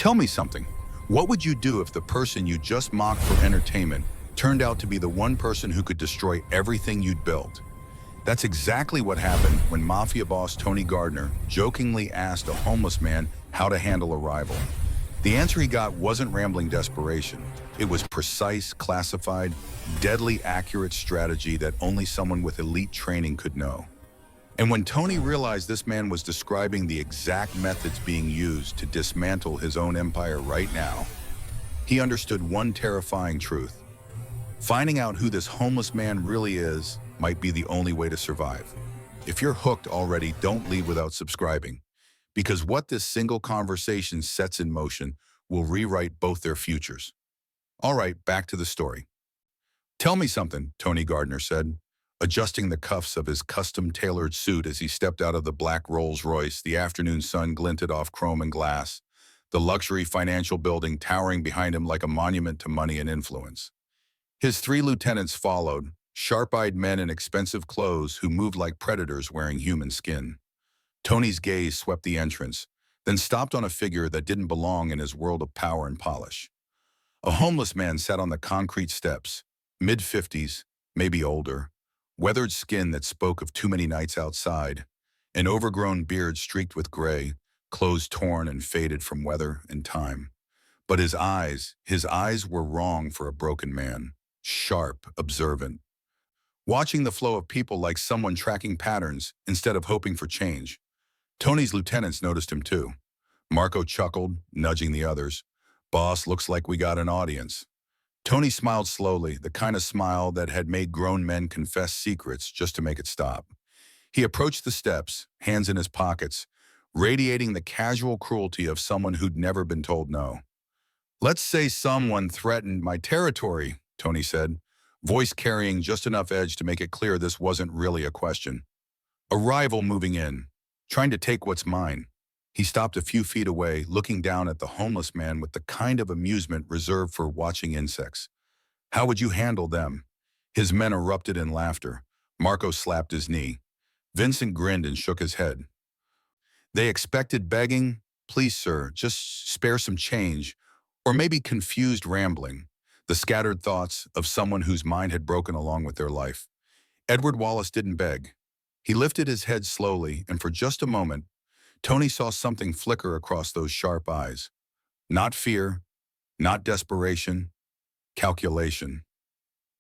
Tell me something. What would you do if the person you just mocked for entertainment turned out to be the one person who could destroy everything you'd built? That's exactly what happened when Mafia boss Tony Gardner jokingly asked a homeless man how to handle a rival. The answer he got wasn't rambling desperation. It was precise, classified, deadly accurate strategy that only someone with elite training could know. And when Tony realized this man was describing the exact methods being used to dismantle his own empire right now, he understood one terrifying truth. Finding out who this homeless man really is might be the only way to survive. If you're hooked already, don't leave without subscribing, because what this single conversation sets in motion will rewrite both their futures. All right, back to the story. Tell me something, Tony Gardner said, adjusting the cuffs of his custom-tailored suit as he stepped out of the black Rolls-Royce. The afternoon sun glinted off chrome and glass, the luxury financial building towering behind him like a monument to money and influence. His 3 lieutenants followed, sharp-eyed men in expensive clothes who moved like predators wearing human skin. Tony's gaze swept the entrance, then stopped on a figure that didn't belong in his world of power and polish. A homeless man sat on the concrete steps, mid-50s, maybe older, weathered skin that spoke of too many nights outside, an overgrown beard streaked with gray, clothes torn and faded from weather and time. But his eyes were wrong for a broken man, sharp, observant, watching the flow of people like someone tracking patterns instead of hoping for change. Tony's lieutenants noticed him too. Marco chuckled, nudging the others. "Boss, looks like we got an audience." Tony smiled slowly, the kind of smile that had made grown men confess secrets just to make it stop. He approached the steps, hands in his pockets, radiating the casual cruelty of someone who'd never been told no. "Let's say someone threatened my territory," Tony said, voice carrying just enough edge to make it clear this wasn't really a question. "A rival moving in, trying to take what's mine." He stopped a few feet away, looking down at the homeless man with the kind of amusement reserved for watching insects. "How would you handle them?" His men erupted in laughter. Marco slapped his knee. Vincent grinned and shook his head. They expected begging. "Please, sir, just spare some change," or maybe confused rambling, the scattered thoughts of someone whose mind had broken along with their life. Edward Wallace didn't beg. He lifted his head slowly, and for just a moment, Tony saw something flicker across those sharp eyes. Not fear, not desperation, calculation.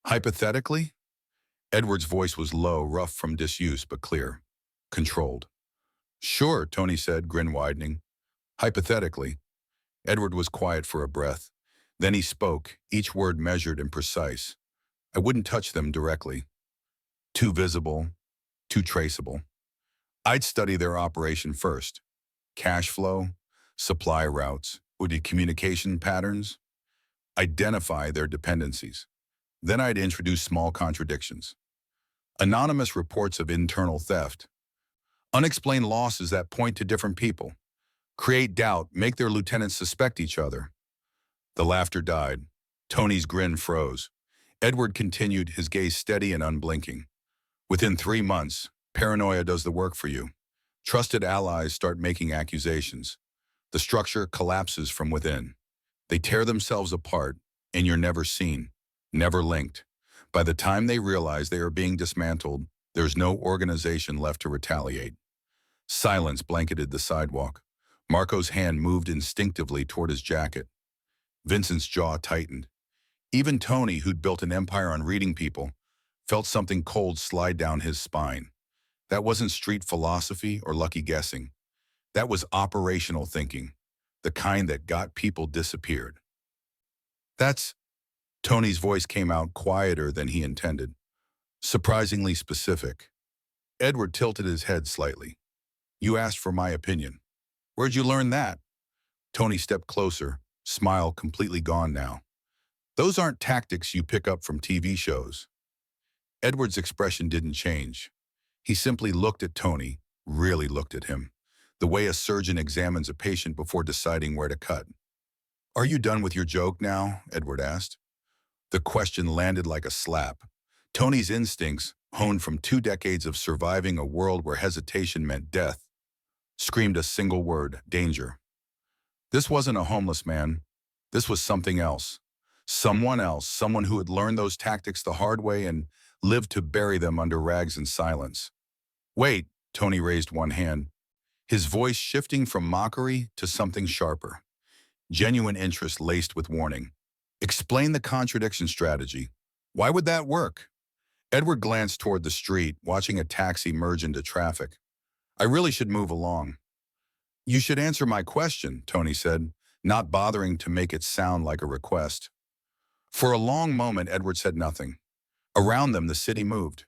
"Hypothetically?" Edward's voice was low, rough from disuse, but clear, controlled. "Sure," Tony said, grin widening. "Hypothetically." Edward was quiet for a breath. Then he spoke, each word measured and precise. "I wouldn't touch them directly. Too visible, too traceable. I'd study their operation first. Cash flow, supply routes, or the communication patterns. Identify their dependencies. Then I'd introduce small contradictions. Anonymous reports of internal theft. Unexplained losses that point to different people. Create doubt, make their lieutenants suspect each other." The laughter died. Tony's grin froze. Edward continued, his gaze steady and unblinking. "Within 3 months, paranoia does the work for you. Trusted allies start making accusations. The structure collapses from within. They tear themselves apart, and you're never seen, never linked. By the time they realize they are being dismantled, there's no organization left to retaliate." Silence blanketed the sidewalk. Marco's hand moved instinctively toward his jacket. Vincent's jaw tightened. Even Tony, who'd built an empire on reading people, felt something cold slide down his spine. That wasn't street philosophy or lucky guessing. That was operational thinking, the kind that got people disappeared. "That's..." Tony's voice came out quieter than he intended, surprisingly specific. Edward tilted his head slightly. "You asked for my opinion. Where'd you learn that?" Tony stepped closer, smile completely gone now. "Those aren't tactics you pick up from TV shows." Edward's expression didn't change. He simply looked at Tony, really looked at him, the way a surgeon examines a patient before deciding where to cut. "Are you done with your joke now?" Edward asked. The question landed like a slap. Tony's instincts, honed from 2 decades of surviving a world where hesitation meant death, screamed a single word: danger. This wasn't a homeless man. This was something else. Someone else, someone who had learned those tactics the hard way and lived to bury them under rags and silence. Wait, Tony raised one hand, his voice shifting from mockery to something sharper. Genuine interest laced with warning. Explain the contradiction strategy. Why would that work? Edward glanced toward the street, watching a taxi merge into traffic. I really should move along. You should answer my question, Tony said, not bothering to make it sound like a request. For a long moment, Edward said nothing. Around them, the city moved.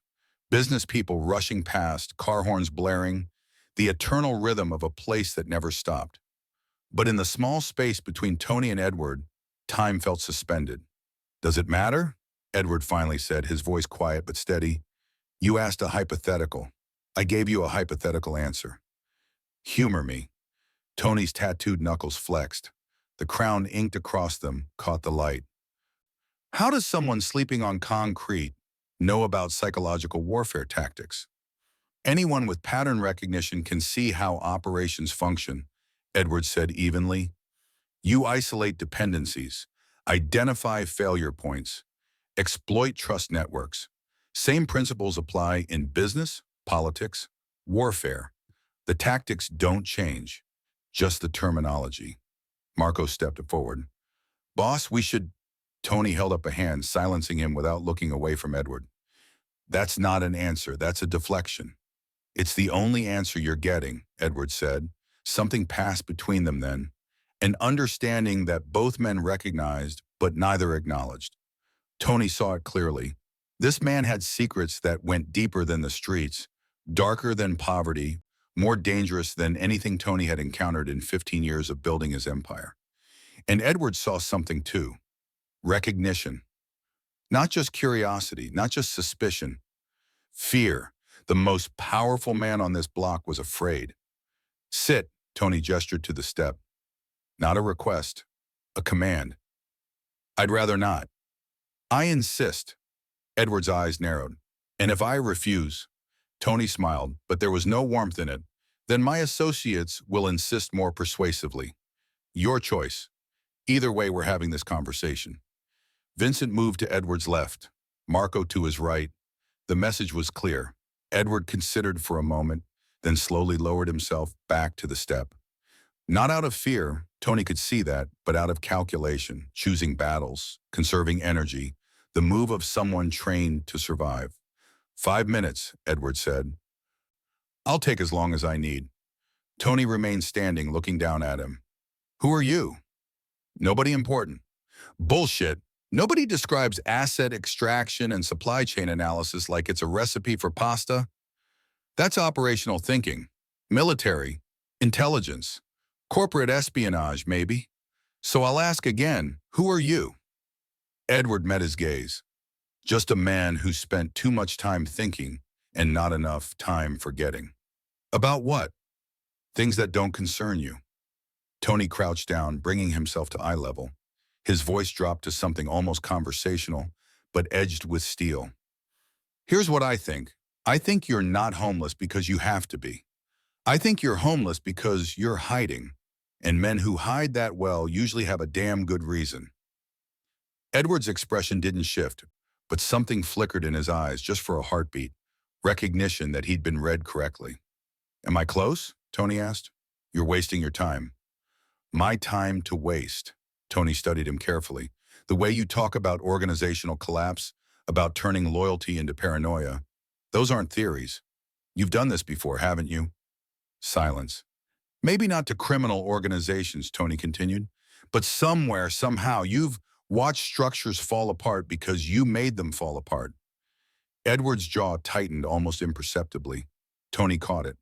Business people rushing past, car horns blaring, the eternal rhythm of a place that never stopped. But in the small space between Tony and Edward, time felt suspended. Does it matter? Edward finally said, his voice quiet but steady. You asked a hypothetical. I gave you a hypothetical answer. Humor me. Tony's tattooed knuckles flexed. The crown inked across them caught the light. How does someone sleeping on concrete know about psychological warfare tactics? Anyone with pattern recognition can see how operations function, Edward said evenly. You isolate dependencies, identify failure points, exploit trust networks. Same principles apply in business, politics, warfare. The tactics don't change, just the terminology. Marco stepped forward. Boss, we should... Tony held up a hand, silencing him without looking away from Edward. That's not an answer, that's a deflection. It's the only answer you're getting, Edward said. Something passed between them then, an understanding that both men recognized but neither acknowledged. Tony saw it clearly. This man had secrets that went deeper than the streets, darker than poverty, more dangerous than anything Tony had encountered in 15 years of building his empire. And Edward saw something too. Recognition. Not just curiosity, not just suspicion. Fear. The most powerful man on this block was afraid. Sit, Tony gestured to the step. Not a request, a command. I'd rather not. I insist. Edward's eyes narrowed. And if I refuse? Tony smiled, but there was no warmth in it. Then my associates will insist more persuasively. Your choice. Either way, we're having this conversation. Vincent moved to Edward's left, Marco to his right. The message was clear. Edward considered for a moment, then slowly lowered himself back to the step. Not out of fear, Tony could see that, but out of calculation, choosing battles, conserving energy, the move of someone trained to survive. 5 minutes, Edward said. I'll take as long as I need. Tony remained standing, looking down at him. Who are you? Nobody important. Bullshit. Nobody describes asset extraction and supply chain analysis like it's a recipe for pasta. That's operational thinking, military, intelligence, corporate espionage, maybe. So I'll ask again, who are you? Edward met his gaze. Just a man who spent too much time thinking and not enough time forgetting. About what? Things that don't concern you. Tony crouched down, bringing himself to eye level. His voice dropped to something almost conversational, but edged with steel. Here's what I think. I think you're not homeless because you have to be. I think you're homeless because you're hiding, and men who hide that well usually have a damn good reason. Edward's expression didn't shift, but something flickered in his eyes just for a heartbeat, recognition that he'd been read correctly. Am I close? Tony asked. You're wasting your time. My time to waste. Tony studied him carefully. The way you talk about organizational collapse, about turning loyalty into paranoia, those aren't theories. You've done this before, haven't you? Silence. Maybe not to criminal organizations, Tony continued, but somewhere, somehow, you've watched structures fall apart because you made them fall apart. Edward's jaw tightened almost imperceptibly. Tony caught it.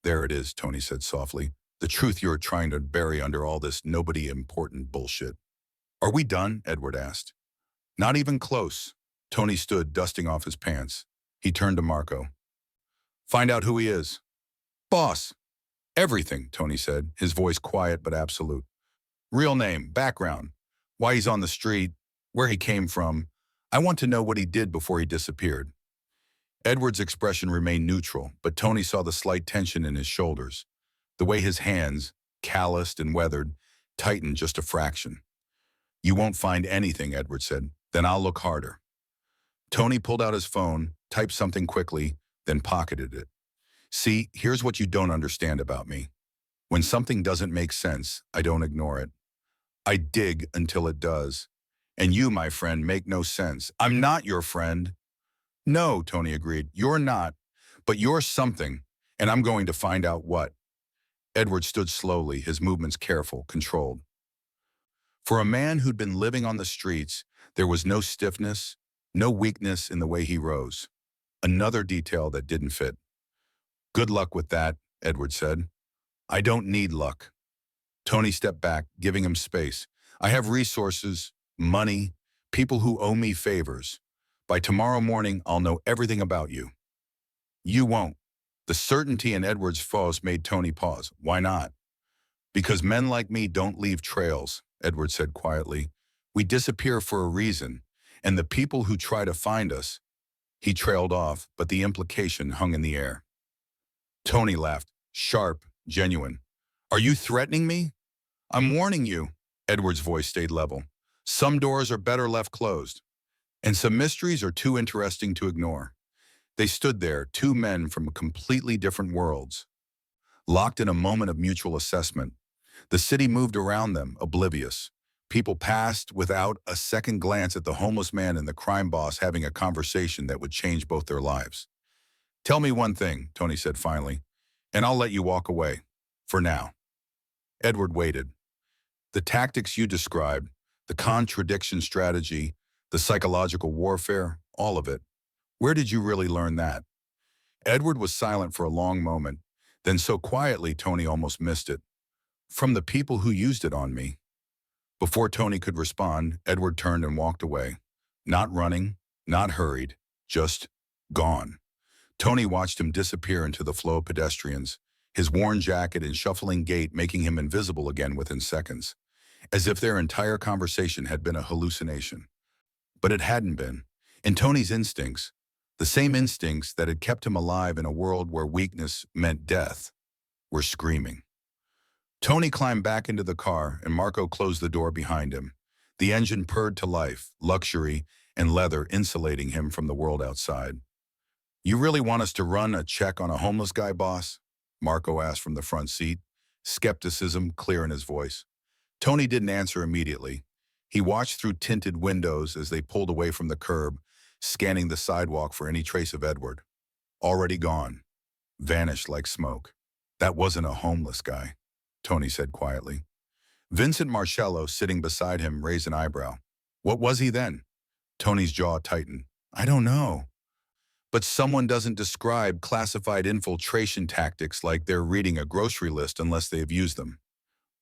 There it is, Tony said softly. The truth you're trying to bury under all this nobody important bullshit. Are we done? Edward asked. Not even close. Tony stood, dusting off his pants. He turned to Marco. Find out who he is. Boss. Everything, Tony said, his voice quiet but absolute. Real name, background, why he's on the street, where he came from. I want to know what he did before he disappeared. Edward's expression remained neutral, but Tony saw the slight tension in his shoulders. The way his hands, calloused and weathered, tightened just a fraction. You won't find anything, Edward said. Then I'll look harder. Tony pulled out his phone, typed something quickly, then pocketed it. See, here's what you don't understand about me. When something doesn't make sense, I don't ignore it. I dig until it does. And you, my friend, make no sense. I'm not your friend. No, Tony agreed. You're not, but you're something, and I'm going to find out what. Edward stood slowly, his movements careful, controlled. For a man who'd been living on the streets, there was no stiffness, no weakness in the way he rose. Another detail that didn't fit. Good luck with that, Edward said. I don't need luck. Tony stepped back, giving him space. I have resources, money, people who owe me favors. By tomorrow morning, I'll know everything about you. You won't. The certainty in Edward's voice made Tony pause. Why not? Because men like me don't leave trails, Edward said quietly. We disappear for a reason, and the people who try to find us. He trailed off, but the implication hung in the air. Tony laughed, sharp, genuine. Are you threatening me? I'm warning you. Edward's voice stayed level. Some doors are better left closed, and some mysteries are too interesting to ignore. They stood there, two men from completely different worlds, locked in a moment of mutual assessment. The city moved around them, oblivious. People passed without a second glance at the homeless man and the crime boss having a conversation that would change both their lives. Tell me one thing, Tony said finally, and I'll let you walk away. For now. Edward waited. The tactics you described, the contradiction strategy, the psychological warfare, all of it. Where did you really learn that? Edward was silent for a long moment, then so quietly Tony almost missed it. From the people who used it on me. Before Tony could respond, Edward turned and walked away. Not running, not hurried, just gone. Tony watched him disappear into the flow of pedestrians, his worn jacket and shuffling gait making him invisible again within seconds, as if their entire conversation had been a hallucination. But it hadn't been. In Tony's instincts, the same instincts that had kept him alive in a world where weakness meant death, were screaming. Tony climbed back into the car and Marco closed the door behind him. The engine purred to life, luxury and leather insulating him from the world outside. You really want us to run a check on a homeless guy, boss? Marco asked from the front seat, skepticism clear in his voice. Tony didn't answer immediately. He watched through tinted windows as they pulled away from the curb, scanning the sidewalk for any trace of Edward. Already gone. Vanished like smoke. That wasn't a homeless guy, Tony said quietly. Vincent Marcello, sitting beside him, raised an eyebrow. What was he then? Tony's jaw tightened. I don't know. But someone doesn't describe classified infiltration tactics like they're reading a grocery list unless they've used them.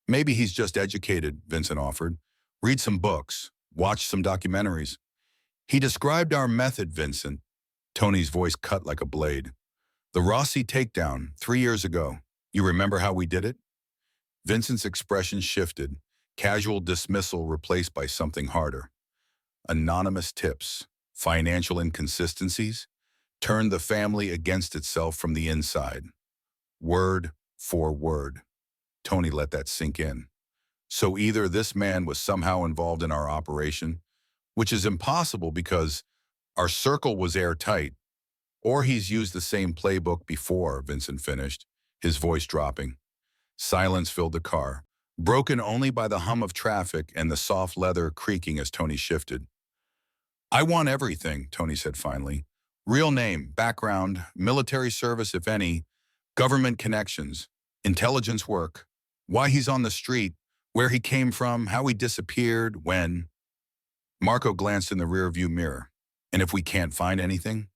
Maybe he's just educated, Vincent offered. Read some books, watch some documentaries. He described our method, Vincent. Tony's voice cut like a blade. The Rossi takedown, 3 years ago. You remember how we did it? Vincent's expression shifted, casual dismissal replaced by something harder. Anonymous tips, financial inconsistencies, turned the family against itself from the inside. Word for word. Tony let that sink in. So either this man was somehow involved in our operation, which is impossible because our circle was airtight, or he's used the same playbook before, Vincent finished, his voice dropping. Silence filled the car, broken only by the hum of traffic and the soft leather creaking as Tony shifted. I want everything, Tony said finally. Real name, background, military service if any, government connections, intelligence work, why he's on the street, where he came from, how he disappeared, when. Marco glanced in the rearview mirror. And if we can't find anything?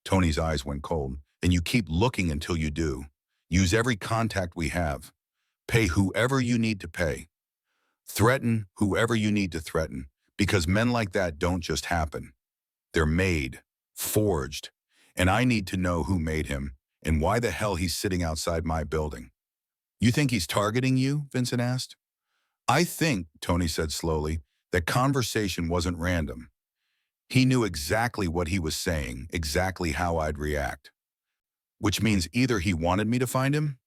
Tony's eyes went cold. And you keep looking until you do. Use every contact we have. Pay whoever you need to pay. Threaten whoever you need to threaten. Because men like that don't just happen. They're made, forged. And I need to know who made him and why the hell he's sitting outside my building. You think he's targeting you? Vincent asked. I think, Tony said slowly, that conversation wasn't random. He knew exactly what he was saying, exactly how I'd react. Which means either he wanted me to find him,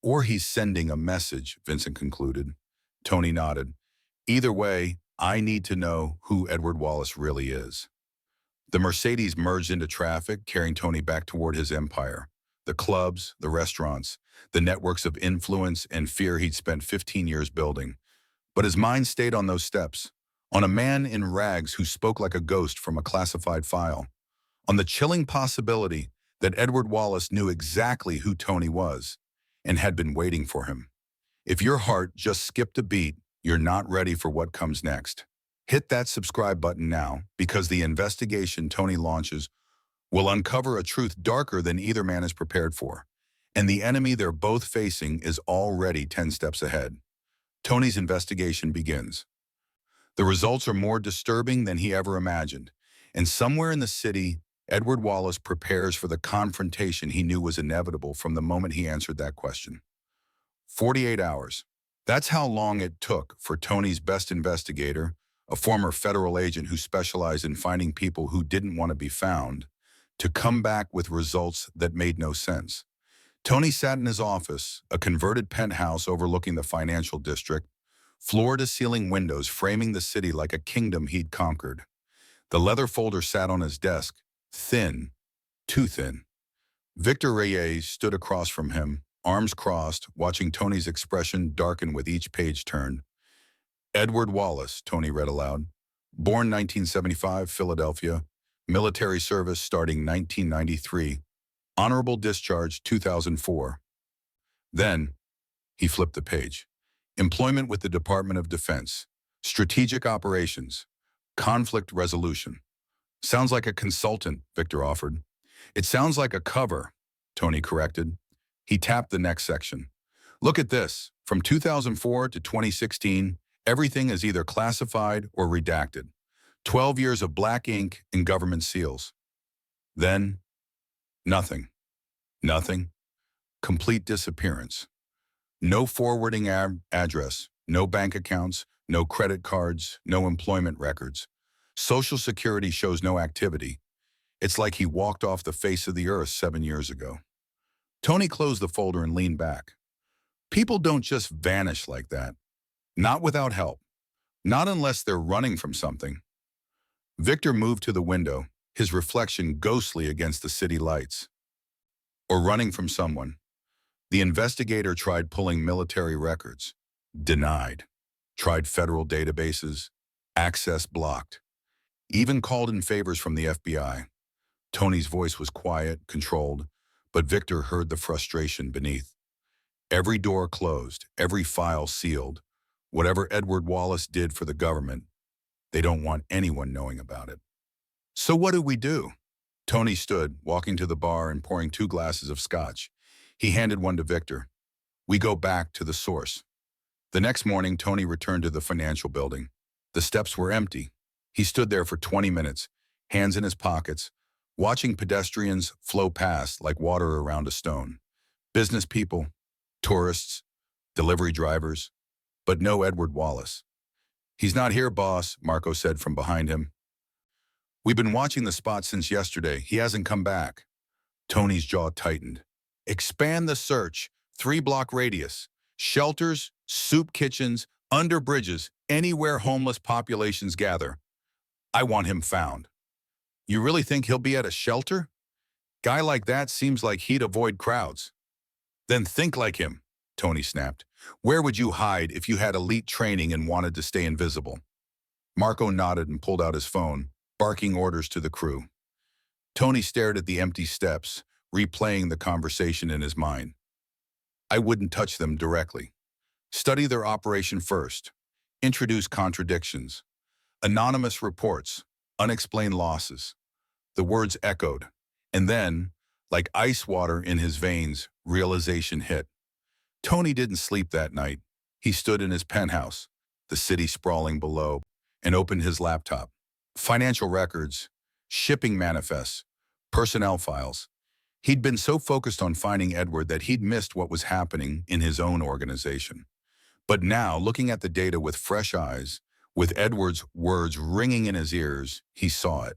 or he's sending a message, Vincent concluded. Tony nodded. Either way, I need to know who Edward Wallace really is. The Mercedes merged into traffic, carrying Tony back toward his empire. The clubs, the restaurants, the networks of influence and fear he'd spent 15 years building. But his mind stayed on those steps, on a man in rags who spoke like a ghost from a classified file, on the chilling possibility that Edward Wallace knew exactly who Tony was and had been waiting for him. If your heart just skipped a beat, you're not ready for what comes next. Hit that subscribe button now, because the investigation Tony launches will uncover a truth darker than either man is prepared for. And the enemy they're both facing is already 10 steps ahead. Tony's investigation begins. The results are more disturbing than he ever imagined. And somewhere in the city, Edward Wallace prepares for the confrontation he knew was inevitable from the moment he answered that question. 48 hours. That's how long it took for Tony's best investigator, a former federal agent who specialized in finding people who didn't want to be found, to come back with results that made no sense. Tony sat in his office, a converted penthouse overlooking the financial district, floor-to-ceiling windows framing the city like a kingdom he'd conquered. The leather folder sat on his desk, thin, too thin. Victor Reyes stood across from him, arms crossed, watching Tony's expression darken with each page turned. Edward Wallace, Tony read aloud. Born 1975, Philadelphia. Military service starting 1993. Honorable discharge 2004. Then, he flipped the page. Employment with the Department of Defense. Strategic operations. Conflict resolution. Sounds like a consultant, Victor offered. It sounds like a cover, Tony corrected. He tapped the next section. Look at this. From 2004 to 2016, everything is either classified or redacted. 12 years of black ink and government seals. Then, nothing. Nothing. Complete disappearance. No forwarding address, no bank accounts, no credit cards, no employment records. Social Security shows no activity. It's like he walked off the face of the earth 7 years ago. Tony closed the folder and leaned back. People don't just vanish like that. Not without help. Not unless they're running from something. Victor moved to the window, his reflection ghostly against the city lights. Or running from someone. The investigator tried pulling military records. Denied. Tried federal databases. Access blocked. Even called in favors from the FBI. Tony's voice was quiet, controlled, but Victor heard the frustration beneath. Every door closed, every file sealed. Whatever Edward Wallace did for the government, they don't want anyone knowing about it. So what do we do? Tony stood, walking to the bar and pouring 2 glasses of scotch. He handed one to Victor. We go back to the source. The next morning, Tony returned to the financial building. The steps were empty. He stood there for 20 minutes, hands in his pockets, watching pedestrians flow past like water around a stone. Business people, tourists, delivery drivers, but no Edward Wallace. He's not here, boss, Marco said from behind him. We've been watching the spot since yesterday. He hasn't come back. Tony's jaw tightened. Expand the search. 3-block radius. Shelters, soup kitchens, under bridges, anywhere homeless populations gather. I want him found. You really think he'll be at a shelter? Guy like that seems like he'd avoid crowds. Then think like him, Tony snapped. Where would you hide if you had elite training and wanted to stay invisible? Marco nodded and pulled out his phone, barking orders to the crew. Tony stared at the empty steps, replaying the conversation in his mind. I wouldn't touch them directly. Study their operation first. Introduce contradictions. Anonymous reports. Unexplained losses. The words echoed. And then, like ice water in his veins, realization hit. Tony didn't sleep that night. He stood in his penthouse, the city sprawling below, and opened his laptop. Financial records, shipping manifests, personnel files. He'd been so focused on finding Edward that he'd missed what was happening in his own organization. But now, looking at the data with fresh eyes, with Edward's words ringing in his ears, he saw it.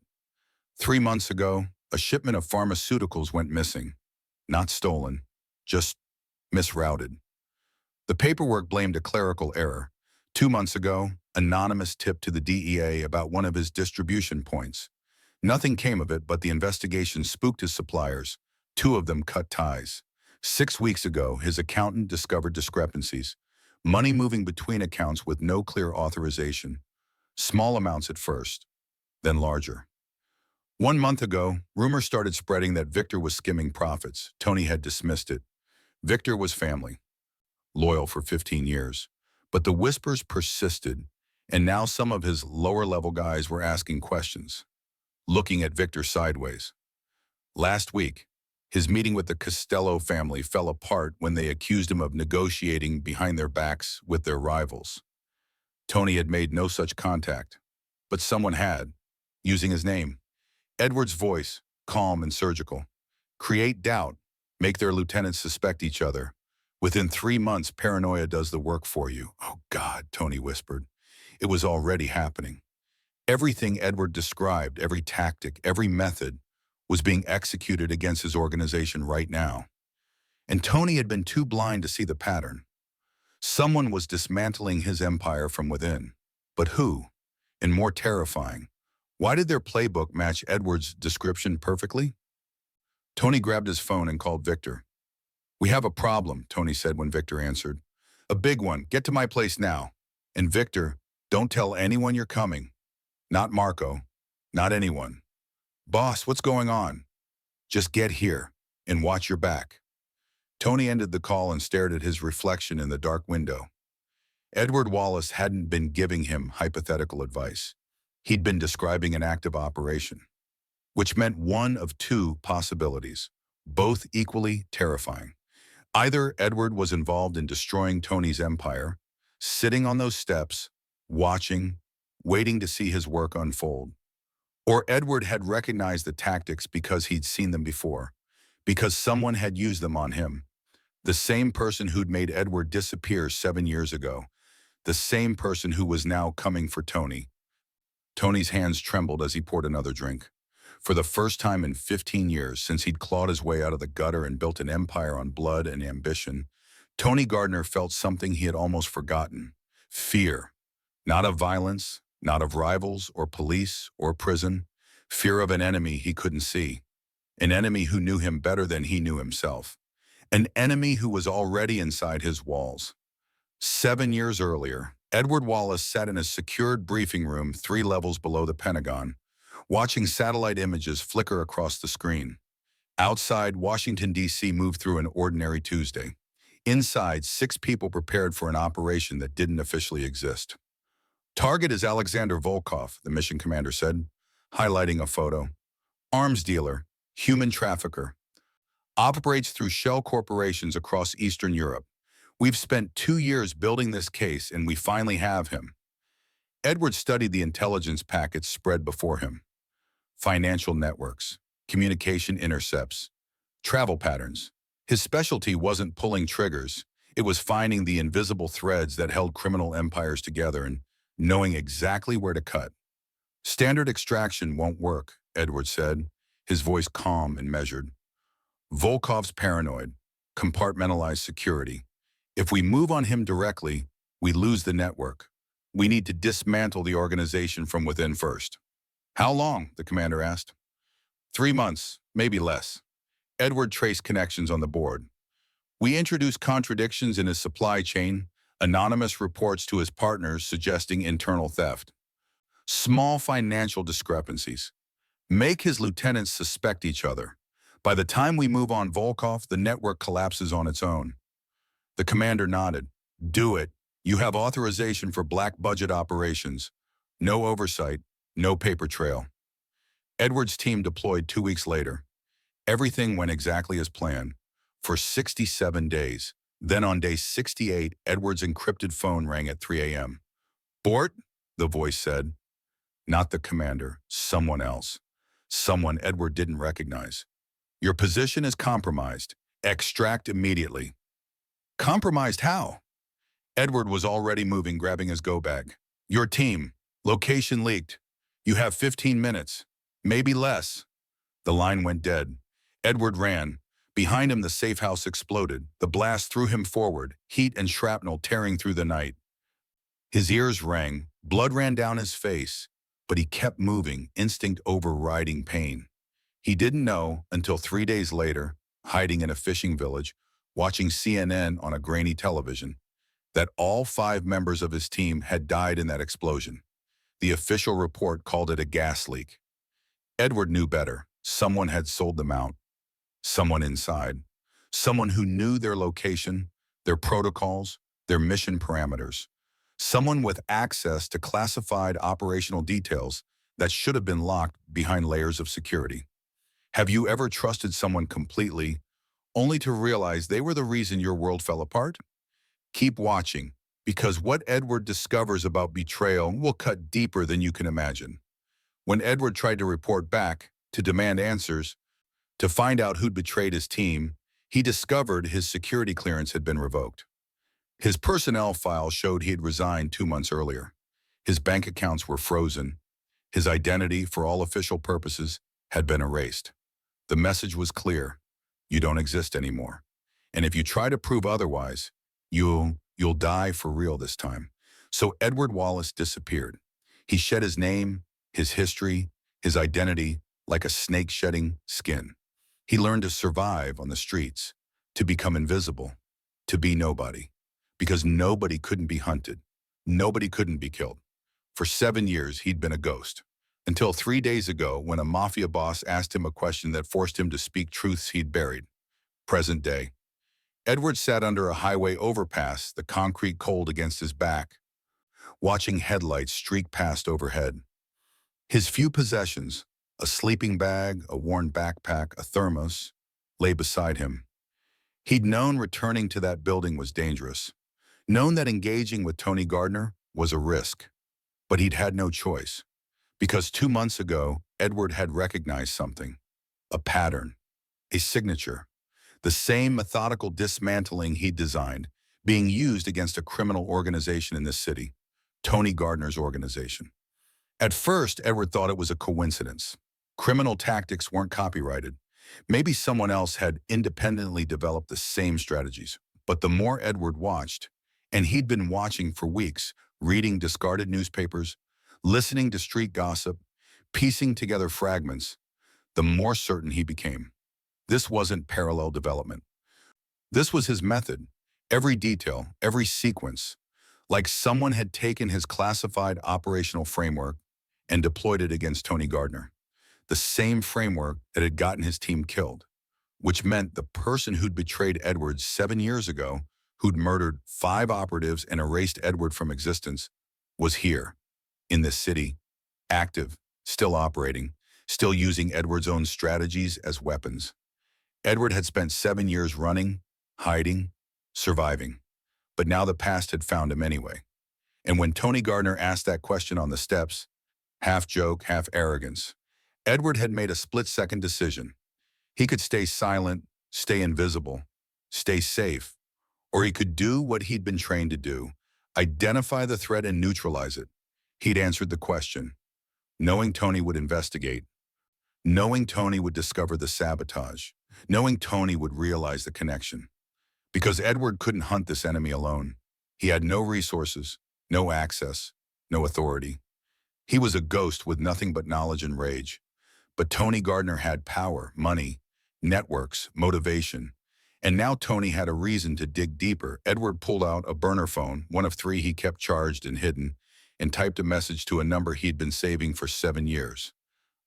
3 months ago, a shipment of pharmaceuticals went missing. Not stolen, just misrouted. The paperwork blamed a clerical error. 2 months ago, anonymous tip to the DEA about one of his distribution points. Nothing came of it, but the investigation spooked his suppliers. Two of them cut ties. 6 weeks ago, his accountant discovered discrepancies. Money moving between accounts with no clear authorization. Small amounts at first, then larger. 1 month ago, rumors started spreading that Victor was skimming profits. Tony had dismissed it. Victor was family, loyal for 15 years. But the whispers persisted, and now some of his lower-level guys were asking questions, looking at Victor sideways. Last week, his meeting with the Costello family fell apart when they accused him of negotiating behind their backs with their rivals. Tony had made no such contact, but someone had, using his name. Edward's voice, calm and surgical. Create doubt, make their lieutenants suspect each other. Within 3 months, paranoia does the work for you. Oh God, Tony whispered. It was already happening. Everything Edward described, every tactic, every method, was being executed against his organization right now. And Tony had been too blind to see the pattern. Someone was dismantling his empire from within. But who? And more terrifying, why did their playbook match Edward's description perfectly? Tony grabbed his phone and called Victor. "We have a problem," Tony said when Victor answered. "A big one. Get to my place now. And Victor, don't tell anyone you're coming. Not Marco. Not anyone. Boss, what's going on? Just get here and watch your back." Tony ended the call and stared at his reflection in the dark window. Edward Wallace hadn't been giving him hypothetical advice. He'd been describing an active operation, which meant one of two possibilities, both equally terrifying. Either Edward was involved in destroying Tony's empire, sitting on those steps, watching, waiting to see his work unfold. Or Edward had recognized the tactics because he'd seen them before, because someone had used them on him. The same person who'd made Edward disappear 7 years ago, the same person who was now coming for Tony. Tony's hands trembled as he poured another drink. For the first time in 15 years, since he'd clawed his way out of the gutter and built an empire on blood and ambition, Tony Gardner felt something he had almost forgotten. Fear. Not of violence, not of rivals or police or prison. Fear of an enemy he couldn't see. An enemy who knew him better than he knew himself. An enemy who was already inside his walls. 7 years earlier, Edward Wallace sat in a secured briefing room 3 levels below the Pentagon, watching satellite images flicker across the screen. Outside, Washington, D.C. moved through an ordinary Tuesday. Inside, 6 people prepared for an operation that didn't officially exist. "Target is Alexander Volkov," the mission commander said, highlighting a photo. "Arms dealer, human trafficker. Operates through shell corporations across Eastern Europe. We've spent 2 years building this case, and we finally have him." Edward studied the intelligence packets spread before him. Financial networks, communication intercepts, travel patterns. His specialty wasn't pulling triggers. It was finding the invisible threads that held criminal empires together and knowing exactly where to cut. "Standard extraction won't work," Edward said, his voice calm and measured. "Volkov's paranoid, compartmentalized security. If we move on him directly, we lose the network. We need to dismantle the organization from within first." "How long?" the commander asked. 3 months, maybe less. Edward traced connections on the board. "We introduced contradictions in his supply chain, anonymous reports to his partners suggesting internal theft. Small financial discrepancies. Make his lieutenants suspect each other. By the time we move on Volkov, the network collapses on its own." The commander nodded. "Do it. You have authorization for black budget operations. No oversight, no paper trail." Edward's team deployed 2 weeks later. Everything went exactly as planned. For 67 days. Then on day 68, Edward's encrypted phone rang at 3 a.m. "Bort," the voice said. Not the commander, someone else. Someone Edward didn't recognize. "Your position is compromised. Extract immediately." "Compromised how?" Edward was already moving, grabbing his go-bag. "Your team. Location leaked. You have 15 minutes. Maybe less." The line went dead. Edward ran. Behind him, the safe house exploded. The blast threw him forward, heat and shrapnel tearing through the night. His ears rang, blood ran down his face, but he kept moving, instinct overriding pain. He didn't know until 3 days later, hiding in a fishing village, watching CNN on a grainy television, that all 5 members of his team had died in that explosion. The official report called it a gas leak. Edward knew better. Someone had sold them out. Someone inside. Someone who knew their location, their protocols, their mission parameters. Someone with access to classified operational details that should have been locked behind layers of security. Have you ever trusted someone completely, only to realize they were the reason your world fell apart? Keep watching, because what Edward discovers about betrayal will cut deeper than you can imagine. When Edward tried to report back, to demand answers, to find out who'd betrayed his team, he discovered his security clearance had been revoked. His personnel file showed he had resigned 2 months earlier. His bank accounts were frozen. His identity, for all official purposes, had been erased. The message was clear. You don't exist anymore. And if you try to prove otherwise, you'll die for real this time. So Edward Wallace disappeared. He shed his name, his history, his identity like a snake shedding skin. He learned to survive on the streets, to become invisible, to be nobody. Because nobody couldn't be hunted. Nobody couldn't be killed. For 7 years, he'd been a ghost. Until 3 days ago, when a mafia boss asked him a question that forced him to speak truths he'd buried. Present day. Edward sat under a highway overpass, the concrete cold against his back, watching headlights streak past overhead. His few possessions, a sleeping bag, a worn backpack, a thermos, lay beside him. He'd known returning to that building was dangerous, known that engaging with Tony Gardner was a risk, but he'd had no choice. Because 2 months ago, Edward had recognized something, a pattern, a signature, the same methodical dismantling he'd designed, being used against a criminal organization in this city, Tony Gardner's organization. At first, Edward thought it was a coincidence. Criminal tactics weren't copyrighted. Maybe someone else had independently developed the same strategies. But the more Edward watched, and he'd been watching for weeks, reading discarded newspapers, listening to street gossip, piecing together fragments, the more certain he became. This wasn't parallel development. This was his method. Every detail, every sequence, like someone had taken his classified operational framework and deployed it against Tony Gardner. The same framework that had gotten his team killed, which meant the person who'd betrayed Edward 7 years ago, who'd murdered 5 operatives and erased Edward from existence, was here, in this city, active, still operating, still using Edward's own strategies as weapons. Edward had spent 7 years running, hiding, surviving, but now the past had found him anyway. And when Tony Gardner asked that question on the steps, half joke, half arrogance, Edward had made a split-second decision. He could stay silent, stay invisible, stay safe, or he could do what he'd been trained to do, identify the threat and neutralize it. He'd answered the question, knowing Tony would investigate, knowing Tony would discover the sabotage, knowing Tony would realize the connection. Because Edward couldn't hunt this enemy alone. He had no resources, no access, no authority. He was a ghost with nothing but knowledge and rage. But Tony Gardner had power, money, networks, motivation. And now Tony had a reason to dig deeper. Edward pulled out a burner phone, one of 3 he kept charged and hidden, and typed a message to a number he'd been saving for 7 years.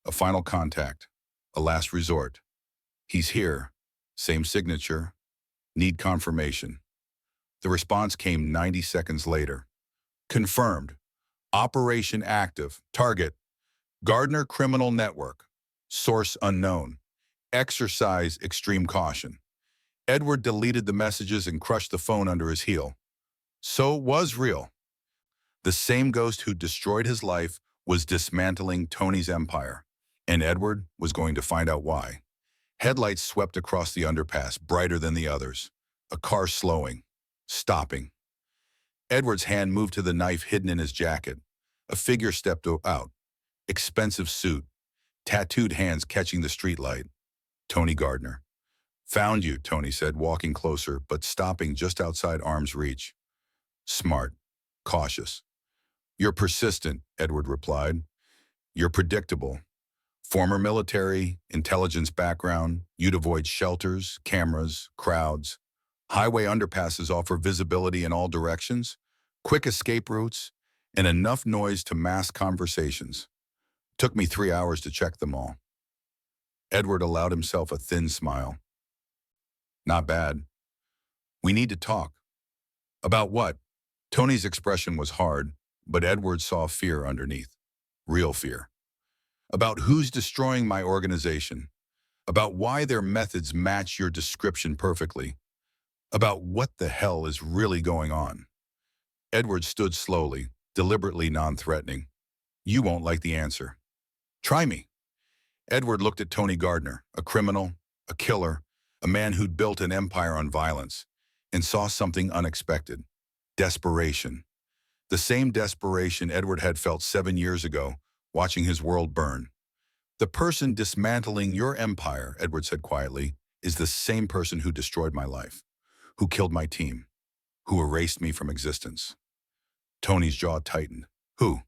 A final contact, a last resort. He's here, same signature, need confirmation. The response came 90 seconds later. Confirmed. Operation active. Target. Gardner Criminal Network. Source unknown. Exercise extreme caution. Edward deleted the messages and crushed the phone under his heel. So it was real. The same ghost who destroyed his life was dismantling Tony's empire, and Edward was going to find out why. Headlights swept across the underpass, brighter than the others. A car slowing, stopping. Edward's hand moved to the knife hidden in his jacket. A figure stepped out. Expensive suit, tattooed hands catching the streetlight. Tony Gardner. Found you, Tony said, walking closer, but stopping just outside arm's reach. Smart, cautious. You're persistent, Edward replied. You're predictable. Former military, intelligence background, you'd avoid shelters, cameras, crowds. Highway underpasses offer visibility in all directions, quick escape routes, and enough noise to mask conversations. Took me 3 hours to check them all. Edward allowed himself a thin smile. Not bad. We need to talk. About what? Tony's expression was hard, but Edward saw fear underneath. Real fear. About who's destroying my organization. About why their methods match your description perfectly. About what the hell is really going on. Edward stood slowly, deliberately non-threatening. You won't like the answer. Try me. Edward looked at Tony Gardner, a criminal, a killer, a man who'd built an empire on violence, and saw something unexpected. Desperation. The same desperation Edward had felt 7 years ago, watching his world burn. The person dismantling your empire, Edward said quietly, is the same person who destroyed my life, who killed my team, who erased me from existence. Tony's jaw tightened. Who?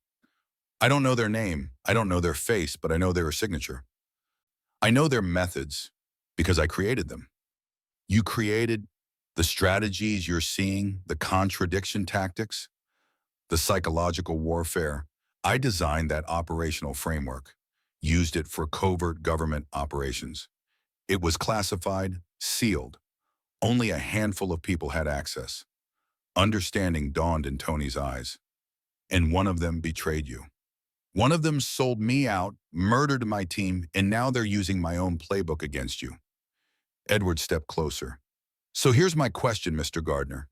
I don't know their name, I don't know their face, but I know their signature. I know their methods because I created them. You created the strategies you're seeing, the contradiction tactics, the psychological warfare. I designed that operational framework, used it for covert government operations. It was classified, sealed. Only a handful of people had access. Understanding dawned in Tony's eyes. And one of them betrayed you. One of them sold me out, murdered my team, and now they're using my own playbook against you. Edward stepped closer. So here's my question, Mr. Gardner.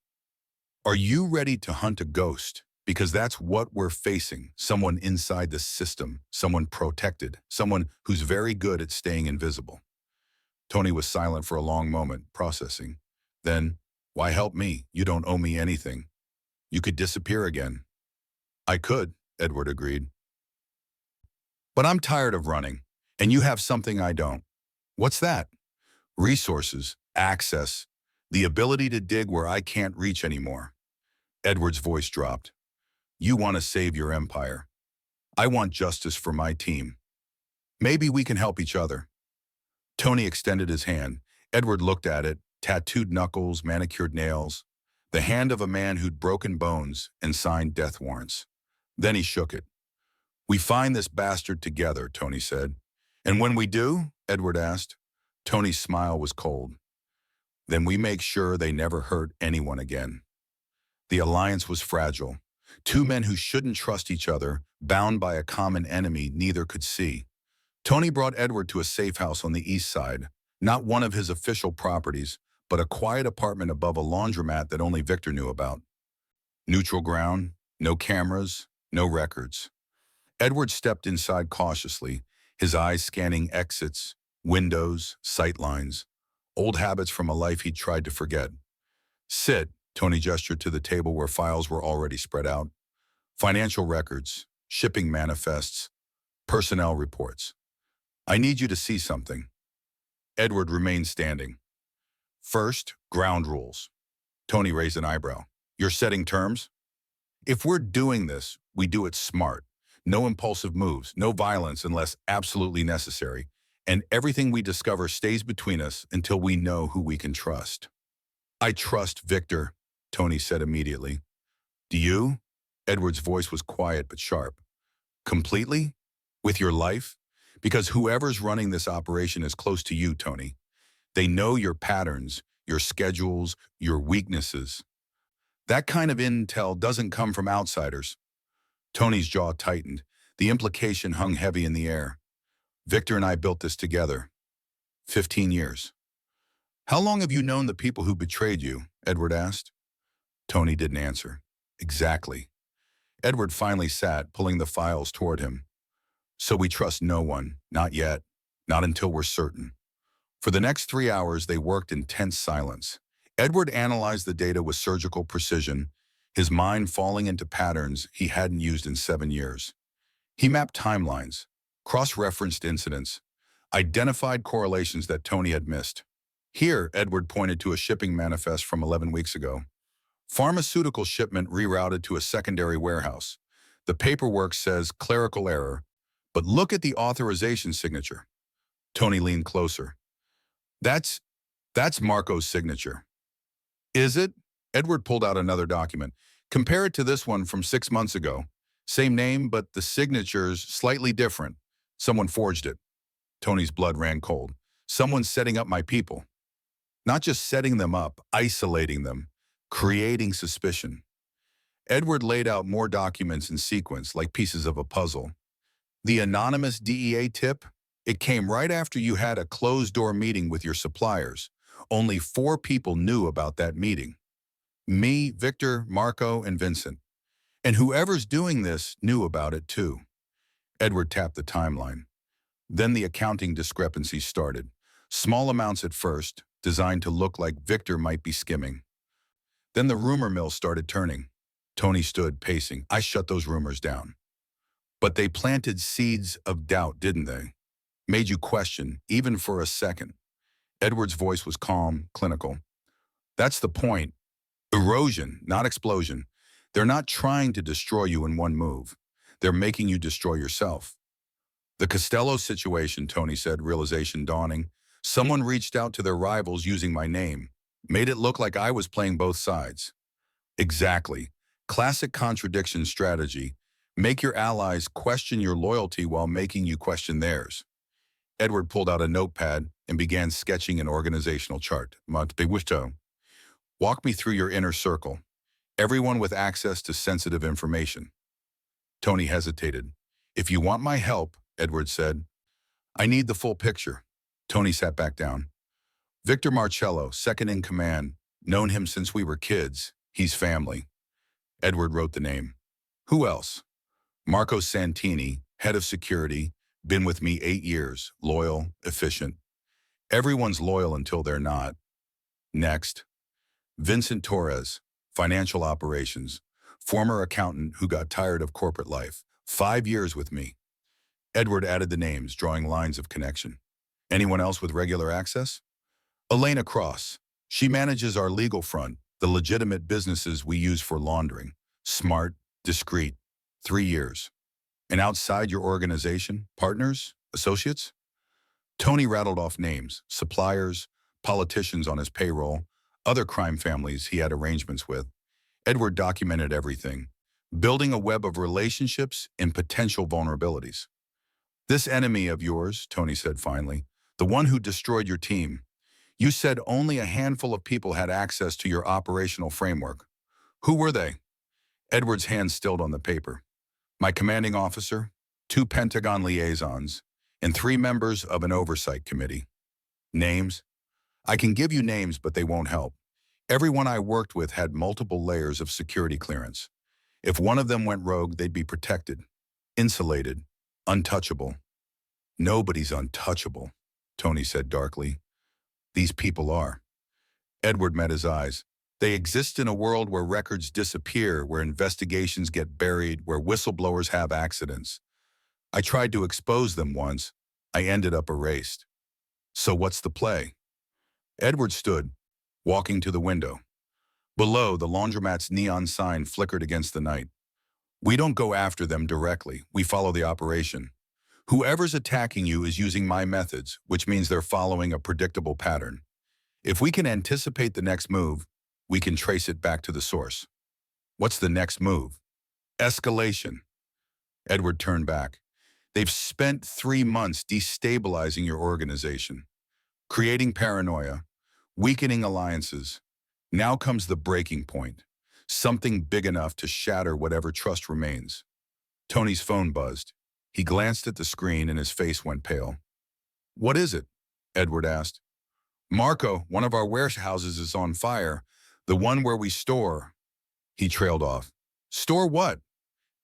Are you ready to hunt a ghost? Because that's what we're facing, someone inside the system, someone protected, someone who's very good at staying invisible. Tony was silent for a long moment, processing. Then, why help me? You don't owe me anything. You could disappear again. I could, Edward agreed. But I'm tired of running, and you have something I don't. What's that? Resources, access, the ability to dig where I can't reach anymore. Edward's voice dropped. You want to save your empire. I want justice for my team. Maybe we can help each other. Tony extended his hand. Edward looked at it, tattooed knuckles, manicured nails, the hand of a man who'd broken bones and signed death warrants. Then he shook it. We find this bastard together, Tony said. And when we do, Edward asked. Tony's smile was cold. Then we make sure they never hurt anyone again. The alliance was fragile. Two men who shouldn't trust each other, bound by a common enemy neither could see. Tony brought Edward to a safe house on the east side, not one of his official properties, but a quiet apartment above a laundromat that only Victor knew about. Neutral ground, no cameras, no records. Edward stepped inside cautiously, his eyes scanning exits, windows, sightlines, old habits from a life he'd tried to forget. Sit, Tony gestured to the table where files were already spread out. Financial records, shipping manifests, personnel reports. I need you to see something. Edward remained standing. First, ground rules. Tony raised an eyebrow. You're setting terms? If we're doing this, we do it smart. No impulsive moves, no violence unless absolutely necessary, and everything we discover stays between us until we know who we can trust. I trust Victor, Tony said immediately. Do you? Edward's voice was quiet but sharp. Completely? With your life? Because whoever's running this operation is close to you, Tony. They know your patterns, your schedules, your weaknesses. That kind of intel doesn't come from outsiders. Tony's jaw tightened. The implication hung heavy in the air. Victor and I built this together. 15 years. How long have you known the people who betrayed you? Edward asked. Tony didn't answer. Exactly. Edward finally sat, pulling the files toward him. So we trust no one, not yet, not until we're certain. For the next 3 hours, they worked in tense silence. Edward analyzed the data with surgical precision, his mind falling into patterns he hadn't used in 7 years. He mapped timelines, cross-referenced incidents, identified correlations that Tony had missed. Here, Edward pointed to a shipping manifest from 11 weeks ago. Pharmaceutical shipment rerouted to a secondary warehouse. The paperwork says clerical error, but look at the authorization signature. Tony leaned closer. That's, that's Marco's signature. Is it? Edward pulled out another document. Compare it to this one from 6 months ago. Same name, but the signature's slightly different. Someone forged it. Tony's blood ran cold. Someone's setting up my people. Not just setting them up, isolating them, creating suspicion. Edward laid out more documents in sequence, like pieces of a puzzle. The anonymous DEA tip? It came right after you had a closed-door meeting with your suppliers. Only 4 people knew about that meeting. Me, Victor, Marco, and Vincent. And whoever's doing this knew about it too. Edward tapped the timeline. Then the accounting discrepancies started. Small amounts at first, designed to look like Victor might be skimming. Then the rumor mill started turning. Tony stood, pacing. I shut those rumors down. But they planted seeds of doubt, didn't they? Made you question, even for a second. Edward's voice was calm, clinical. That's the point. Erosion, not explosion. They're not trying to destroy you in one move. They're making you destroy yourself. The Costello situation, Tony said, realization dawning. Someone reached out to their rivals using my name. Made it look like I was playing both sides. Exactly. Classic contradiction strategy. Make your allies question your loyalty while making you question theirs. Edward pulled out a notepad and began sketching an organizational chart. Walk me through your inner circle. Everyone with access to sensitive information. Tony hesitated. If you want my help, Edward said, I need the full picture. Tony sat back down. Victor Marcello, second in command. Known him since we were kids. He's family. Edward wrote the name. Who else? Marco Santini, head of security. Been with me 8 years. Loyal, efficient. Everyone's loyal until they're not. Next. Vincent Torres, financial operations. Former accountant who got tired of corporate life. 5 years with me. Edward added the names, drawing lines of connection. Anyone else with regular access? Elena Cross. She manages our legal front, the legitimate businesses we use for laundering. Smart, discreet. 3 years. And outside your organization, partners, associates? Tony rattled off names, suppliers, politicians on his payroll, other crime families he had arrangements with. Edward documented everything, building a web of relationships and potential vulnerabilities. This enemy of yours, Tony said finally, the one who destroyed your team, you said only a handful of people had access to your operational framework. Who were they? Edward's hand stilled on the paper. My commanding officer, 2 Pentagon liaisons, and 3 members of an oversight committee. Names? I can give you names, but they won't help. Everyone I worked with had multiple layers of security clearance. If one of them went rogue, they'd be protected, insulated, untouchable. Nobody's untouchable, Tony said darkly. These people are. Edward met his eyes. They exist in a world where records disappear, where investigations get buried, where whistleblowers have accidents. I tried to expose them once. I ended up erased. So what's the play? Edward stood, walking to the window. Below, the laundromat's neon sign flickered against the night. We don't go after them directly. We follow the operation. Whoever's attacking you is using my methods, which means they're following a predictable pattern. If we can anticipate the next move, we can trace it back to the source. What's the next move? Escalation. Edward turned back. They've spent 3 months destabilizing your organization, creating paranoia, weakening alliances. Now comes the breaking point, something big enough to shatter whatever trust remains. Tony's phone buzzed. He glanced at the screen and his face went pale. What is it? Edward asked. Marco, one of our warehouses is on fire. The one where we store. He trailed off. Store what?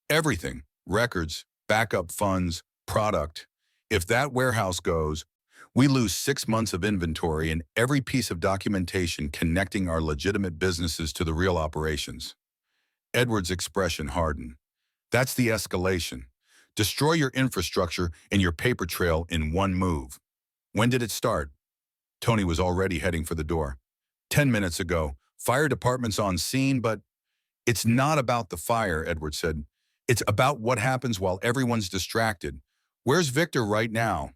Everything. Records, backup funds, product. If that warehouse goes, we lose 6 months of inventory and every piece of documentation connecting our legitimate businesses to the real operations. Edward's expression hardened. That's the escalation. Destroy your infrastructure and your paper trail in one move. When did it start? Tony was already heading for the door. 10 minutes ago. Fire department's on scene, but it's not about the fire, Edward said. It's about what happens while everyone's distracted. Where's Victor right now?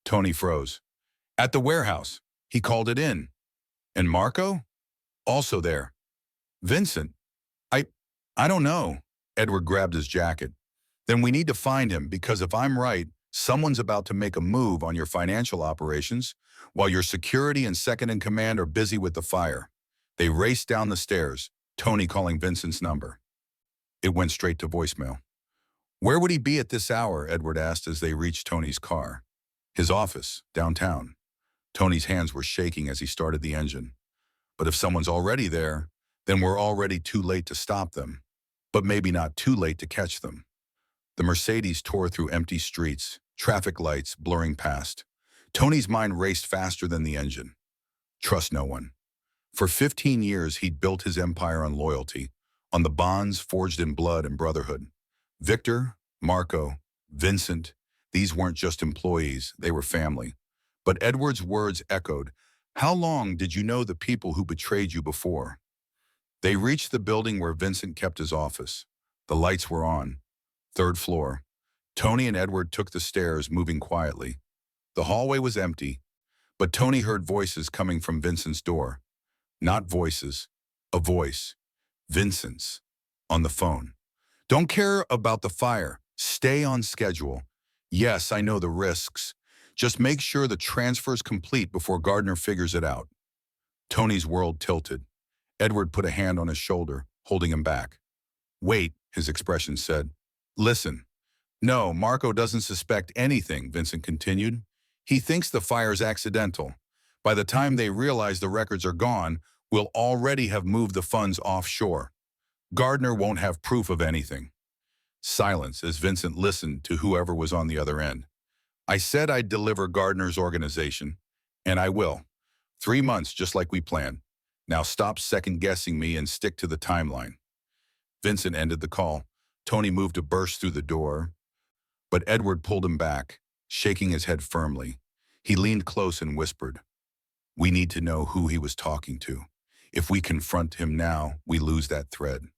Tony froze. At the warehouse. He called it in. And Marco? Also there. Vincent? I... I don't know. Edward grabbed his jacket. Then we need to find him because if I'm right, someone's about to make a move on your financial operations while your security and second-in-command are busy with the fire. They raced down the stairs, Tony calling Vincent's number. It went straight to voicemail. Where would he be at this hour? Edward asked as they reached Tony's car. His office, downtown. Tony's hands were shaking as he started the engine. But if someone's already there, then we're already too late to stop them. But maybe not too late to catch them. The Mercedes tore through empty streets, traffic lights blurring past. Tony's mind raced faster than the engine. Trust no one. For 15 years, he'd built his empire on loyalty, on the bonds forged in blood and brotherhood. Victor, Marco, Vincent, these weren't just employees, they were family. But Edward's words echoed, "How long did you know the people who betrayed you before?" They reached the building where Vincent kept his office. The lights were on. Third floor. Tony and Edward took the stairs, moving quietly. The hallway was empty, but Tony heard voices coming from Vincent's door. Not voices, a voice. Vincent's. On the phone. Don't care about the fire. Stay on schedule. Yes, I know the risks. Just make sure the transfer's complete before Gardner figures it out. Tony's world tilted. Edward put a hand on his shoulder, holding him back. Wait, his expression said. Listen. No, Marco doesn't suspect anything, Vincent continued. He thinks the fire's accidental. By the time they realize the records are gone, we'll already have moved the funds offshore. Gardner won't have proof of anything. Silence as Vincent listened to whoever was on the other end. I said I'd deliver Gardner's organization, and I will. 3 months just like we planned. Now stop second-guessing me and stick to the timeline. Vincent ended the call. Tony moved to burst through the door, but Edward pulled him back, shaking his head firmly. He leaned close and whispered, "We need to know who he was talking to. If we confront him now, we lose that thread."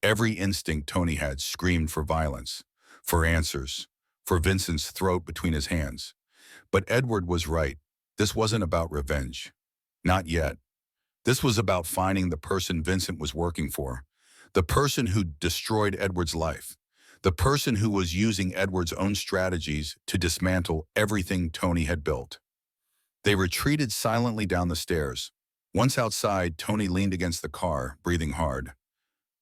Every instinct Tony had screamed for violence, for answers, for Vincent's throat between his hands. But Edward was right. This wasn't about revenge. Not yet. This was about finding the person Vincent was working for, the person who destroyed Edward's life, the person who was using Edward's own strategies to dismantle everything Tony had built. They retreated silently down the stairs. Once outside, Tony leaned against the car, breathing hard.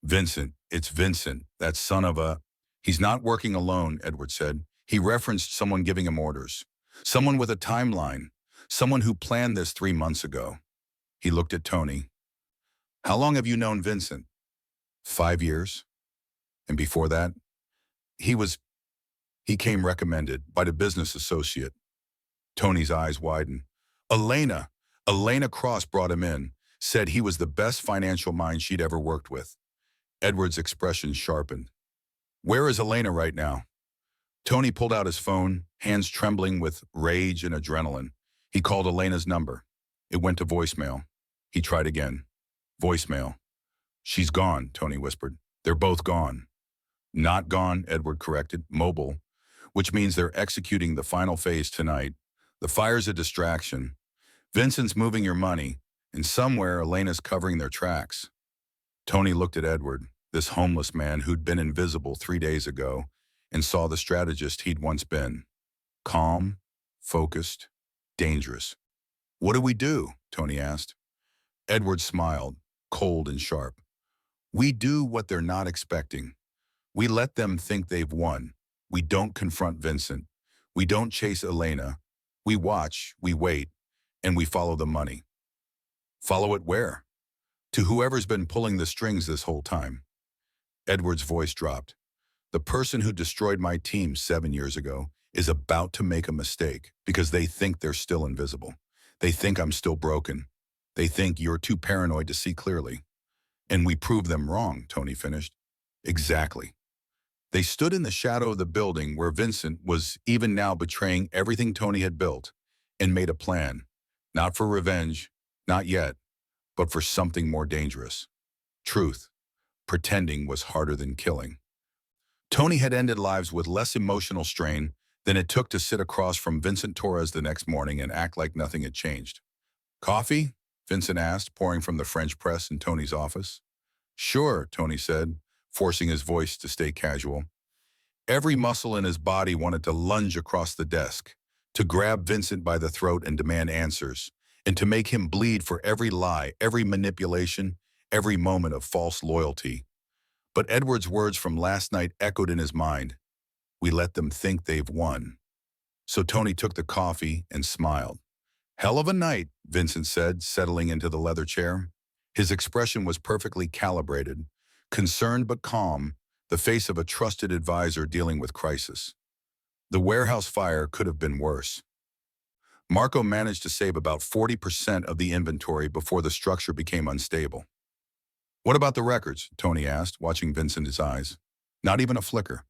Vincent, it's Vincent, that son of a... He's not working alone, Edward said. He referenced someone giving him orders. Someone with a timeline. Someone who planned this 3 months ago. He looked at Tony. How long have you known Vincent? 5 years. And before that? He came recommended by the business associate. Tony's eyes widened. Elena Cross brought him in, said he was the best financial mind she'd ever worked with. Edward's expression sharpened. Where is Elena right now? Tony pulled out his phone, hands trembling with rage and adrenaline. He called Elena's number. It went to voicemail. He tried again. Voicemail. She's gone, Tony whispered. They're both gone. Not gone, Edward corrected. Mobile, which means they're executing the final phase tonight. The fire's a distraction. Vincent's moving your money, and somewhere Elena's covering their tracks. Tony looked at Edward, this homeless man who'd been invisible 3 days ago, and saw the strategist he'd once been. Calm, focused, dangerous. What do we do? Tony asked. Edward smiled, cold and sharp. We do what they're not expecting. We let them think they've won. We don't confront Vincent. We don't chase Elena. We watch, we wait, and we follow the money. Follow it where? To whoever's been pulling the strings this whole time. Edward's voice dropped. The person who destroyed my team 7 years ago is about to make a mistake because they think they're still invisible. They think I'm still broken. They think you're too paranoid to see clearly. And we proved them wrong, Tony finished. Exactly. They stood in the shadow of the building where Vincent was even now betraying everything Tony had built and made a plan, not for revenge, not yet, but for something more dangerous. Truth. Pretending was harder than killing. Tony had ended lives with less emotional strain than it took to sit across from Vincent Torres the next morning and act like nothing had changed. "Coffee?" Vincent asked, pouring from the French press in Tony's office. "Sure," Tony said, forcing his voice to stay casual. Every muscle in his body wanted to lunge across the desk, to grab Vincent by the throat and demand answers, and to make him bleed for every lie, every manipulation, every moment of false loyalty. But Edward's words from last night echoed in his mind. "We let them think they've won." So Tony took the coffee and smiled. "Hell of a night," Vincent said, settling into the leather chair. His expression was perfectly calibrated, concerned but calm, the face of a trusted advisor dealing with crisis. The warehouse fire could have been worse. Marco managed to save about 40% of the inventory before the structure became unstable. "What about the records?" Tony asked, watching Vincent's eyes. "Not even a flicker.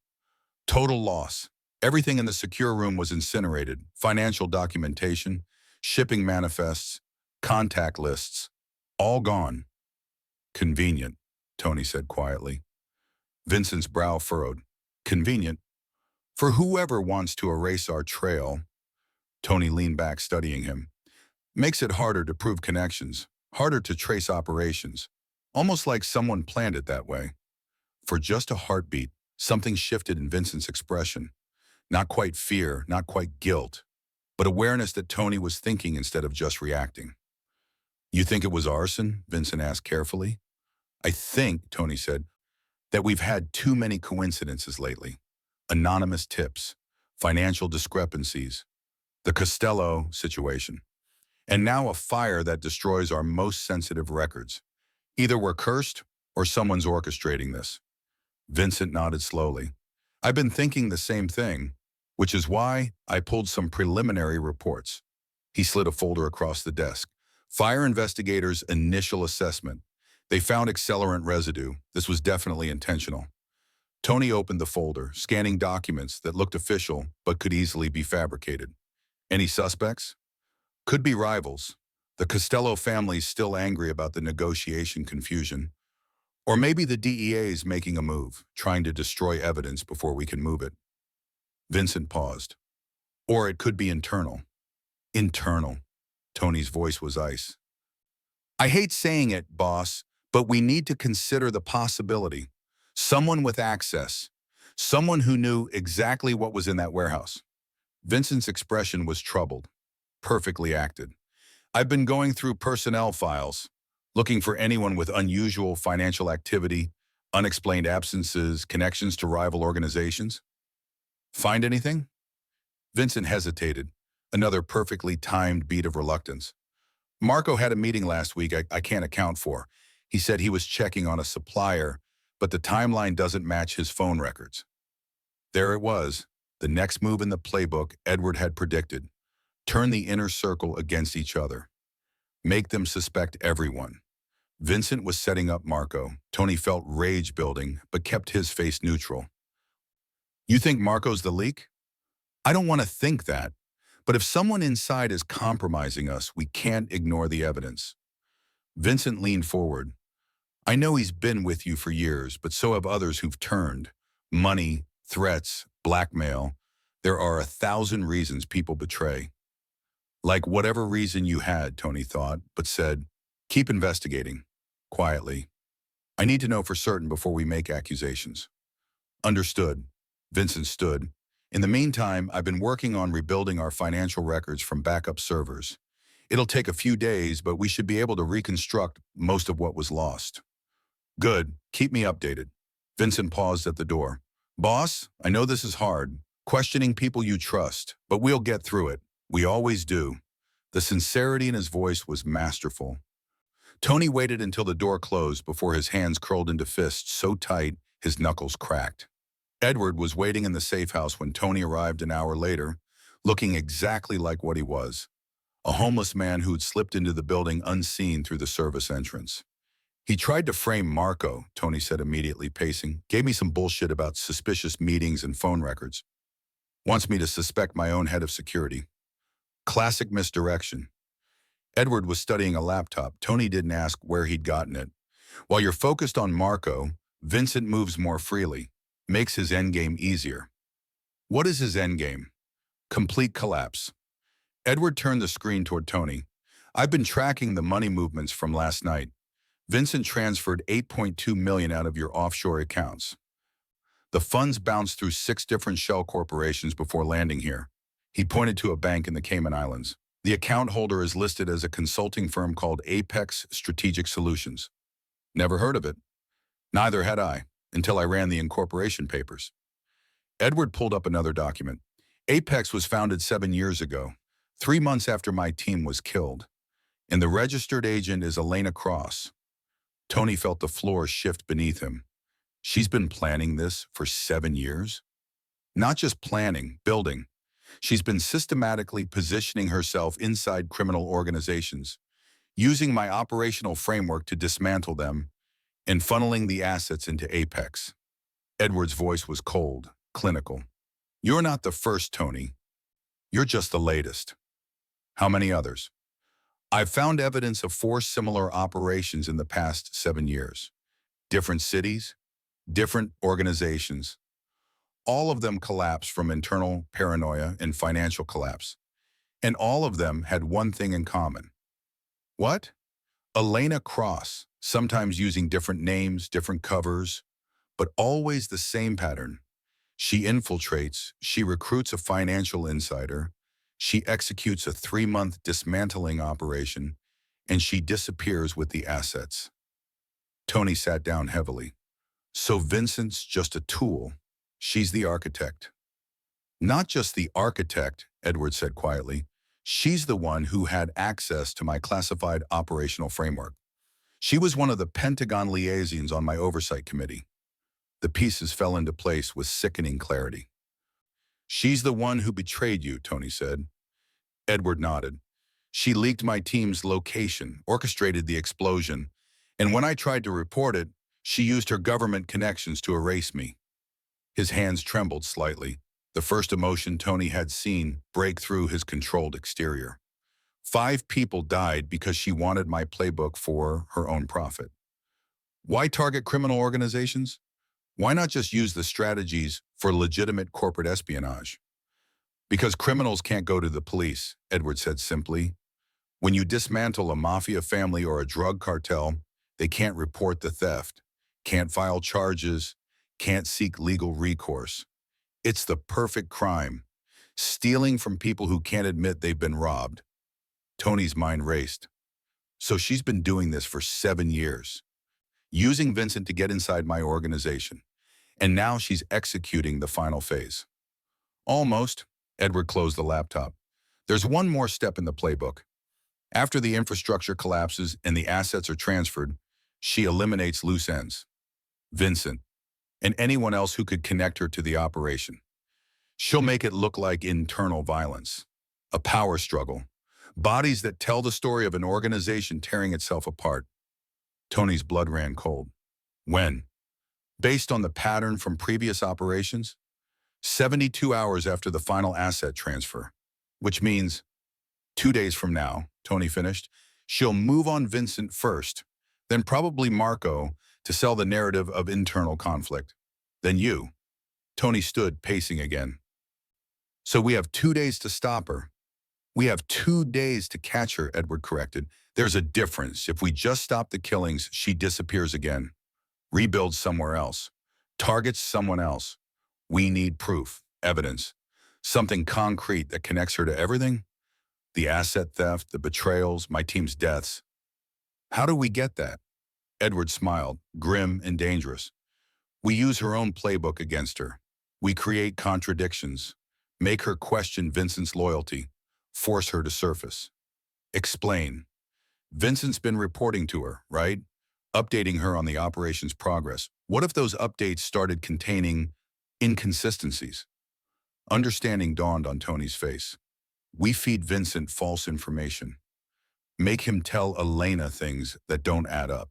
Total loss. Everything in the secure room was incinerated. Financial documentation, shipping manifests, contact lists, all gone." "Convenient," Tony said quietly. Vincent's brow furrowed. "Convenient? For whoever wants to erase our trail." Tony leaned back, studying him. "Makes it harder to prove connections, harder to trace operations. Almost like someone planned it that way." For just a heartbeat, something shifted in Vincent's expression. Not quite fear, not quite guilt, but awareness that Tony was thinking instead of just reacting. "You think it was arson?" Vincent asked carefully. "I think," Tony said, "that we've had too many coincidences lately. Anonymous tips, financial discrepancies, the Costello situation, and now a fire that destroys our most sensitive records. Either we're cursed or someone's orchestrating this." Vincent nodded slowly. "I've been thinking the same thing, which is why I pulled some preliminary reports." He slid a folder across the desk. "Fire investigators' initial assessment. They found accelerant residue. This was definitely intentional." Tony opened the folder, scanning documents that looked official but could easily be fabricated. "Any suspects?" "Could be rivals. The Costello family's still angry about the negotiation confusion. Or maybe the DEA's making a move, trying to destroy evidence before we can move it." Vincent paused. "Or it could be internal." "Internal." Tony's voice was ice. "I hate saying it, boss, but we need to consider the possibility. Someone with access. Someone who knew exactly what was in that warehouse." Vincent's expression was troubled. Perfectly acted. "I've been going through personnel files, looking for anyone with unusual financial activity, unexplained absences, connections to rival organizations." "Find anything?" Vincent hesitated, another perfectly timed beat of reluctance. "Marco had a meeting last week I can't account for. He said he was checking on a supplier, but the timeline doesn't match his phone records." There it was, the next move in the playbook Edward had predicted. Turn the inner circle against each other. Make them suspect everyone. Vincent was setting up Marco. Tony felt rage building, but kept his face neutral. "You think Marco's the leak?" "I don't want to think that. But if someone inside is compromising us, we can't ignore the evidence." Vincent leaned forward. "I know he's been with you for years, but so have others who've turned. Money, threats, blackmail. There are 1,000 reasons people betray." "Like whatever reason you had," Tony thought, but said, "Keep investigating." Quietly. "I need to know for certain before we make accusations." "Understood." Vincent stood. "In the meantime, I've been working on rebuilding our financial records from backup servers. It'll take a few days, but we should be able to reconstruct most of what was lost." "Good. Keep me updated." Vincent paused at the door. "Boss, I know this is hard, questioning people you trust, but we'll get through it. We always do." The sincerity in his voice was masterful. Tony waited until the door closed before his hands curled into fists so tight his knuckles cracked. Edward was waiting in the safe house when Tony arrived an hour later, looking exactly like what he was. A homeless man who'd slipped into the building unseen through the service entrance. "He tried to frame Marco," Tony said immediately, pacing. "Gave me some bullshit about suspicious meetings and phone records. Wants me to suspect my own head of security." Classic misdirection. Edward was studying a laptop. Tony didn't ask where he'd gotten it. "While you're focused on Marco, Vincent moves more freely. makes his endgame easier. What is his endgame? Complete collapse. Edward turned the screen toward Tony. I've been tracking the money movements from last night. Vincent transferred 8.2 million out of your offshore accounts. The funds bounced through 6 different shell corporations before landing here. He pointed to a bank in the Cayman Islands. The account holder is listed as a consulting firm called Apex Strategic Solutions. Never heard of it. Neither had I, until I ran the incorporation papers. Edward pulled up another document. Apex was founded 7 years ago, 3 months after my team was killed. And the registered agent is Elena Cross. Tony felt the floor shift beneath him. She's been planning this for 7 years? Not just planning, building. She's been systematically positioning herself inside criminal organizations, using my operational framework to dismantle them, and funneling the assets into Apex. Edward's voice was cold, clinical. You're not the first, Tony. You're just the latest. How many others? I've found evidence of 4 similar operations in the past 7 years. Different cities, different organizations. All of them collapsed from internal paranoia and financial collapse. And all of them had one thing in common. What? Elena Cross, sometimes using different names, different covers, but always the same pattern. She infiltrates, she recruits a financial insider, she executes a 3-month dismantling operation, and she disappears with the assets. Tony sat down heavily. So Vincent's just a tool. She's the architect. Not just the architect, Edward said quietly. She's the one who had access to my classified operational framework. She was one of the Pentagon liaisons on my oversight committee. The pieces fell into place with sickening clarity. She's the one who betrayed you, Tony said. Edward nodded. She leaked my team's location, orchestrated the explosion, and when I tried to report it, she used her government connections to erase me. His hands trembled slightly, the first emotion Tony had seen break through his controlled exterior. 5 people died because she wanted my playbook for her own profit. Why target criminal organizations? Why not just use the strategies for legitimate corporate espionage? Because criminals can't go to the police, Edward said simply. When you dismantle a mafia family or a drug cartel, they can't report the theft, can't file charges, can't seek legal recourse. It's the perfect crime, stealing from people who can't admit they've been robbed. Tony's mind raced. So she's been doing this for 7 years, using Vincent to get inside my organization. And now she's executing the final phase. Almost. Edward closed the laptop. There's one more step in the playbook. After the infrastructure collapses and the assets are transferred, she eliminates loose ends. Vincent, and anyone else who could connect her to the operation. She'll make it look like internal violence, a power struggle, bodies that tell the story of an organization tearing itself apart. Tony's blood ran cold. When? Based on the pattern from previous operations? 72 hours after the final asset transfer, which means 2 days from now, Tony finished, she'll move on Vincent first, then probably Marco to sell the narrative of internal conflict. Then you. Tony stood, pacing again. So we have 2 days to stop her. We have 2 days to catch her, Edward corrected. There's a difference. If we just stop the killings, she disappears again. Rebuilds somewhere else. Targets someone else. We need proof, evidence, something concrete that connects her to everything. The asset theft, the betrayals, my team's deaths. How do we get that? Edward smiled, grim and dangerous. We use her own playbook against her. We create contradictions, make her question Vincent's loyalty, force her to surface. Explain. Vincent's been reporting to her, right? Updating her on the operation's progress. What if those updates started containing inconsistencies? Understanding dawned on Tony's face. We feed Vincent false information. Make him tell Elena things that don't add up.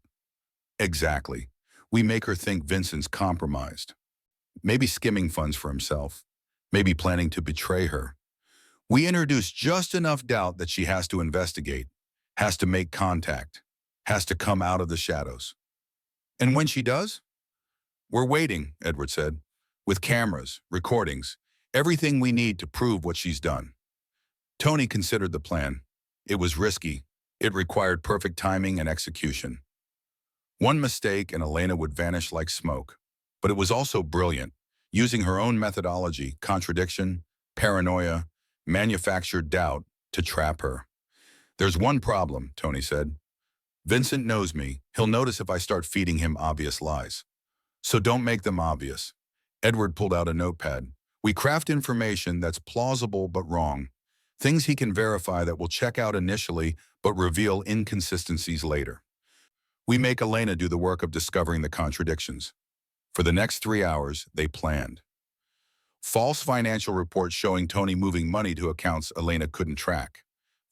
Exactly. We make her think Vincent's compromised. Maybe skimming funds for himself. Maybe planning to betray her. We introduce just enough doubt that she has to investigate, has to make contact, has to come out of the shadows. And when she does? We're waiting, Edward said. with cameras, recordings, everything we need to prove what she's done. Tony considered the plan. It was risky. It required perfect timing and execution. One mistake and Elena would vanish like smoke. But it was also brilliant, using her own methodology, contradiction, paranoia, manufactured doubt to trap her. There's one problem, Tony said. Vincent knows me. He'll notice if I start feeding him obvious lies. So don't make them obvious. Edward pulled out a notepad. We craft information that's plausible but wrong. Things he can verify that will check out initially but reveal inconsistencies later. We make Elena do the work of discovering the contradictions. For the next 3 hours, they planned. False financial reports showing Tony moving money to accounts Elena couldn't track.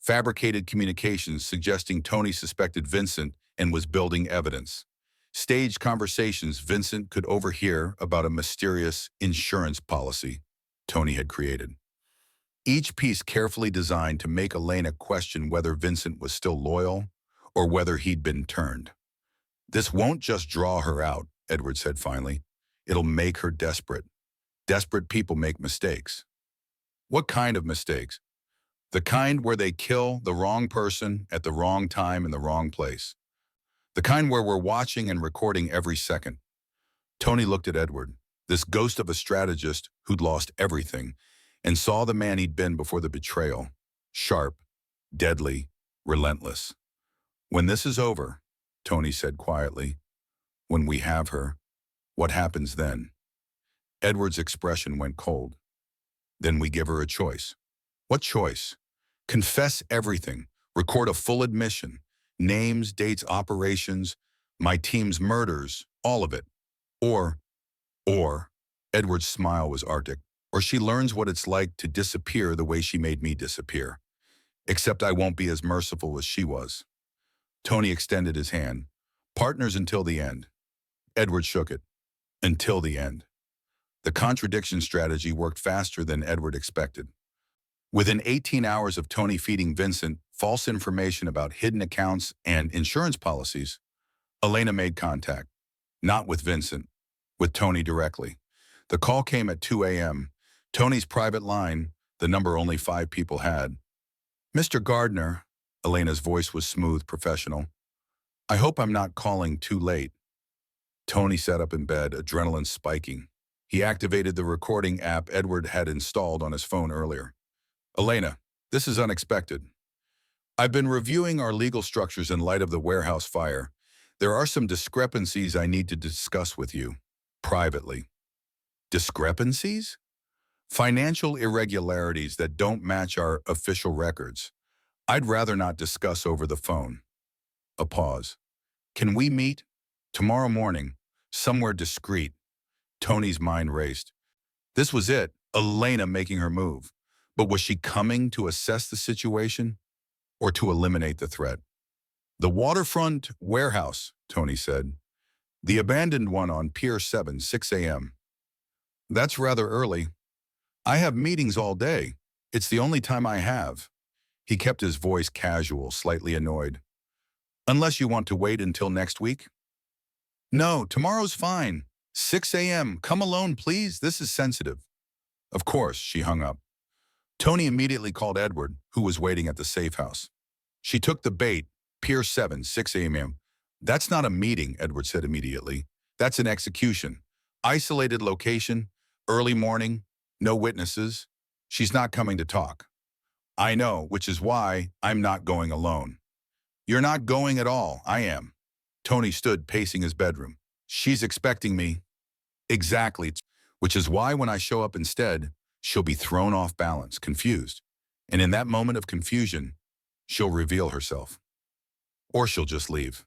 Fabricated communications suggesting Tony suspected Vincent and was building evidence. Staged conversations Vincent could overhear about a mysterious insurance policy Tony had created. Each piece carefully designed to make Elena question whether Vincent was still loyal or whether he'd been turned. This won't just draw her out, Edward said finally. It'll make her desperate. Desperate people make mistakes. What kind of mistakes? The kind where they kill the wrong person at the wrong time in the wrong place. The kind where we're watching and recording every second. Tony looked at Edward, this ghost of a strategist who'd lost everything, and saw the man he'd been before the betrayal. Sharp, deadly, relentless. When this is over, Tony said quietly, when we have her, what happens then? Edward's expression went cold. Then we give her a choice. What choice? Confess everything. Record a full admission. Names, dates, operations, my team's murders, all of it. Or, Edward's smile was arctic, or she learns what it's like to disappear the way she made me disappear. Except I won't be as merciful as she was. Tony extended his hand. Partners until the end. Edward shook it. Until the end. The contradiction strategy worked faster than Edward expected. Within 18 hours of Tony feeding Vincent false information about hidden accounts and insurance policies, Elena made contact. Not with Vincent, with Tony directly. The call came at 2 a.m. Tony's private line, the number only 5 people had. Mr. Gardner, Elena's voice was smooth, professional. I hope I'm not calling too late. Tony sat up in bed, adrenaline spiking. He activated the recording app Edward had installed on his phone earlier. Elena, this is unexpected. I've been reviewing our legal structures in light of the warehouse fire. There are some discrepancies I need to discuss with you, privately. Discrepancies? Financial irregularities that don't match our official records. I'd rather not discuss over the phone. A pause. Can we meet? Tomorrow morning, somewhere discreet. Tony's mind raced. This was it, Elena making her move. But was she coming to assess the situation or to eliminate the threat? The waterfront warehouse, Tony said. The abandoned one on Pier 7, 6 a.m. That's rather early. I have meetings all day. It's the only time I have. He kept his voice casual, slightly annoyed. Unless you want to wait until next week? No, tomorrow's fine. 6 a.m. Come alone, please. This is sensitive. Of course, she hung up. Tony immediately called Edward, who was waiting at the safe house. She took the bait, Pier 7, 6 a.m. That's not a meeting, Edward said immediately. That's an execution. Isolated location, early morning, no witnesses. She's not coming to talk. I know, which is why I'm not going alone. You're not going at all, I am. Tony stood pacing his bedroom. She's expecting me. Exactly, which is why when I show up instead, she'll be thrown off balance, confused. And in that moment of confusion, she'll reveal herself. Or she'll just leave.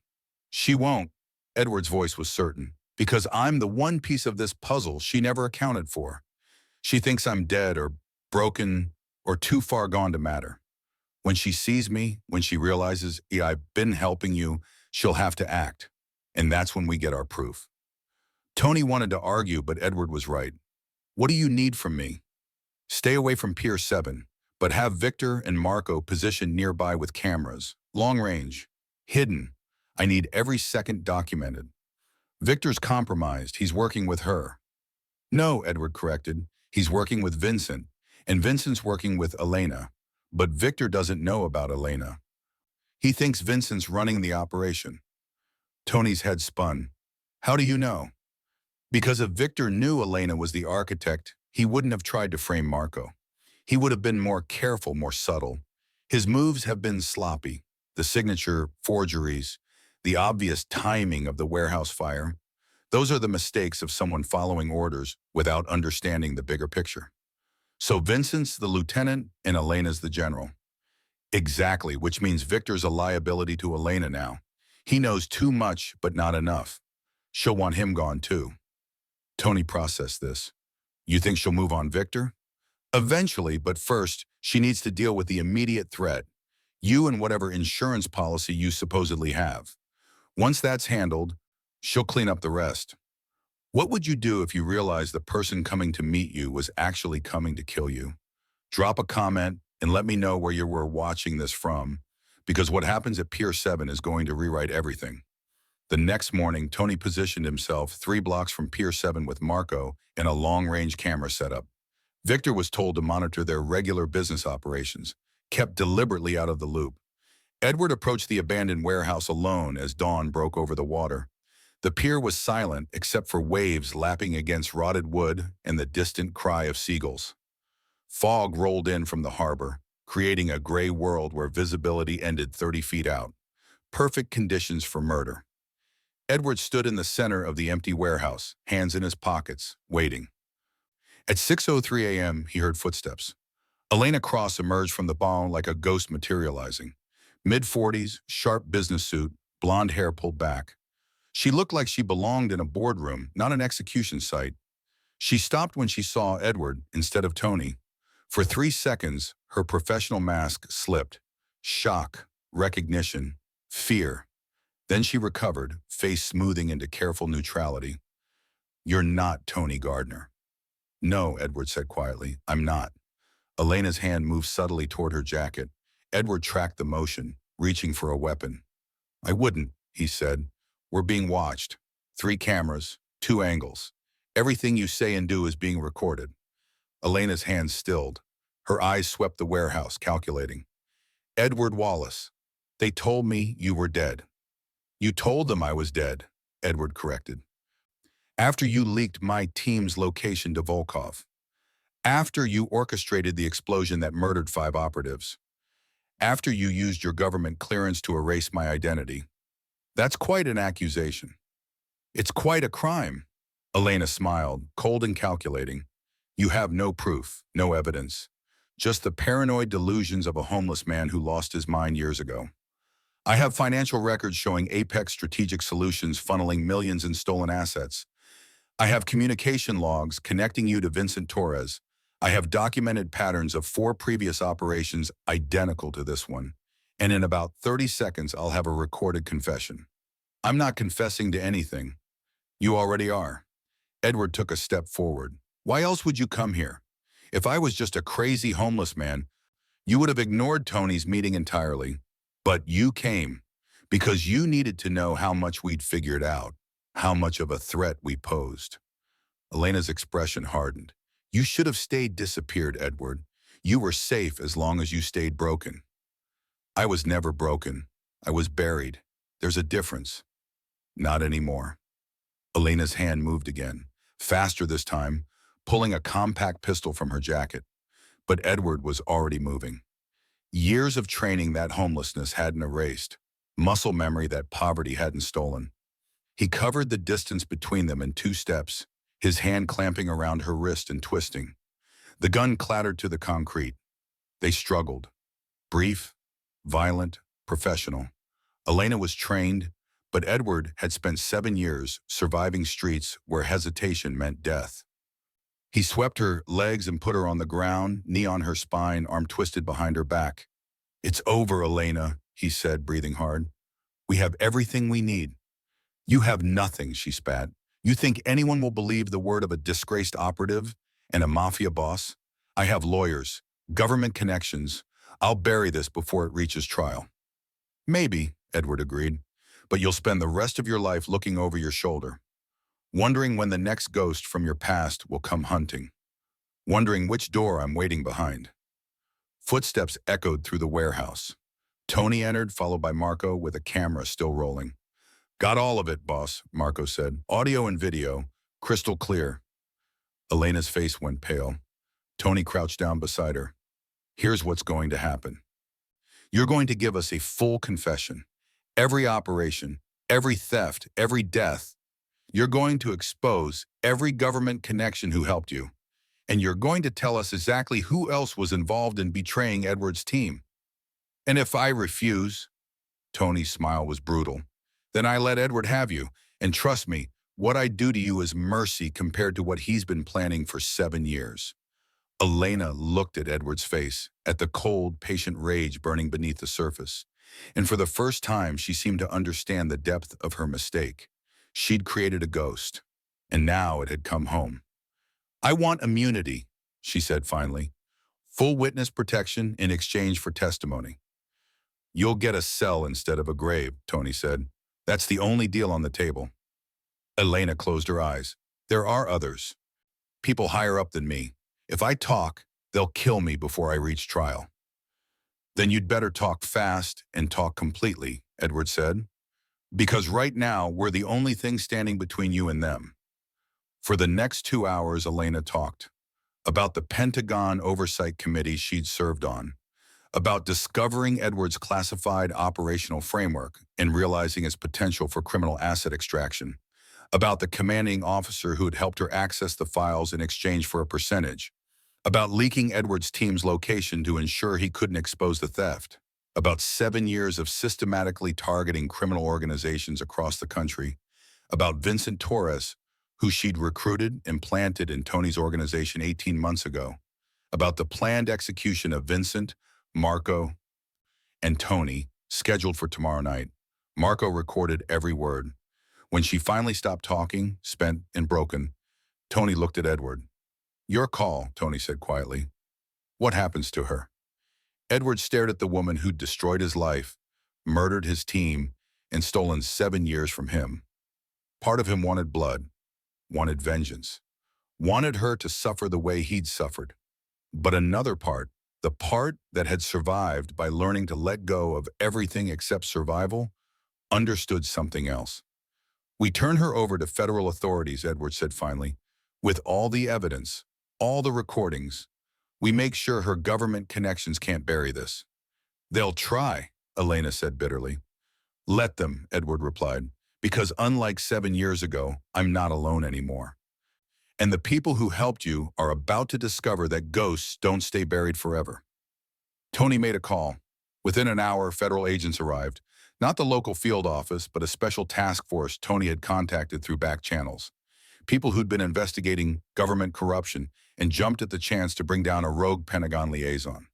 She won't, Edward's voice was certain, because I'm the one piece of this puzzle she never accounted for. She thinks I'm dead or broken or too far gone to matter. When she sees me, when she realizes, yeah, I've been helping you, she'll have to act. And that's when we get our proof. Tony wanted to argue, but Edward was right. What do you need from me? Stay away from Pier 7, but have Victor and Marco positioned nearby with cameras. Long range. Hidden. I need every second documented. Victor's compromised. He's working with her. No, Edward corrected. He's working with Vincent, and Vincent's working with Elena. But Victor doesn't know about Elena. He thinks Vincent's running the operation. Tony's head spun. How do you know? Because if Victor knew Elena was the architect, he wouldn't have tried to frame Marco. He would have been more careful, more subtle. His moves have been sloppy. The signature, forgeries, the obvious timing of the warehouse fire. Those are the mistakes of someone following orders without understanding the bigger picture. So Vincent's the lieutenant and Elena's the general. Exactly, which means Victor's a liability to Elena now. He knows too much, but not enough. She'll want him gone too. Tony processed this. You think she'll move on Victor? Eventually, but first, she needs to deal with the immediate threat. You and whatever insurance policy you supposedly have. Once that's handled, she'll clean up the rest. What would you do if you realized the person coming to meet you was actually coming to kill you? Drop a comment and let me know where you were watching this from, because what happens at Pier 7 is going to rewrite everything. The next morning, Tony positioned himself 3 blocks from Pier 7 with Marco in a long-range camera setup. Victor was told to monitor their regular business operations, kept deliberately out of the loop. Edward approached the abandoned warehouse alone as dawn broke over the water. The pier was silent except for waves lapping against rotted wood and the distant cry of seagulls. Fog rolled in from the harbor, creating a gray world where visibility ended 30 feet out. Perfect conditions for murder. Edward stood in the center of the empty warehouse, hands in his pockets, waiting. At 6:03 a.m., he heard footsteps. Elena Cross emerged from the bar like a ghost materializing. Mid-40s, sharp business suit, blonde hair pulled back. She looked like she belonged in a boardroom, not an execution site. She stopped when she saw Edward instead of Tony. For 3 seconds, her professional mask slipped. Shock, recognition, fear. Then she recovered, face smoothing into careful neutrality. You're not Tony Gardner. No, Edward said quietly, I'm not. Elena's hand moved subtly toward her jacket. Edward tracked the motion, reaching for a weapon. I wouldn't, he said. We're being watched. 3 cameras, 2 angles. Everything you say and do is being recorded. Elena's hands stilled. Her eyes swept the warehouse, calculating. Edward Wallace. They told me you were dead. You told them I was dead, Edward corrected. After you leaked my team's location to Volkov. After you orchestrated the explosion that murdered 5 operatives. After you used your government clearance to erase my identity. That's quite an accusation. It's quite a crime. Elena smiled, cold and calculating. You have no proof, no evidence. Just the paranoid delusions of a homeless man who lost his mind years ago. I have financial records showing Apex Strategic Solutions funneling millions in stolen assets. I have communication logs connecting you to Vincent Torres. I have documented patterns of 4 previous operations identical to this one. And in about 30 seconds, I'll have a recorded confession. I'm not confessing to anything. You already are. Edward took a step forward. Why else would you come here? If I was just a crazy homeless man, you would have ignored Tony's meeting entirely. But you came because you needed to know how much we'd figured out, how much of a threat we posed. Elena's expression hardened. You should have stayed disappeared, Edward. You were safe as long as you stayed broken. I was never broken. I was buried. There's a difference. Not anymore. Elena's hand moved again, faster this time, pulling a compact pistol from her jacket. But Edward was already moving. Years of training that homelessness hadn't erased, muscle memory that poverty hadn't stolen. He covered the distance between them in 2 steps, his hand clamping around her wrist and twisting. The gun clattered to the concrete. They struggled. Brief, violent, professional. Elena was trained, but Edward had spent 7 years surviving streets where hesitation meant death. He swept her legs and put her on the ground, knee on her spine, arm twisted behind her back. It's over, Elena, he said, breathing hard. We have everything we need. You have nothing, she spat. You think anyone will believe the word of a disgraced operative and a mafia boss? I have lawyers, government connections. I'll bury this before it reaches trial. Maybe, Edward agreed, but you'll spend the rest of your life looking over your shoulder. wondering when the next ghost from your past will come hunting, wondering which door I'm waiting behind. Footsteps echoed through the warehouse. Tony entered, followed by Marco with a camera still rolling. Got all of it, boss, Marco said. Audio and video, crystal clear. Elena's face went pale. Tony crouched down beside her. Here's what's going to happen. You're going to give us a full confession. Every operation, every theft, every death. You're going to expose every government connection who helped you. And you're going to tell us exactly who else was involved in betraying Edward's team. And if I refuse, Tony's smile was brutal, then I let Edward have you. And trust me, what I do to you is mercy compared to what he's been planning for 7 years. Elena looked at Edward's face, at the cold, patient rage burning beneath the surface. And for the first time, she seemed to understand the depth of her mistake. She'd created a ghost, and now it had come home. I want immunity, she said finally. Full witness protection in exchange for testimony. You'll get a cell instead of a grave, Tony said. That's the only deal on the table. Elena closed her eyes. There are others. People higher up than me. If I talk, they'll kill me before I reach trial. Then you'd better talk fast and talk completely, Edward said. Because right now, we're the only thing standing between you and them. For the next 2 hours, Elena talked about the Pentagon Oversight Committee she'd served on, about discovering Edward's classified operational framework and realizing its potential for criminal asset extraction, about the commanding officer who had helped her access the files in exchange for a percentage, about leaking Edward's team's location to ensure he couldn't expose the theft, about 7 years of systematically targeting criminal organizations across the country, about Vincent Torres, who she'd recruited and planted in Tony's organization 18 months ago, about the planned execution of Vincent, Marco, and Tony, scheduled for tomorrow night. Marco recorded every word. When she finally stopped talking, spent and broken, Tony looked at Edward. Your call, Tony said quietly. What happens to her? Edward stared at the woman who'd destroyed his life, murdered his team, and stolen 7 years from him. Part of him wanted blood, wanted vengeance, wanted her to suffer the way he'd suffered. But another part, the part that had survived by learning to let go of everything except survival, understood something else. We turn her over to federal authorities, Edward said finally, with all the evidence, all the recordings. We make sure her government connections can't bury this. They'll try, Elena said bitterly. Let them, Edward replied, because unlike 7 years ago, I'm not alone anymore. And the people who helped you are about to discover that ghosts don't stay buried forever. Tony made a call. Within an hour, federal agents arrived. Not the local field office, but a special task force Tony had contacted through back channels. People who'd been investigating government corruption and jumped at the chance to bring down a rogue Pentagon liaison.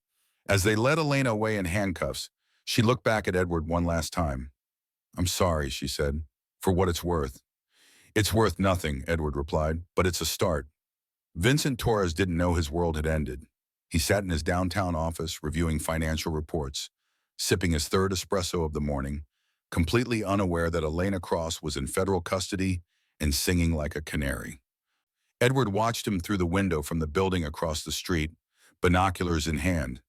As they led Elena away in handcuffs, she looked back at Edward one last time. I'm sorry, she said, for what it's worth. It's worth nothing, Edward replied, but it's a start. Vincent Torres didn't know his world had ended. He sat in his downtown office reviewing financial reports, sipping his third espresso of the morning, completely unaware that Elena Cross was in federal custody and singing like a canary. Edward watched him through the window from the building across the street, binoculars in hand.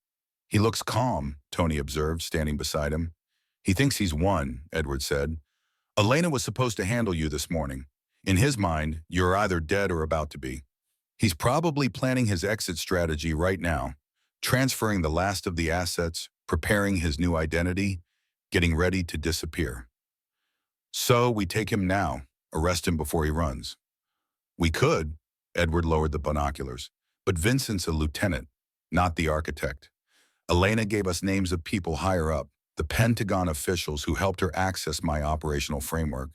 He looks calm, Tony observed, standing beside him. He thinks he's won, Edward said. Elena was supposed to handle you this morning. In his mind, you're either dead or about to be. He's probably planning his exit strategy right now, transferring the last of the assets, preparing his new identity, getting ready to disappear. So we take him now, arrest him before he runs. We could, Edward lowered the binoculars, but Vincent's a lieutenant, not the architect. Elena gave us names of people higher up, the Pentagon officials who helped her access my operational framework.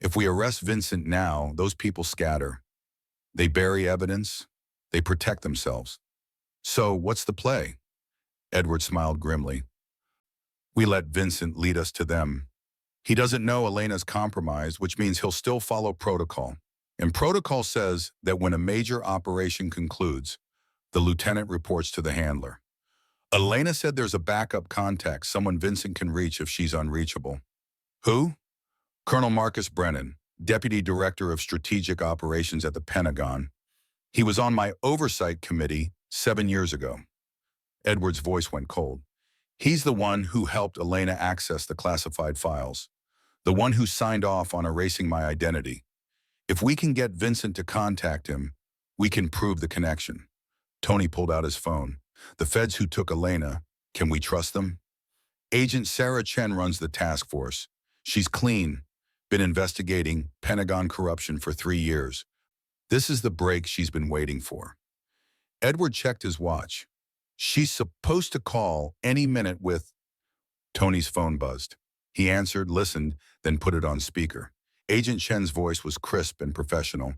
If we arrest Vincent now, those people scatter. They bury evidence. They protect themselves. So what's the play? Edward smiled grimly. We let Vincent lead us to them. He doesn't know Elena's compromised, which means he'll still follow protocol. And protocol says that when a major operation concludes, the lieutenant reports to the handler. Elena said there's a backup contact, someone Vincent can reach if she's unreachable. Who? Colonel Marcus Brennan, Deputy Director of Strategic Operations at the Pentagon. He was on my oversight committee 7 years ago. Edward's voice went cold. He's the one who helped Elena access the classified files, the one who signed off on erasing my identity. If we can get Vincent to contact him, we can prove the connection. Tony pulled out his phone. The feds who took Elena, can we trust them? Agent Sarah Chen runs the task force. She's clean, been investigating Pentagon corruption for 3 years. This is the break she's been waiting for. Edward checked his watch. She's supposed to call any minute with... Tony's phone buzzed. He answered, listened, then put it on speaker. Agent Chen's voice was crisp and professional.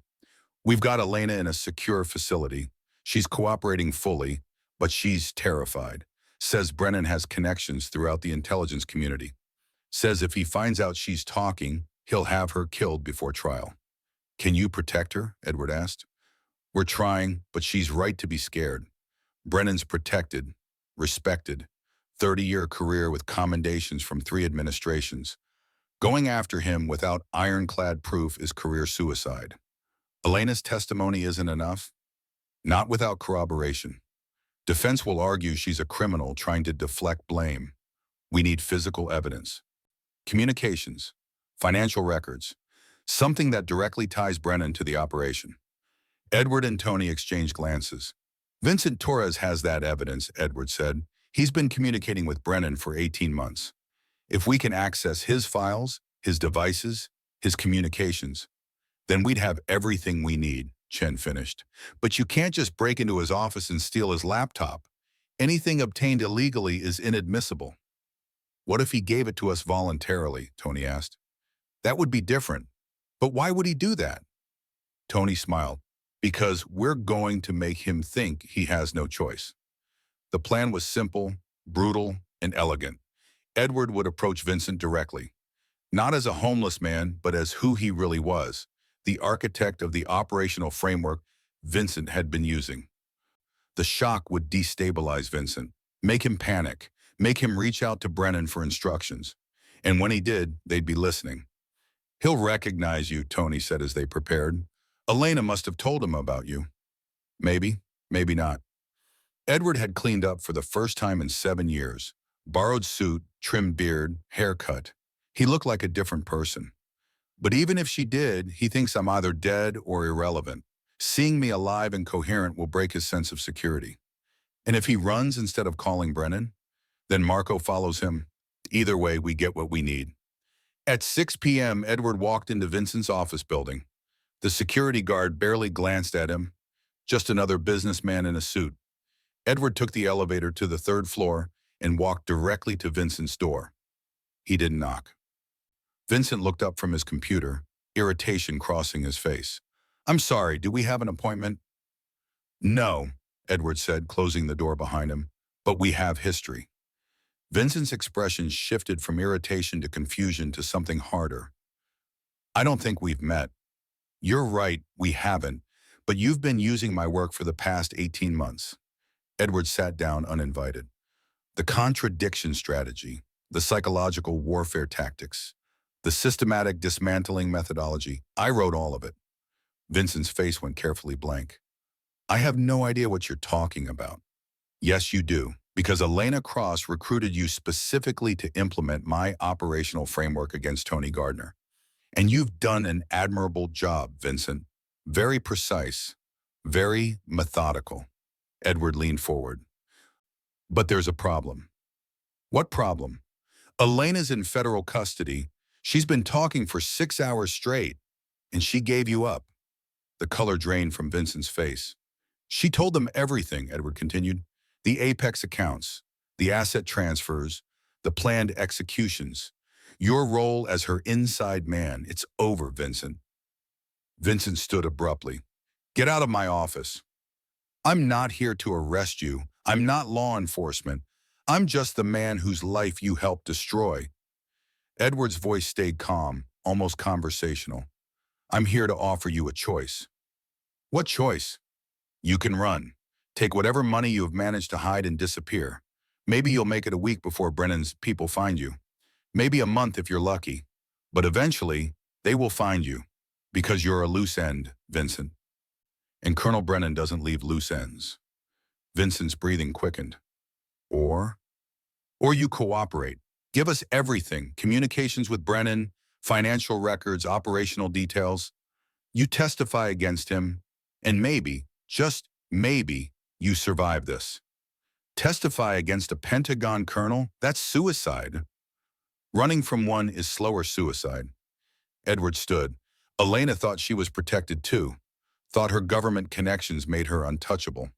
We've got Elena in a secure facility. She's cooperating fully, but she's terrified. Says Brennan has connections throughout the intelligence community. Says if he finds out she's talking, he'll have her killed before trial. Can you protect her? Edward asked. We're trying, but she's right to be scared. Brennan's protected, respected, 30-year career with commendations from 3 administrations. Going after him without ironclad proof is career suicide. Elena's testimony isn't enough? Not without corroboration. Defense will argue she's a criminal trying to deflect blame. We need physical evidence. Communications, financial records, something that directly ties Brennan to the operation. Edward and Tony exchanged glances. Vincent Torres has that evidence, Edward said. He's been communicating with Brennan for 18 months. If we can access his files, his devices, his communications, then we'd have everything we need, Chen finished. But you can't just break into his office and steal his laptop. Anything obtained illegally is inadmissible. What if he gave it to us voluntarily? Tony asked. That would be different. But why would he do that? Tony smiled. Because we're going to make him think he has no choice. The plan was simple, brutal, and elegant. Edward would approach Vincent directly, not as a homeless man, but as who he really was, the architect of the operational framework Vincent had been using. The shock would destabilize Vincent, make him panic, make him reach out to Brennan for instructions. And when he did, they'd be listening. He'll recognize you, Tony said as they prepared. Elena must have told him about you. Maybe, maybe not. Edward had cleaned up for the first time in 7 years. Borrowed suit, trimmed beard, haircut. He looked like a different person. But even if she did, he thinks I'm either dead or irrelevant. Seeing me alive and coherent will break his sense of security. And if he runs instead of calling Brennan, then Marco follows him. Either way, we get what we need. At 6 p.m., Edward walked into Vincent's office building. The security guard barely glanced at him, just another businessman in a suit. Edward took the elevator to the 3rd floor and walked directly to Vincent's door. He didn't knock. Vincent looked up from his computer, irritation crossing his face. I'm sorry, do we have an appointment? No, Edward said, closing the door behind him, but we have history. Vincent's expression shifted from irritation to confusion to something harder. I don't think we've met. You're right, we haven't, but you've been using my work for the past 18 months. Edward sat down uninvited. The contradiction strategy, the psychological warfare tactics, the systematic dismantling methodology, I wrote all of it. Vincent's face went carefully blank. I have no idea what you're talking about. Yes, you do, because Elena Cross recruited you specifically to implement my operational framework against Tony Gardner. And you've done an admirable job, Vincent. Very precise, very methodical. Edward leaned forward. But there's a problem. What problem? Elena's in federal custody. She's been talking for 6 hours straight, and she gave you up. The color drained from Vincent's face. She told them everything, Edward continued. The Apex accounts, the asset transfers, the planned executions. Your role as her inside man, it's over, Vincent. Vincent stood abruptly. Get out of my office. I'm not here to arrest you. I'm not law enforcement. I'm just the man whose life you helped destroy. Edward's voice stayed calm, almost conversational. I'm here to offer you a choice. What choice? You can run. Take whatever money you have managed to hide and disappear. Maybe you'll make it a week before Brennan's people find you. Maybe a month if you're lucky. But eventually, they will find you. Because you're a loose end, Vincent. And Colonel Brennan doesn't leave loose ends. Vincent's breathing quickened. Or? Or you cooperate. Give us everything, communications with Brennan, financial records, operational details. You testify against him, and maybe, just maybe, you survive this. Testify against a Pentagon colonel? That's suicide. Running from one is slower suicide. Edward stood. Elena thought she was protected too, thought her government connections made her untouchable.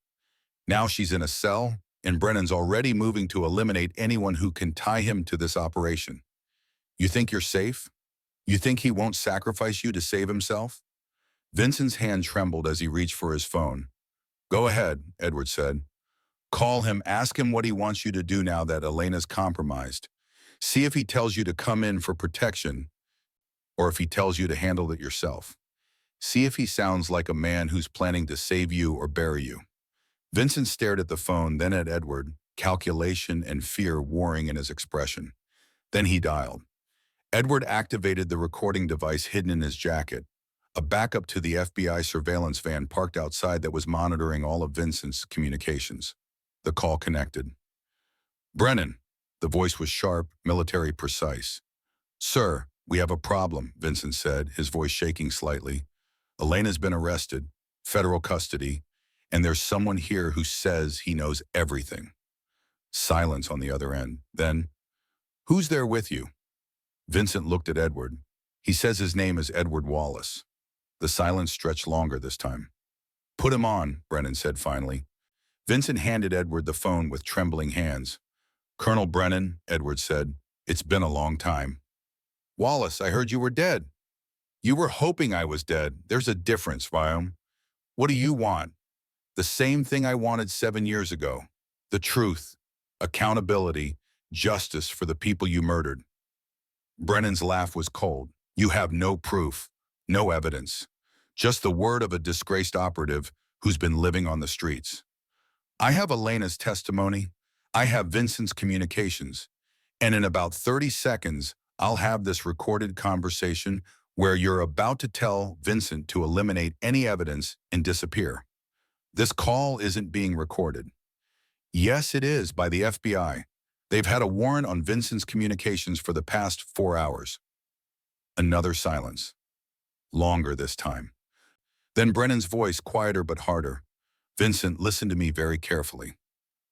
Now she's in a cell, and Brennan's already moving to eliminate anyone who can tie him to this operation. You think you're safe? You think he won't sacrifice you to save himself? Vincent's hand trembled as he reached for his phone. Go ahead, Edward said. Call him, ask him what he wants you to do now that Elena's compromised. See if he tells you to come in for protection, or if he tells you to handle it yourself. See if he sounds like a man who's planning to save you or bury you. Vincent stared at the phone, then at Edward, calculation and fear warring in his expression. Then he dialed. Edward activated the recording device hidden in his jacket, a backup to the FBI surveillance van parked outside that was monitoring all of Vincent's communications. The call connected. Brennan. The voice was sharp, military precise. Sir, we have a problem, Vincent said, his voice shaking slightly. Elena's been arrested, federal custody, and there's someone here who says he knows everything. Silence on the other end. Then, who's there with you? Vincent looked at Edward. He says his name is Edward Wallace. The silence stretched longer this time. Put him on, Brennan said finally. Vincent handed Edward the phone with trembling hands. Colonel Brennan, Edward said, it's been a long time. Wallace, I heard you were dead. You were hoping I was dead. There's a difference, Viome. What do you want? The same thing I wanted 7 years ago. The truth, accountability, justice for the people you murdered. Brennan's laugh was cold. You have no proof, no evidence. Just the word of a disgraced operative who's been living on the streets. I have Elena's testimony. I have Vincent's communications. And in about 30 seconds, I'll have this recorded conversation where you're about to tell Vincent to eliminate any evidence and disappear. This call isn't being recorded. Yes, it is, by the FBI. They've had a warrant on Vincent's communications for the past 4 hours. Another silence. Longer this time. Then Brennan's voice, quieter but harder. Vincent, listen to me very carefully.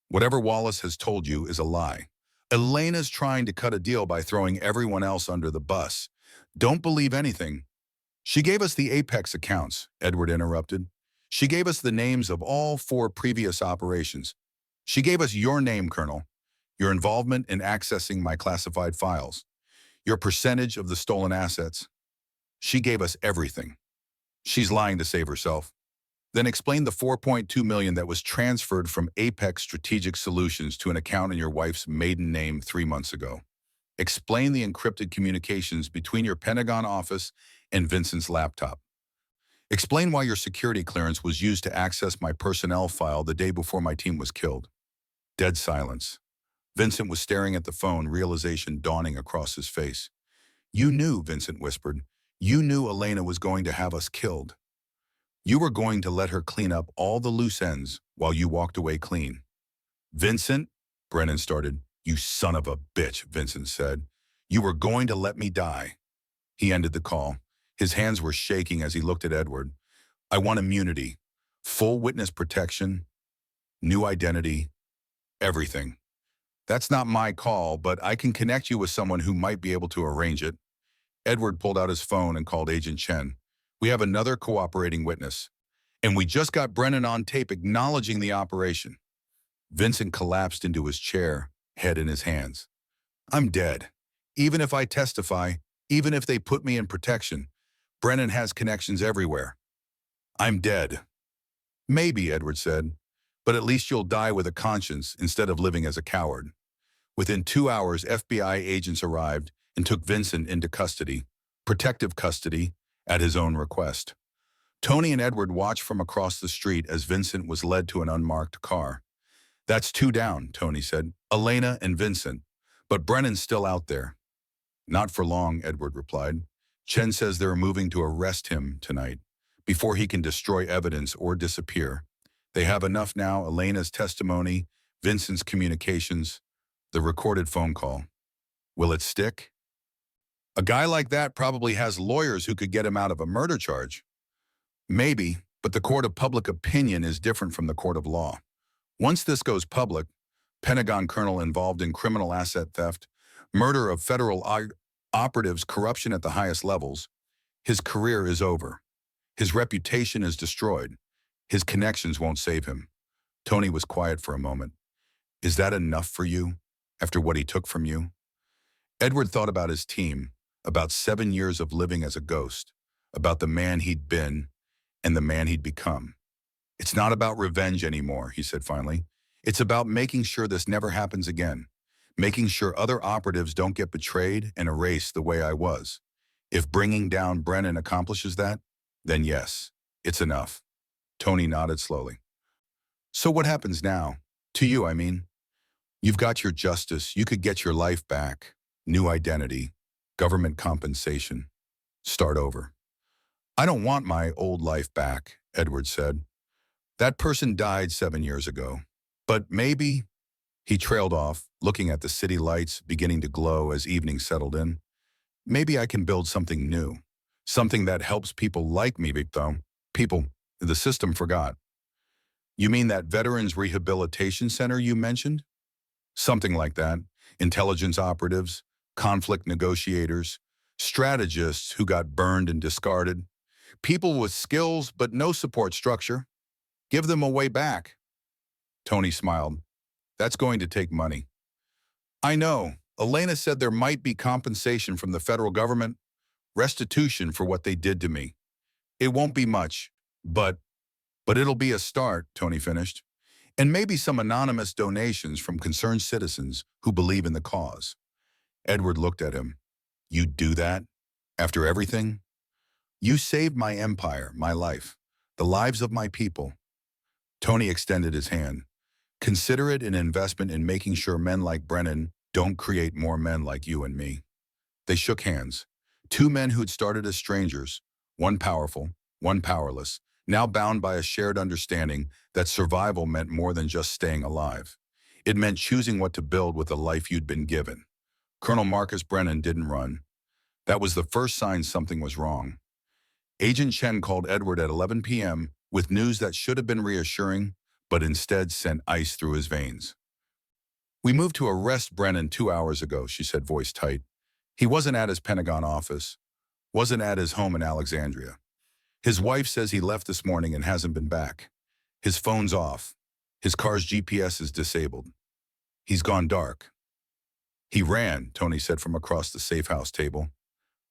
Whatever Wallace has told you is a lie. Elena's trying to cut a deal by throwing everyone else under the bus. Don't believe anything. She gave us the Apex accounts, Edward interrupted. She gave us the names of all 4 previous operations. She gave us your name, Colonel, your involvement in accessing my classified files, your percentage of the stolen assets. She gave us everything. She's lying to save herself. Then explain the $4.2 million that was transferred from Apex Strategic Solutions to an account in your wife's maiden name 3 months ago. Explain the encrypted communications between your Pentagon office and Vincent's laptop. Explain why your security clearance was used to access my personnel file the day before my team was killed. Dead silence. Vincent was staring at the phone, realization dawning across his face. You knew, Vincent whispered. You knew Elena was going to have us killed. You were going to let her clean up all the loose ends while you walked away clean. Vincent, Brennan started. You son of a bitch, Vincent said. You were going to let me die. He ended the call. His hands were shaking as he looked at Edward. I want immunity, full witness protection, new identity, everything. That's not my call, but I can connect you with someone who might be able to arrange it. Edward pulled out his phone and called Agent Chen. We have another cooperating witness, and we just got Brennan on tape acknowledging the operation. Vincent collapsed into his chair, head in his hands. I'm dead. Even if I testify, even if they put me in protection, Brennan has connections everywhere. I'm dead. Maybe, Edward said, but at least you'll die with a conscience instead of living as a coward. Within 2 hours, FBI agents arrived and took Vincent into custody, protective custody, at his own request. Tony and Edward watched from across the street as Vincent was led to an unmarked car. That's 2 down, Tony said. Elena and Vincent. But Brennan's still out there. Not for long, Edward replied. Chen says they're moving to arrest him tonight, before he can destroy evidence or disappear. They have enough now: Elena's testimony, Vincent's communications, the recorded phone call. Will it stick? A guy like that probably has lawyers who could get him out of a murder charge. Maybe, but the court of public opinion is different from the court of law. Once this goes public, Pentagon colonel involved in criminal asset theft, murder of federal operatives, corruption at the highest levels, his career is over. His reputation is destroyed. His connections won't save him. Tony was quiet for a moment. Is that enough for you, after what he took from you? Edward thought about his team, about 7 years of living as a ghost, about the man he'd been and the man he'd become. It's not about revenge anymore, he said finally. It's about making sure this never happens again, making sure other operatives don't get betrayed and erased the way I was. If bringing down Brennan accomplishes that, then yes, it's enough. Tony nodded slowly. So what happens now? To you, I mean. You've got your justice, you could get your life back, new identity, government compensation, start over. I don't want my old life back, Edward said. That person died 7 years ago. But maybe, he trailed off, looking at the city lights beginning to glow as evening settled in. Maybe I can build something new, something that helps people like me, though. People the system forgot. You mean that Veterans Rehabilitation Center you mentioned? Something like that. Intelligence operatives, conflict negotiators, strategists who got burned and discarded, people with skills but no support structure. Give them a way back. Tony smiled. That's going to take money. I know. Elena said there might be compensation from the federal government, restitution for what they did to me. It won't be much, but it'll be a start, Tony finished. And maybe some anonymous donations from concerned citizens who believe in the cause. Edward looked at him. You'd do that? After everything? You saved my empire, my life, the lives of my people. Tony extended his hand. Consider it an investment in making sure men like Brennan don't create more men like you and me. They shook hands. Two men who'd started as strangers, one powerful, one powerless, now bound by a shared understanding that survival meant more than just staying alive. It meant choosing what to build with the life you'd been given. Colonel Marcus Brennan didn't run. That was the first sign something was wrong. Agent Chen called Edward at 11 p.m. with news that should have been reassuring, but instead sent ice through his veins. We moved to arrest Brennan 2 hours ago, she said, voice tight. He wasn't at his Pentagon office, wasn't at his home in Alexandria. His wife says he left this morning and hasn't been back. His phone's off. His car's GPS is disabled. He's gone dark. He ran, Tony said from across the safe house table.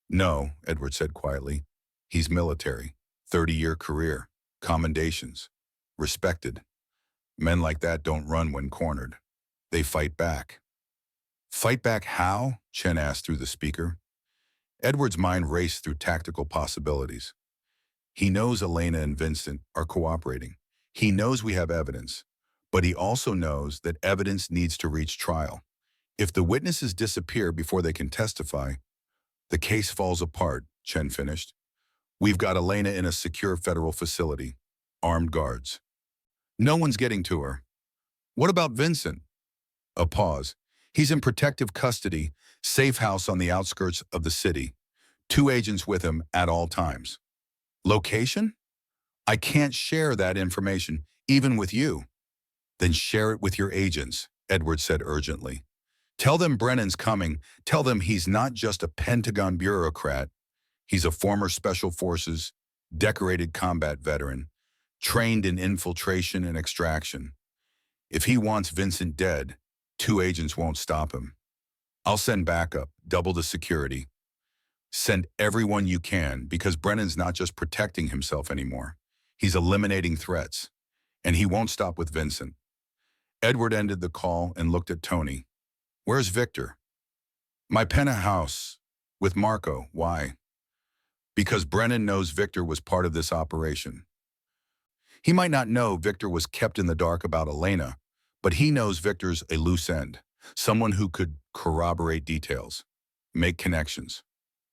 No, Edward said quietly. He's military, 30-year career, commendations, respected. Men like that don't run when cornered. They fight back. Fight back how? Chen asked through the speaker. Edward's mind raced through tactical possibilities. He knows Elena and Vincent are cooperating. He knows we have evidence, but he also knows that evidence needs to reach trial. If the witnesses disappear before they can testify, the case falls apart, Chen finished. We've got Elena in a secure federal facility, armed guards. No one's getting to her. What about Vincent? A pause. He's in protective custody, safe house on the outskirts of the city. 2 agents with him at all times. Location? I can't share that information, even with you. Then share it with your agents, Edward said urgently. Tell them Brennan's coming. Tell them he's not just a Pentagon bureaucrat. He's a former Special Forces, decorated combat veteran, trained in infiltration and extraction. If he wants Vincent dead, 2 agents won't stop him. I'll send backup, double the security. Send everyone you can, because Brennan's not just protecting himself anymore. He's eliminating threats, and he won't stop with Vincent. Edward ended the call and looked at Tony. Where's Victor? My penthouse with Marco. Why? Because Brennan knows Victor was part of this operation. He might not know Victor was kept in the dark about Elena, but he knows Victor's a loose end, someone who could corroborate details, make connections.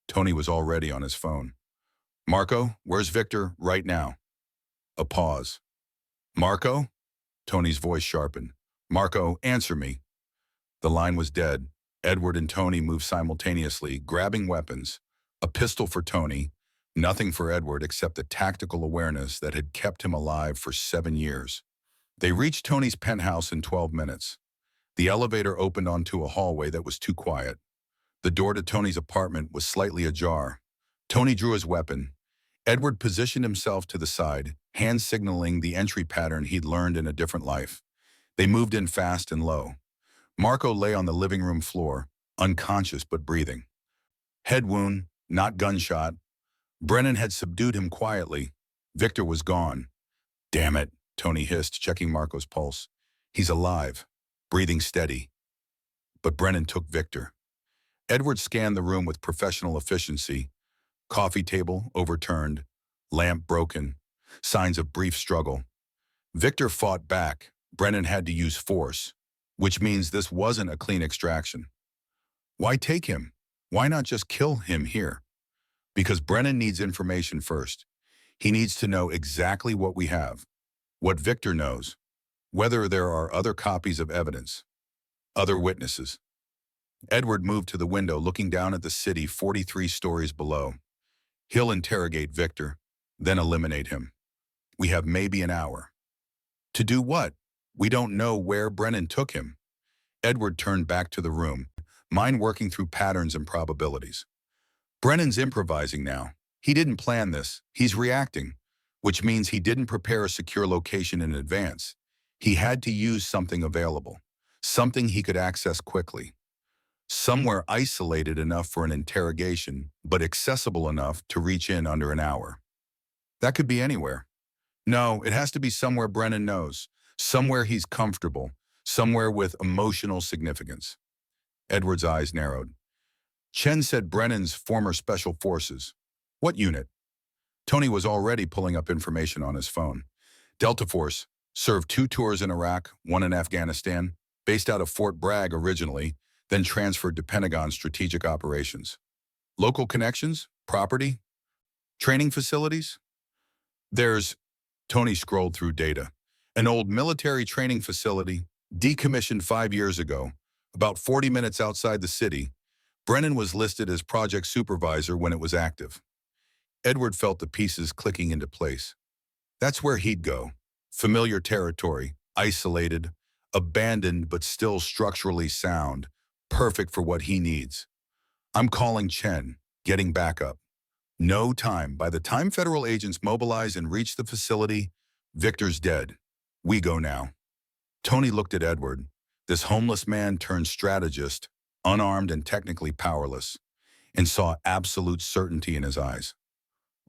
Tony was already on his phone. Marco, where's Victor right now? A pause. Marco? Tony's voice sharpened. Marco, answer me. The line was dead. Edward and Tony moved simultaneously, grabbing weapons. A pistol for Tony, nothing for Edward except the tactical awareness that had kept him alive for 7 years. They reached Tony's penthouse in 12 minutes. The elevator opened onto a hallway that was too quiet. The door to Tony's apartment was slightly ajar. Tony drew his weapon. Edward positioned himself to the side, hand signaling the entry pattern he'd learned in a different life. They moved in fast and low. Marco lay on the living room floor, unconscious but breathing. Head wound, not gunshot. Brennan had subdued him quietly. Victor was gone. Damn it, Tony hissed, checking Marco's pulse. He's alive, breathing steady. But Brennan took Victor. Edward scanned the room with professional efficiency. Coffee table overturned, lamp broken, signs of brief struggle. Victor fought back. Brennan had to use force, which means this wasn't a clean extraction. Why take him? Why not just kill him here? Because Brennan needs information first. He needs to know exactly what we have, what Victor knows, whether there are other copies of evidence, other witnesses. Edward moved to the window, looking down at the city 43 stories below. He'll interrogate Victor, then eliminate him. We have maybe an hour. To do what? We don't know where Brennan took him. Edward turned back to the room, mind working through patterns and probabilities. Brennan's improvising now. He didn't plan this. He's reacting, which means he didn't prepare a secure location in advance. He had to use something available, something he could access quickly. Somewhere isolated enough for an interrogation, but accessible enough to reach in under an hour. That could be anywhere. No, it has to be somewhere Brennan knows, somewhere he's comfortable, somewhere with emotional significance. Edward's eyes narrowed. Chen said Brennan's former special forces. What unit? Tony was already pulling up information on his phone. Delta Force served 2 tours in Iraq, 1 in Afghanistan, based out of Fort Bragg originally, then transferred to Pentagon Strategic Operations. Local connections? Property? Training facilities? Tony scrolled through data. An old military training facility, decommissioned 5 years ago, about 40 minutes outside the city. Brennan was listed as project supervisor when it was active. Edward felt the pieces clicking into place. That's where he'd go. Familiar territory, isolated, abandoned but still structurally sound, perfect for what he needs. I'm calling Chen, getting backup. No time. By the time federal agents mobilize and reach the facility, Victor's dead. We go now. Tony looked at Edward, this homeless man turned strategist, unarmed and technically powerless, and saw absolute certainty in his eyes.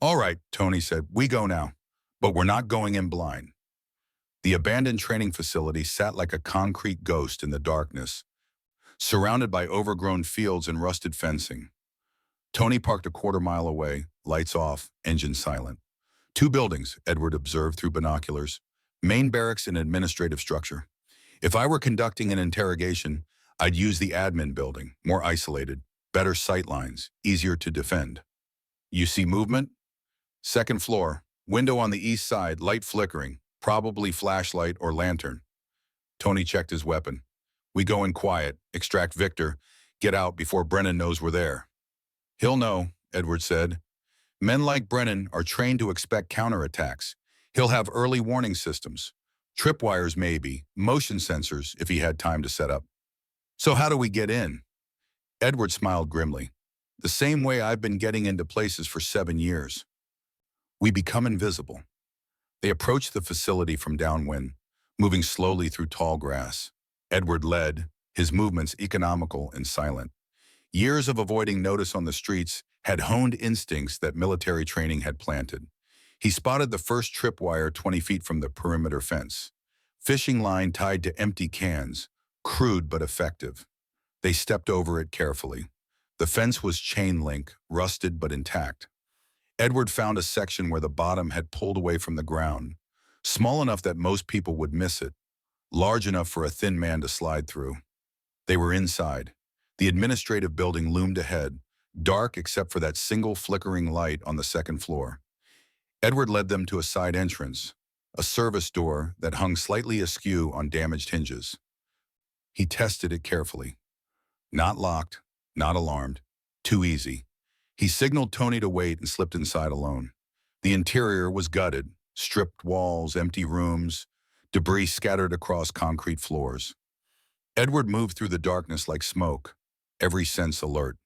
All right, Tony said, we go now, but we're not going in blind. The abandoned training facility sat like a concrete ghost in the darkness, surrounded by overgrown fields and rusted fencing. Tony parked a quarter-mile away, lights off, engine silent. 2 buildings, Edward observed through binoculars, main barracks and administrative structure. If I were conducting an interrogation, I'd use the admin building, more isolated, better sight lines, easier to defend. You see movement? 2nd floor, window on the east side, light flickering, probably flashlight or lantern. Tony checked his weapon. We go in quiet, extract Victor, get out before Brennan knows we're there. He'll know, Edward said. Men like Brennan are trained to expect counterattacks. He'll have early warning systems. Tripwires maybe, motion sensors if he had time to set up. So how do we get in? Edward smiled grimly. The same way I've been getting into places for 7 years. We become invisible. They approached the facility from downwind, moving slowly through tall grass. Edward led, his movements economical and silent. Years of avoiding notice on the streets had honed instincts that military training had planted. He spotted the first tripwire 20 feet from the perimeter fence. Fishing line tied to empty cans, crude but effective. They stepped over it carefully. The fence was chain link, rusted but intact. Edward found a section where the bottom had pulled away from the ground, small enough that most people would miss it, large enough for a thin man to slide through. They were inside. The administrative building loomed ahead, dark except for that single flickering light on the second floor. Edward led them to a side entrance, a service door that hung slightly askew on damaged hinges. He tested it carefully. Not locked, not alarmed. Too easy. He signaled Tony to wait and slipped inside alone. The interior was gutted, stripped walls, empty rooms, debris scattered across concrete floors. Edward moved through the darkness like smoke, every sense alert.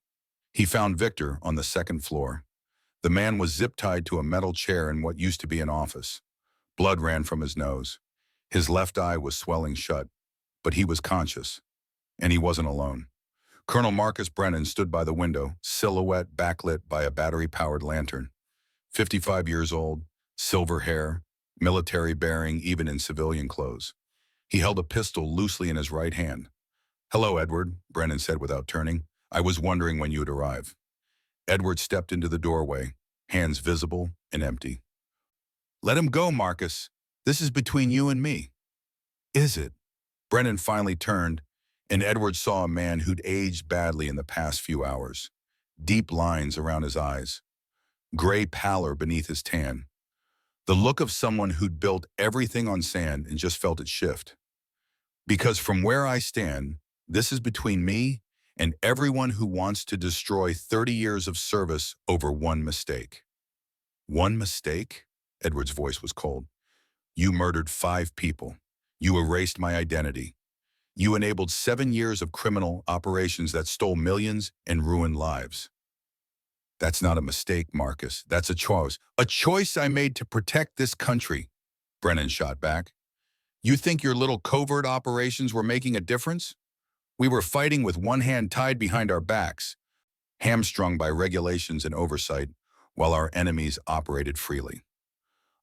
He found Victor on the second floor. The man was zip-tied to a metal chair in what used to be an office. Blood ran from his nose. His left eye was swelling shut, but he was conscious, and he wasn't alone. Colonel Marcus Brennan stood by the window, silhouette backlit by a battery-powered lantern. 55 years old, silver hair, military bearing even in civilian clothes. He held a pistol loosely in his right hand. "Hello, Edward," Brennan said without turning. "I was wondering when you'd arrive." Edward stepped into the doorway, hands visible and empty. "Let him go, Marcus. This is between you and me." "Is it?" Brennan finally turned, and Edward saw a man who'd aged badly in the past few hours. Deep lines around his eyes. Gray pallor beneath his tan. The look of someone who'd built everything on sand and just felt it shift. "Because from where I stand, this is between me and everyone who wants to destroy 30 years of service over one mistake." "One mistake?" Edward's voice was cold. "You murdered 5 people. You erased my identity. You enabled 7 years of criminal operations that stole millions and ruined lives." "That's not a mistake, Marcus. That's a choice. A choice I made to protect this country," Brennan shot back. "You think your little covert operations were making a difference? We were fighting with one hand tied behind our backs, hamstrung by regulations and oversight, while our enemies operated freely.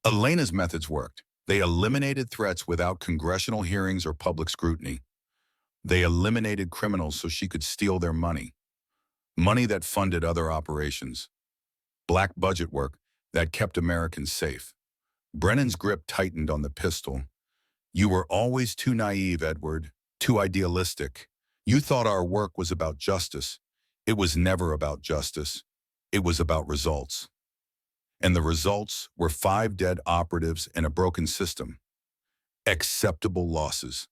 Elena's methods worked. They eliminated threats without congressional hearings or public scrutiny. They eliminated criminals so she could steal their money. Money that funded other operations. Black budget work that kept Americans safe." Brennan's grip tightened on the pistol. "You were always too naive, Edward. Too idealistic. You thought our work was about justice. It was never about justice. It was about results. And the results were 5 dead operatives and a broken system. Acceptable losses."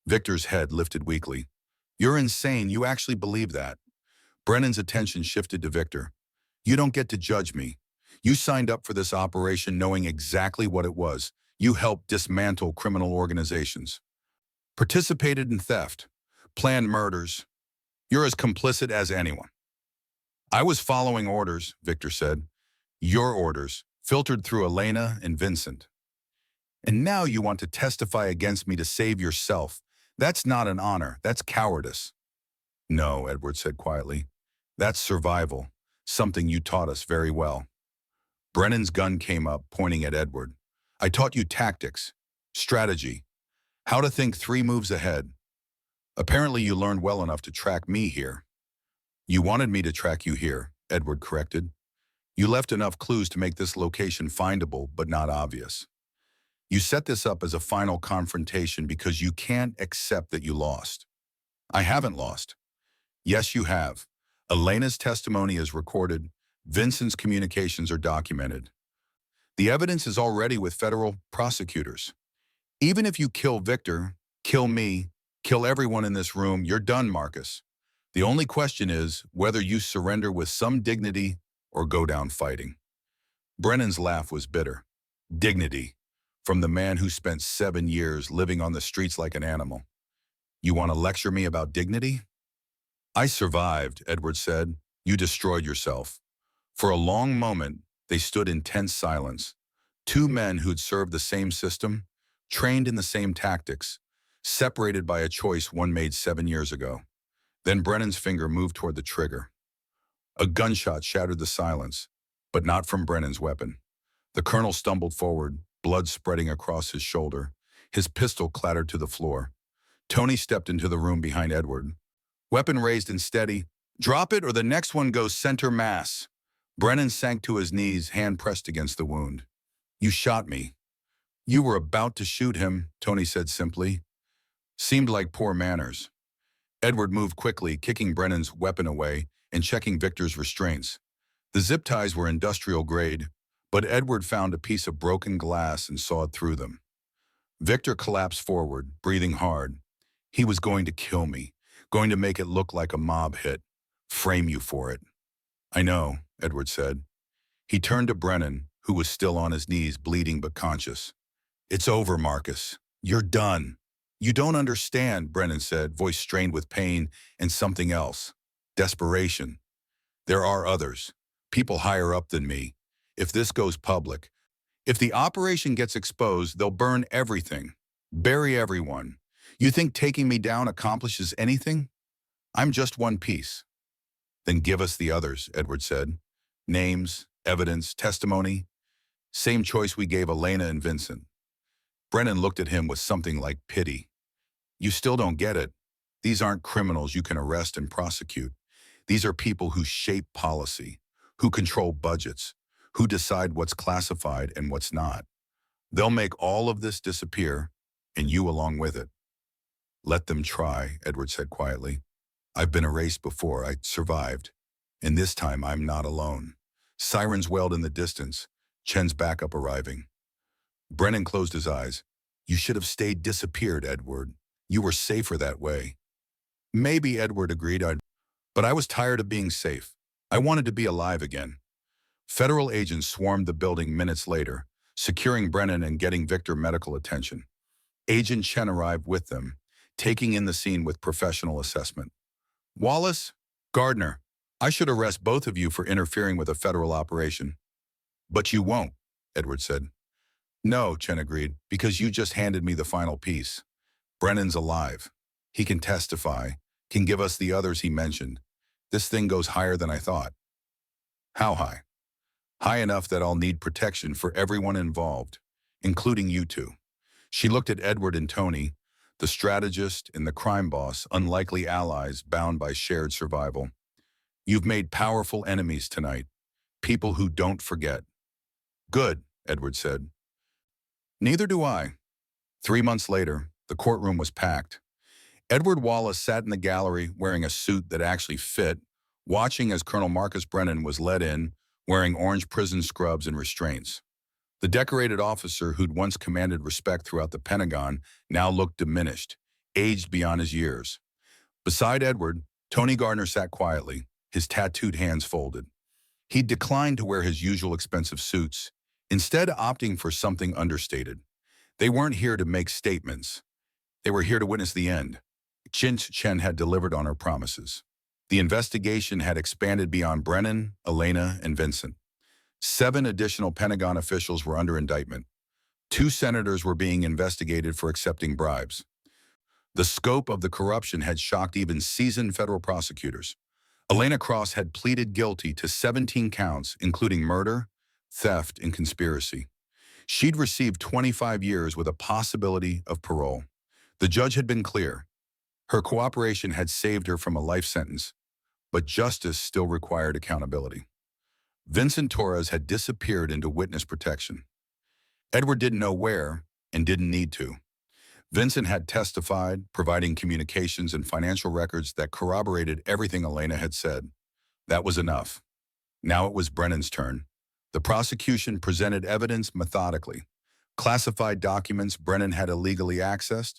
Victor's head lifted weakly. "You're insane. You actually believe that." Brennan's attention shifted to Victor. "You don't get to judge me. You signed up for this operation knowing exactly what it was. You helped dismantle criminal organizations. Participated in theft. Planned murders. You're as complicit as anyone." "I was following orders," Victor said. "Your orders, filtered through Elena and Vincent. And now you want to testify against me to save yourself. That's not an honor. That's cowardice." "No," Edward said quietly. "That's survival, something you taught us very well." Brennan's gun came up, pointing at Edward. "I taught you tactics, strategy, how to think 3 moves ahead. Apparently you learned well enough to track me here." "You wanted me to track you here," Edward corrected. "You left enough clues to make this location findable, but not obvious. You set this up as a final confrontation because you can't accept that you lost." "I haven't lost." "Yes, you have. Elena's testimony is recorded. Vincent's communications are documented. The evidence is already with federal prosecutors. Even if you kill Victor, kill me, kill everyone in this room, you're done, Marcus. The only question is whether you surrender with some dignity or go down fighting." Brennan's laugh was bitter. Dignity. From the man who spent 7 years living on the streets like an animal. "You want to lecture me about dignity?" "I survived," Edward said. "You destroyed yourself." For a long moment, they stood in tense silence. 2 men who'd served the same system, trained in the same tactics, separated by a choice one made 7 years ago. Then Brennan's finger moved toward the trigger. A gunshot shattered the silence, but not from Brennan's weapon. The colonel stumbled forward, blood spreading across his shoulder. His pistol clattered to the floor. Tony stepped into the room behind Edward. Weapon raised and steady. "Drop it or the next one goes center mass." Brennan sank to his knees, hand pressed against the wound. "You shot me." "You were about to shoot him," Tony said simply. Seemed like poor manners. Edward moved quickly, kicking Brennan's weapon away and checking Victor's restraints. The zip ties were industrial grade, but Edward found a piece of broken glass and sawed through them. Victor collapsed forward, breathing hard. He was going to kill me, going to make it look like a mob hit. Frame you for it. I know, Edward said. He turned to Brennan, who was still on his knees, bleeding but conscious. It's over, Marcus. You're done. You don't understand, Brennan said, voice strained with pain and something else. Desperation. There are others. People higher up than me. If this goes public, if the operation gets exposed, they'll burn everything. Bury everyone. You think taking me down accomplishes anything? I'm just one piece. Then give us the others, Edward said. Names, evidence, testimony. Same choice we gave Elena and Vincent. Brennan looked at him with something like pity. You still don't get it. These aren't criminals you can arrest and prosecute. These are people who shape policy, who control budgets, who decide what's classified and what's not. They'll make all of this disappear, and you along with it. Let them try, Edward said quietly. I've been erased before. I survived. And this time I'm not alone. Sirens wailed in the distance, Chen's backup arriving. Brennan closed his eyes. You should have stayed disappeared, Edward. You were safer that way. Maybe, Edward agreed, but I was tired of being safe. I wanted to be alive again. Federal agents swarmed the building minutes later, securing Brennan and getting Victor medical attention. Agent Chen arrived with them, taking in the scene with professional assessment. Wallace, Gardner, I should arrest both of you for interfering with a federal operation. But you won't, Edward said. No, Chen agreed, because you just handed me the final piece. Brennan's alive. He can testify, can give us the others he mentioned. This thing goes higher than I thought. How high? High enough that I'll need protection for everyone involved, including you two. She looked at Edward and Tony, the strategist and the crime boss, unlikely allies bound by shared survival. You've made powerful enemies tonight, people who don't forget. Good, Edward said. Neither do I. 3 months later, the courtroom was packed. Edward Wallace sat in the gallery wearing a suit that actually fit, watching as Colonel Marcus Brennan was led in, wearing orange prison scrubs and restraints. The decorated officer who'd once commanded respect throughout the Pentagon now looked diminished, aged beyond his years. Beside Edward, Tony Gardner sat quietly, his tattooed hands folded. He'd declined to wear his usual expensive suits, instead opting for something understated. They weren't here to make statements. They were here to witness the end. Chen had delivered on her promises. The investigation had expanded beyond Brennan, Elena, and Vincent. 7 additional Pentagon officials were under indictment. 2 senators were being investigated for accepting bribes. The scope of the corruption had shocked even seasoned federal prosecutors. Elena Cross had pleaded guilty to 17 counts, including murder, theft, and conspiracy. She'd received 25 years with a possibility of parole. The judge had been clear. Her cooperation had saved her from a life sentence, but justice still required accountability. Vincent Torres had disappeared into witness protection. Edward didn't know where and didn't need to. Vincent had testified, providing communications and financial records that corroborated everything Elena had said. That was enough. Now it was Brennan's turn. The prosecution presented evidence methodically. Classified documents Brennan had illegally accessed,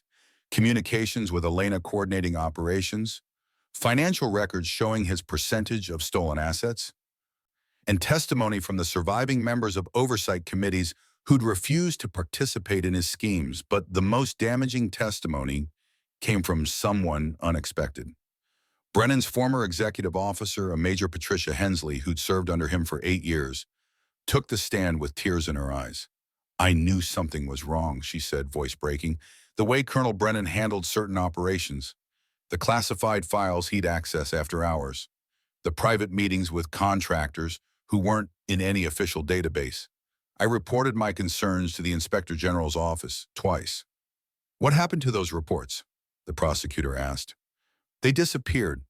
communications with Elena coordinating operations, financial records showing his percentage of stolen assets, and testimony from the surviving members of oversight committees who'd refused to participate in his schemes. But the most damaging testimony came from someone unexpected. Brennan's former executive officer, a Major Patricia Hensley, who'd served under him for 8 years, took the stand with tears in her eyes. I knew something was wrong, she said, voice breaking. The way Colonel Brennan handled certain operations, the classified files he'd access after hours, the private meetings with contractors who weren't in any official database. I reported my concerns to the Inspector General's office twice. What happened to those reports? The prosecutor asked. They disappeared,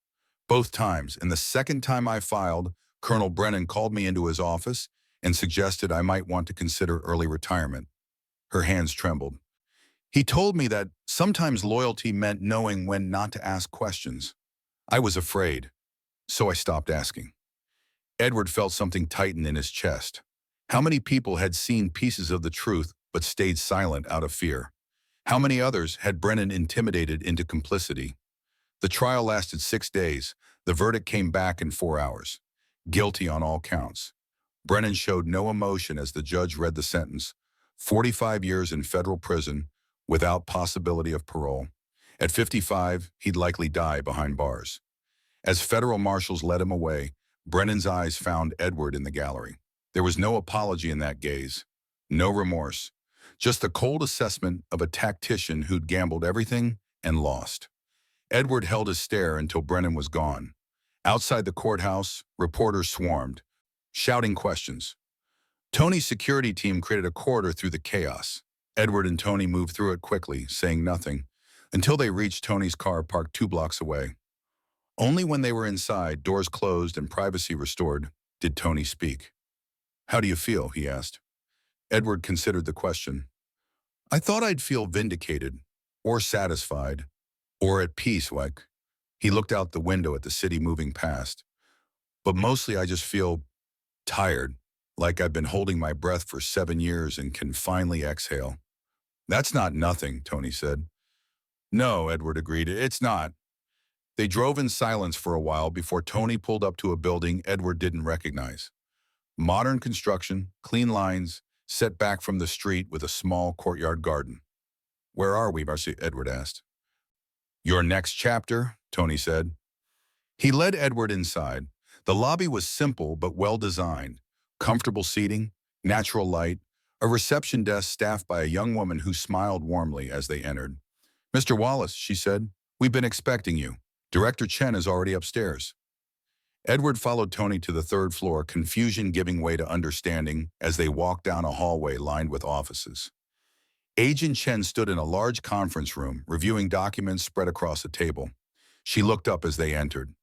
both times, and the second time I filed, Colonel Brennan called me into his office and suggested I might want to consider early retirement. Her hands trembled. He told me that sometimes loyalty meant knowing when not to ask questions. I was afraid. So I stopped asking. Edward felt something tighten in his chest. How many people had seen pieces of the truth but stayed silent out of fear? How many others had Brennan intimidated into complicity? The trial lasted 6 days. The verdict came back in 4 hours. Guilty on all counts. Brennan showed no emotion as the judge read the sentence. 45 years in federal prison without possibility of parole. At 55, he'd likely die behind bars. As federal marshals led him away, Brennan's eyes found Edward in the gallery. There was no apology in that gaze, no remorse, just the cold assessment of a tactician who'd gambled everything and lost. Edward held his stare until Brennan was gone. Outside the courthouse, reporters swarmed, shouting questions. Tony's security team created a corridor through the chaos. Edward and Tony moved through it quickly, saying nothing, until they reached Tony's car parked 2 blocks away. Only when they were inside, doors closed and privacy restored, did Tony speak. "How do you feel?" he asked. Edward considered the question. "I thought I'd feel vindicated, or satisfied, or at peace, like." He looked out the window at the city moving past. "But mostly I just feel tired, like I've been holding my breath for 7 years and can finally exhale." "That's not nothing," Tony said. "No," Edward agreed, "it's not." They drove in silence for a while before Tony pulled up to a building Edward didn't recognize. Modern construction, clean lines, set back from the street with a small courtyard garden. "Where are we?" Edward asked. "Your next chapter," Tony said. He led Edward inside. The lobby was simple but well-designed. Comfortable seating, natural light, a reception desk staffed by a young woman who smiled warmly as they entered. "Mr. Wallace," she said, "we've been expecting you. Director Chen is already upstairs." Edward followed Tony to the 3rd floor, confusion giving way to understanding as they walked down a hallway lined with offices. Agent Chen stood in a large conference room, reviewing documents spread across a table. She looked up as they entered.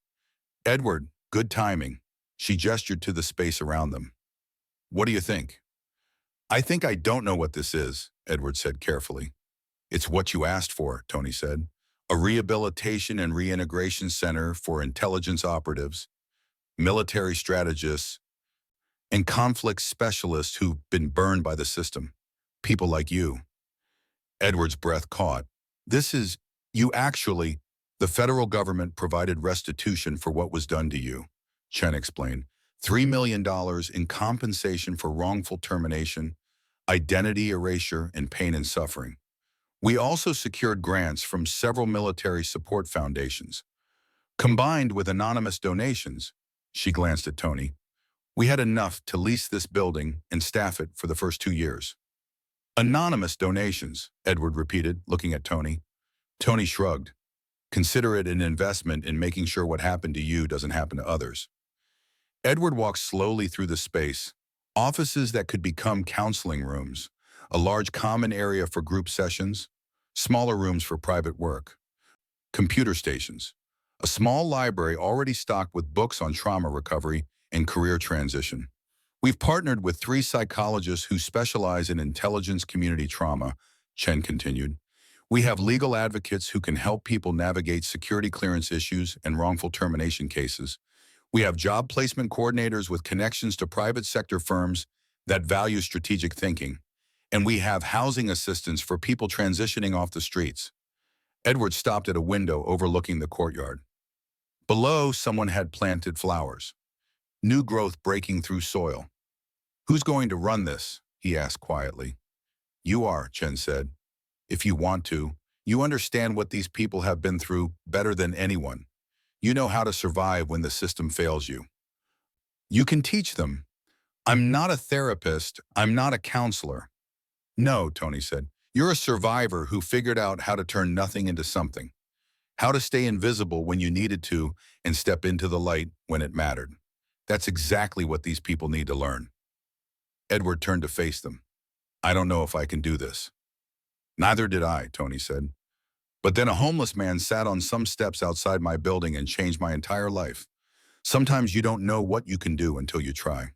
"Edward, good timing." She gestured to the space around them. "What do you think?" "I think I don't know what this is," Edward said carefully. "It's what you asked for," Tony said. "A rehabilitation and reintegration center for intelligence operatives, military strategists, and conflict specialists who've been burned by the system. People like you." Edward's breath caught. "This is, you actually, the federal government provided restitution for what was done to you," Chen explained. $3 million in compensation for wrongful termination, identity erasure, and pain and suffering. We also secured grants from several military support foundations. Combined with anonymous donations, she glanced at Tony, we had enough to lease this building and staff it for the first 2 years. "Anonymous donations," Edward repeated, looking at Tony. Tony shrugged. "Consider it an investment in making sure what happened to you doesn't happen to others." Edward walked slowly through the space, offices that could become counseling rooms, a large common area for group sessions, smaller rooms for private work, computer stations, a small library already stocked with books on trauma recovery and career transition. "We've partnered with 3 psychologists who specialize in intelligence community trauma," Chen continued. "We have legal advocates who can help people navigate security clearance issues and wrongful termination cases. We have job placement coordinators with connections to private sector firms that value strategic thinking. And we have housing assistance for people transitioning off the streets." Edward stopped at a window overlooking the courtyard. Below, someone had planted flowers, new growth breaking through soil. "Who's going to run this?" he asked quietly. "You are," Chen said. "If you want to. You understand what these people have been through better than anyone. You know how to survive when the system fails you. You can teach them. I'm not a therapist. I'm not a counselor." "No," Tony said. "You're a survivor who figured out how to turn nothing into something, how to stay invisible when you needed to and step into the light when it mattered. That's exactly what these people need to learn." Edward turned to face them. "I don't know if I can do this." "Neither did I," Tony said. "But then a homeless man sat on some steps outside my building and changed my entire life. Sometimes you don't know what you can do until you try."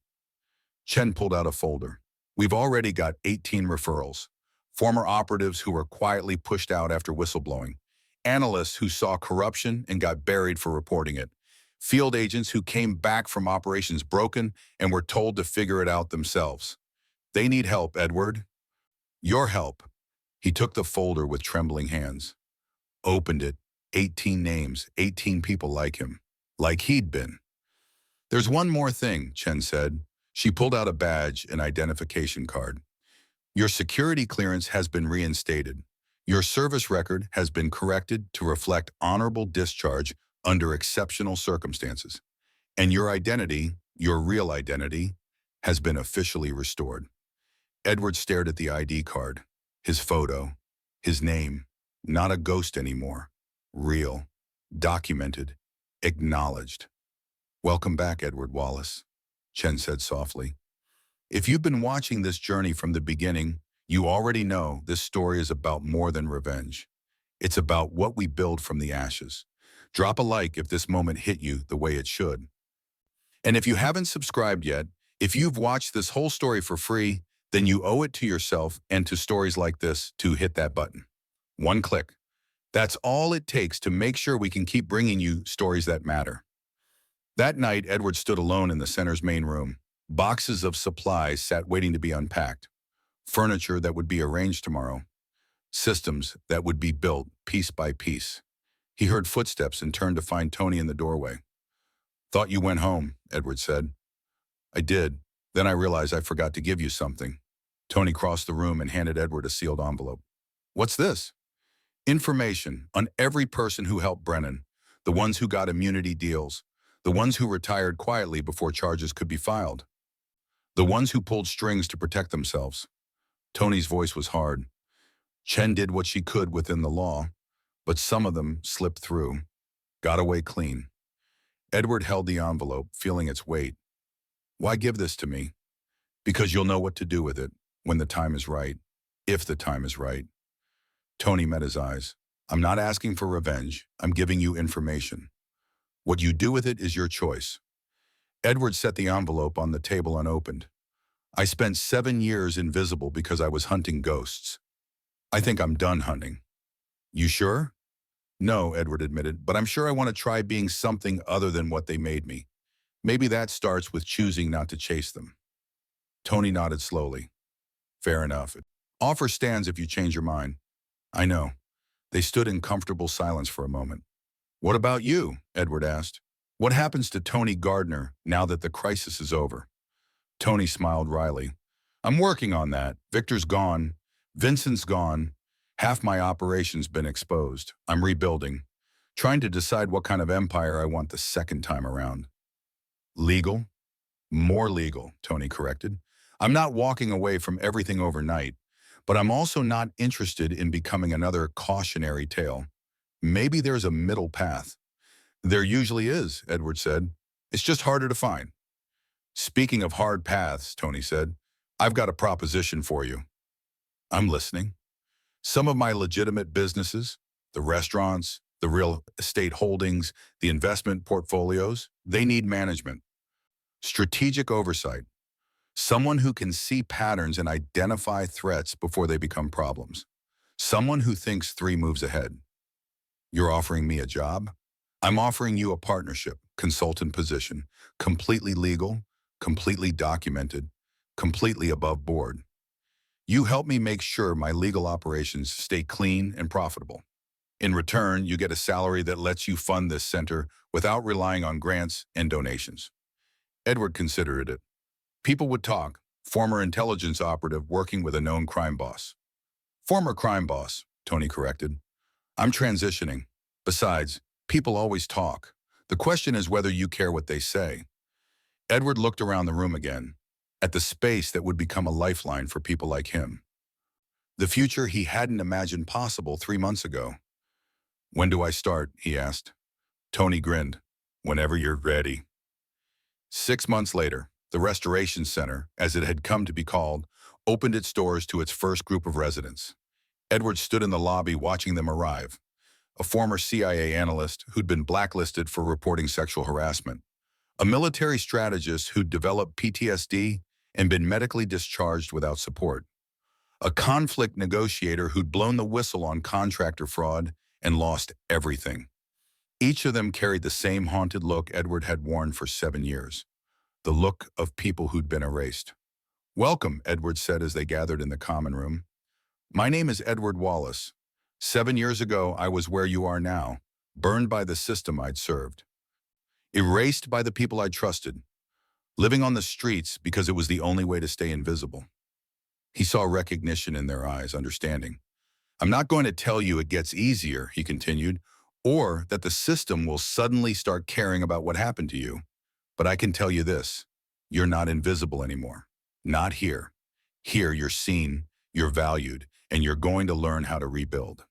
Chen pulled out a folder. "We've already got 18 referrals. Former operatives who were quietly pushed out after whistleblowing. Analysts who saw corruption and got buried for reporting it. Field agents who came back from operations broken and were told to figure it out themselves. They need help, Edward. Your help. He took the folder with trembling hands, opened it. 18 names, 18 people like him, like he'd been. There's one more thing, Chen said. She pulled out a badge and identification card. Your security clearance has been reinstated. Your service record has been corrected to reflect honorable discharge under exceptional circumstances. And your identity, your real identity, has been officially restored. Edward stared at the ID card, his photo, his name, not a ghost anymore. Real, documented, acknowledged. Welcome back, Edward Wallace, Chen said softly. If you've been watching this journey from the beginning, you already know this story is about more than revenge. It's about what we build from the ashes. Drop a like if this moment hit you the way it should. And if you haven't subscribed yet, if you've watched this whole story for free, then you owe it to yourself and to stories like this to hit that button. One click. That's all it takes to make sure we can keep bringing you stories that matter. That night, Edward stood alone in the center's main room. Boxes of supplies sat waiting to be unpacked. Furniture that would be arranged tomorrow. Systems that would be built piece by piece. He heard footsteps and turned to find Tony in the doorway. Thought you went home, Edward said. I did. Then I realized I forgot to give you something. Tony crossed the room and handed Edward a sealed envelope. What's this? Information on every person who helped Brennan, the ones who got immunity deals, the ones who retired quietly before charges could be filed, the ones who pulled strings to protect themselves. Tony's voice was hard. Chen did what she could within the law, but some of them slipped through, got away clean. Edward held the envelope, feeling its weight. Why give this to me? Because you'll know what to do with it when the time is right, if the time is right. Tony met his eyes. I'm not asking for revenge. I'm giving you information. What you do with it is your choice. Edward set the envelope on the table unopened. I spent 7 years invisible because I was hunting ghosts. I think I'm done hunting. You sure? No, Edward admitted, but I'm sure I want to try being something other than what they made me. Maybe that starts with choosing not to chase them. Tony nodded slowly. Fair enough. Offer stands if you change your mind. I know. They stood in comfortable silence for a moment. What about you? Edward asked. What happens to Tony Gardner now that the crisis is over? Tony smiled wryly. I'm working on that. Victor's gone. Vincent's gone. Half my operation's been exposed. I'm rebuilding. Trying to decide what kind of empire I want the second time around. Legal? More legal, Tony corrected. I'm not walking away from everything overnight, but I'm also not interested in becoming another cautionary tale. Maybe there's a middle path. There usually is, Edward said. It's just harder to find. Speaking of hard paths, Tony said, I've got a proposition for you. I'm listening. Some of my legitimate businesses, the restaurants, the real estate holdings, the investment portfolios, they need management. Strategic oversight. Someone who can see patterns and identify threats before they become problems. Someone who thinks 3 moves ahead. You're offering me a job? I'm offering you a partnership, consultant position, completely legal, completely documented, completely above board. You help me make sure my legal operations stay clean and profitable. In return, you get a salary that lets you fund this center without relying on grants and donations. Edward considered it. People would talk. Former intelligence operative working with a known crime boss. Former crime boss, Tony corrected. I'm transitioning. Besides, people always talk. The question is whether you care what they say. Edward looked around the room again, at the space that would become a lifeline for people like him. The future he hadn't imagined possible 3 months ago. When do I start? He asked. Tony grinned. Whenever you're ready. 6 months later, the Restoration Center, as it had come to be called, opened its doors to its first group of residents. Edward stood in the lobby watching them arrive. A former CIA analyst who'd been blacklisted for reporting sexual harassment. A military strategist who'd developed PTSD and been medically discharged without support. A conflict negotiator who'd blown the whistle on contractor fraud and lost everything. Each of them carried the same haunted look Edward had worn for 7 years, the look of people who'd been erased. "Welcome," Edward said as they gathered in the common room. "My name is Edward Wallace. 7 years ago, I was where you are now, burned by the system I'd served, erased by the people I trusted, living on the streets because it was the only way to stay invisible." He saw recognition in their eyes, understanding. "I'm not going to tell you it gets easier," he continued, "or that the system will suddenly start caring about what happened to you. But I can tell you this, you're not invisible anymore. Not here. Here you're seen, you're valued, and you're going to learn how to rebuild."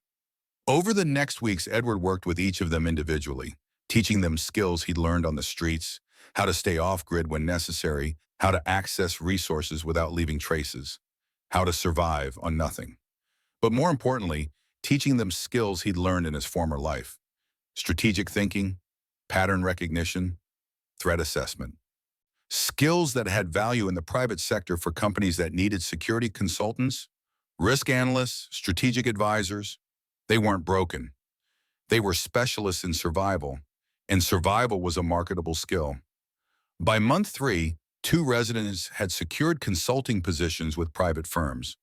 Over the next weeks, Edward worked with each of them individually, teaching them skills he'd learned on the streets, how to stay off-grid when necessary, how to access resources without leaving traces, how to survive on nothing. But more importantly, teaching them skills he'd learned in his former life: strategic thinking, pattern recognition, threat assessment. Skills that had value in the private sector for companies that needed security consultants, risk analysts, strategic advisors. They weren't broken. They were specialists in survival, and survival was a marketable skill. By month 3, 2 residents had secured consulting positions with private firms.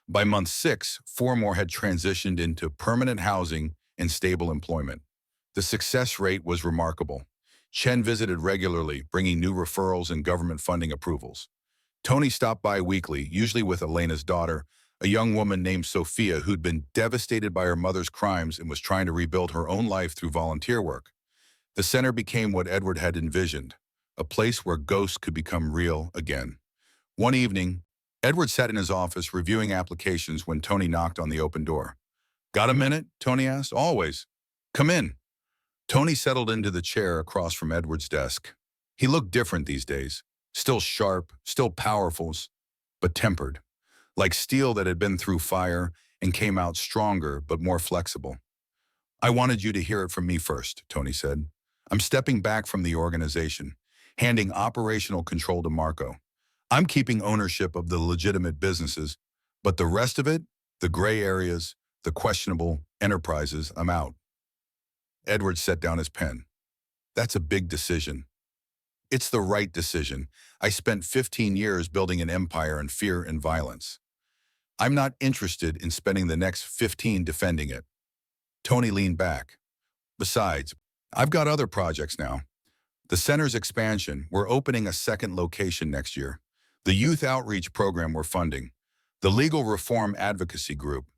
By month 6, 4 more had transitioned into permanent housing and stable employment. The success rate was remarkable. Chen visited regularly, bringing new referrals and government funding approvals. Tony stopped by weekly, usually with Elena's daughter, a young woman named Sophia who'd been devastated by her mother's crimes and was trying to rebuild her own life through volunteer work. The center became what Edward had envisioned, a place where ghosts could become real again. One evening, Edward sat in his office reviewing applications when Tony knocked on the open door. "Got a minute?" Tony asked. "Always. Come in." Tony settled into the chair across from Edward's desk. He looked different these days, still sharp, still powerful, but tempered, like steel that had been through fire and came out stronger but more flexible. "I wanted you to hear it from me first," Tony said. "I'm stepping back from the organization, handing operational control to Marco. I'm keeping ownership of the legitimate businesses, but the rest of it, the gray areas, the questionable enterprises, I'm out." Edward set down his pen. "That's a big decision." "It's the right decision. I spent 15 years building an empire in fear and violence. I'm not interested in spending the next 15 defending it." Tony leaned back. "Besides, I've got other projects now. The center's expansion, we're opening a second location next year. The youth outreach program we're funding. The legal reform advocacy group."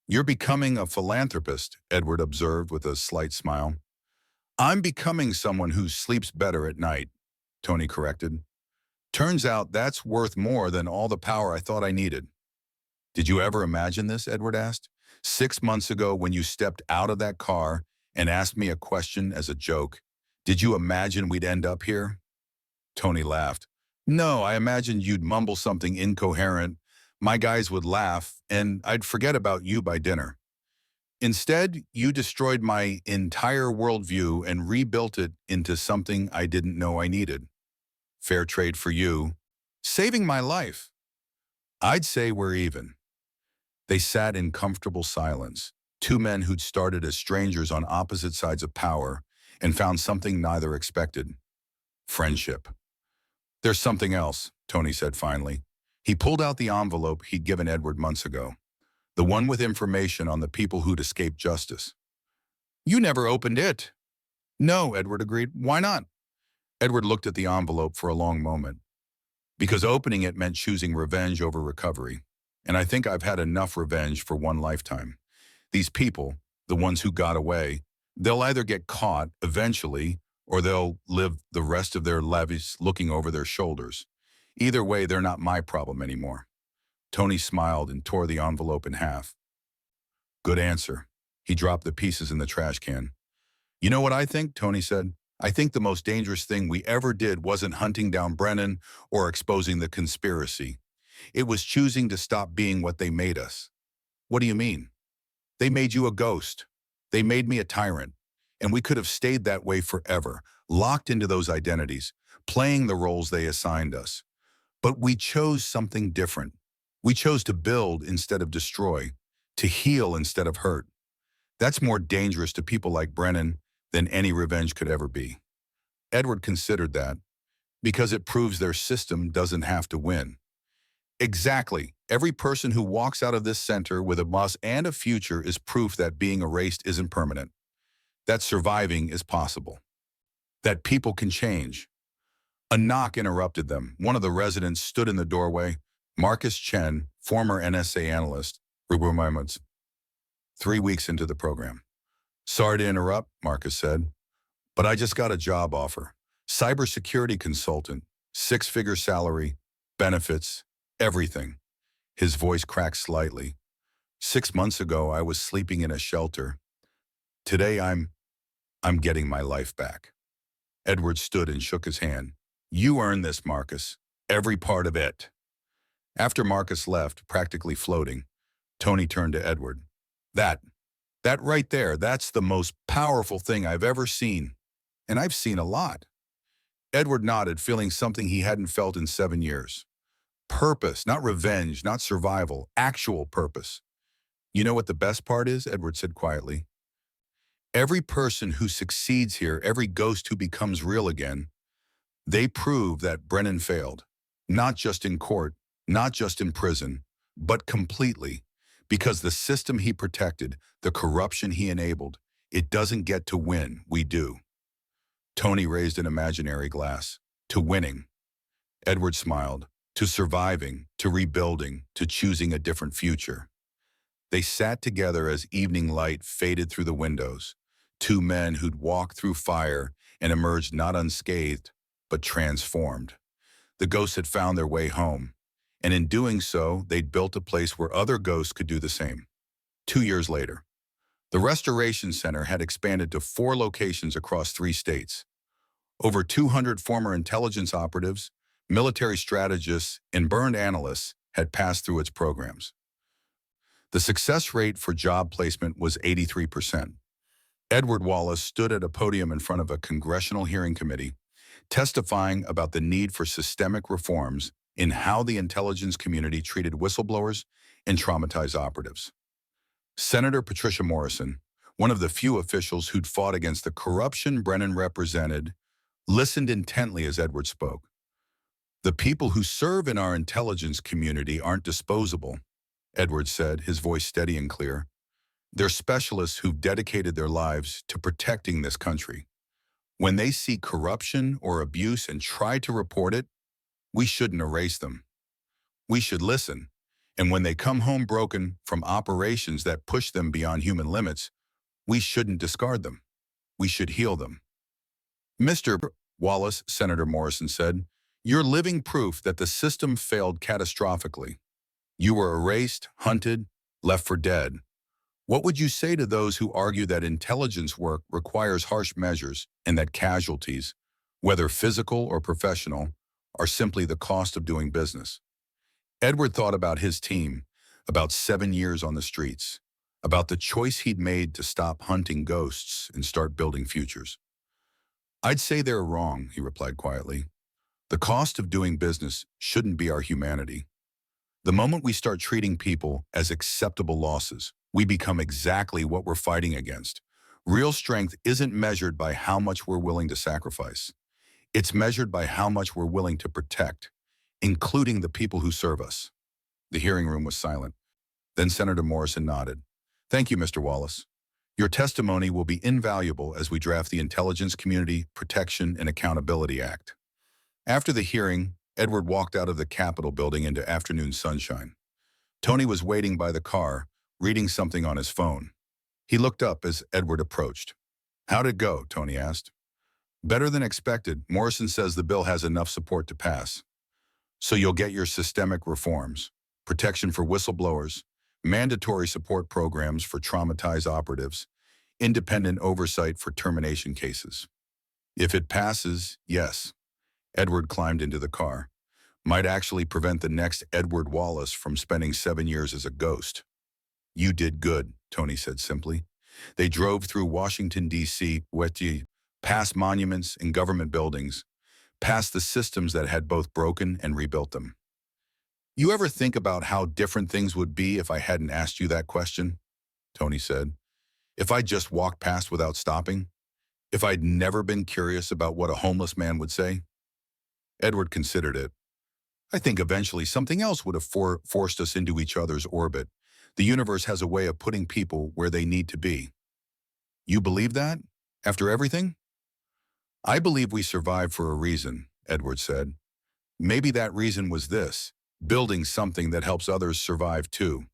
"You're becoming a philanthropist," Edward observed with a slight smile. "I'm becoming someone who sleeps better at night," Tony corrected. "Turns out that's worth more than all the power I thought I needed." "Did you ever imagine this?" Edward asked. 6 months ago when you stepped out of that car and asked me a question as a joke, did you imagine we'd end up here?" Tony laughed. "No, I imagined you'd mumble something incoherent, my guys would laugh, and I'd forget about you by dinner. Instead, you destroyed my entire worldview and rebuilt it into something I didn't know I needed. Fair trade for you. Saving my life. I'd say we're even." They sat in comfortable silence, 2 men who'd started as strangers on opposite sides of power and found something neither expected: friendship. "There's something else," Tony said finally. He pulled out the envelope he'd given Edward months ago, the one with information on the people who'd escaped justice. "You never opened it." "No," Edward agreed. "Why not?" Edward looked at the envelope for a long moment. "Because opening it meant choosing revenge over recovery. And I think I've had enough revenge for one lifetime. These people, the ones who got away, they'll either get caught eventually or they'll live the rest of their lives looking over their shoulders. Either way, they're not my problem anymore." Tony smiled and tore the envelope in half. "Good answer." He dropped the pieces in the trash can. "You know what I think?" Tony said. "I think the most dangerous thing we ever did wasn't hunting down Brennan or exposing the conspiracy. It was choosing to stop being what they made us." "What do you mean?" "They made you a ghost. They made me a tyrant. And we could have stayed that way forever, locked into those identities, playing the roles they assigned us. But we chose something different. We chose to build instead of destroy, to heal instead of hurt. That's more dangerous to people like Brennan than any revenge could ever be. Edward considered that because it proves their system doesn't have to win. Exactly. Every person who walks out of this center with a bus and a future is proof that being erased isn't permanent, that surviving is possible, that people can change. A knock interrupted them. One of the residents stood in the doorway. Marcus Chen, former NSA analyst, 3 weeks into the program. Sorry to interrupt, Marcus said, but I just got a job offer. Cybersecurity consultant, six-figure salary, benefits, everything. His voice cracked slightly. 6 months ago, I was sleeping in a shelter. Today, I'm getting my life back. Edward stood and shook his hand. You earned this, Marcus. Every part of it. After Marcus left, practically floating, Tony turned to Edward. That right there, that's the most powerful thing I've ever seen. And I've seen a lot. Edward nodded, feeling something he hadn't felt in 7 years. Purpose, not revenge, not survival, actual purpose. You know what the best part is? Edward said quietly. Every person who succeeds here, every ghost who becomes real again, they prove that Brennan failed. Not just in court, not just in prison, but completely. Because the system he protected, the corruption he enabled, it doesn't get to win, we do. Tony raised an imaginary glass. To winning. Edward smiled. To surviving, to rebuilding, to choosing a different future. They sat together as evening light faded through the windows. Two men who'd walked through fire and emerged not unscathed, but transformed. The ghosts had found their way home, and in doing so, they'd built a place where other ghosts could do the same. 2 years later, the Restoration Center had expanded to 4 locations across 3 states. Over 200 former intelligence operatives, military strategists, and burned analysts had passed through its programs. The success rate for job placement was 83%. Edward Wallace stood at a podium in front of a congressional hearing committee, testifying about the need for systemic reforms in how the intelligence community treated whistleblowers and traumatized operatives. Senator Patricia Morrison, one of the few officials who'd fought against the corruption Brennan represented, listened intently as Edward spoke. The people who serve in our intelligence community aren't disposable, Edward said, his voice steady and clear. They're specialists who've dedicated their lives to protecting this country. When they see corruption or abuse and try to report it, we shouldn't erase them. We should listen. And when they come home broken from operations that push them beyond human limits, we shouldn't discard them. We should heal them. Mr. Wallace, Senator Morrison said, you're living proof that the system failed catastrophically. You were erased, hunted, left for dead. What would you say to those who argue that intelligence work requires harsh measures and that casualties, whether physical or professional, are simply the cost of doing business? Edward thought about his team, about 7 years on the streets, about the choice he'd made to stop hunting ghosts and start building futures. I'd say they're wrong, he replied quietly. The cost of doing business shouldn't be our humanity. The moment we start treating people as acceptable losses, we become exactly what we're fighting against. Real strength isn't measured by how much we're willing to sacrifice. It's measured by how much we're willing to protect, including the people who serve us. The hearing room was silent. Then Senator Morrison nodded. Thank you, Mr. Wallace. Your testimony will be invaluable as we draft the Intelligence Community Protection and Accountability Act. After the hearing, Edward walked out of the Capitol building into afternoon sunshine. Tony was waiting by the car, reading something on his phone. He looked up as Edward approached. How'd it go? Tony asked. Better than expected. Morrison says the bill has enough support to pass. So you'll get your systemic reforms, protection for whistleblowers, mandatory support programs for traumatized operatives, independent oversight for termination cases. If it passes, yes. Edward climbed into the car. Might actually prevent the next Edward Wallace from spending 7 years as a ghost. You did good, Tony said simply. They drove through Washington, D.C., past monuments and government buildings, past the systems that had both broken and rebuilt them. You ever think about how different things would be if I hadn't asked you that question? Tony said. If I just walked past without stopping? If I'd never been curious about what a homeless man would say? Edward considered it. I think eventually something else would have forced us into each other's orbit. The universe has a way of putting people where they need to be. You believe that? After everything? I believe we survived for a reason, Edward said. Maybe that reason was this: building something that helps others survive too.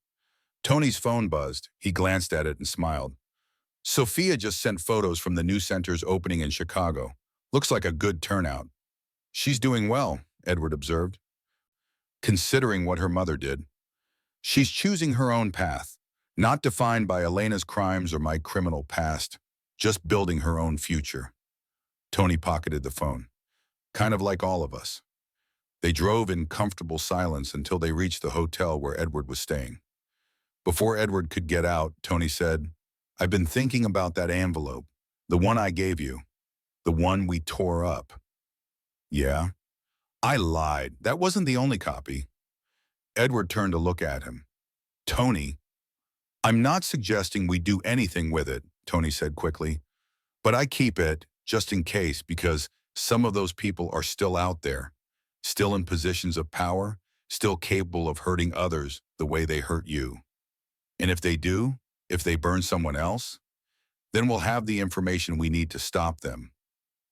Tony's phone buzzed. He glanced at it and smiled. Sophia just sent photos from the new center's opening in Chicago. Looks like a good turnout. She's doing well, Edward observed, considering what her mother did. She's choosing her own path, not defined by Elena's crimes or my criminal past, just building her own future. Tony pocketed the phone, kind of like all of us. They drove in comfortable silence until they reached the hotel where Edward was staying. Before Edward could get out, Tony said, I've been thinking about that envelope, the one I gave you, the one we tore up. Yeah? I lied. That wasn't the only copy. Edward turned to look at him. Tony, I'm not suggesting we do anything with it, Tony said quickly, but I keep it just in case because some of those people are still out there, still in positions of power, still capable of hurting others the way they hurt you. And if they do, if they burn someone else, then we'll have the information we need to stop them,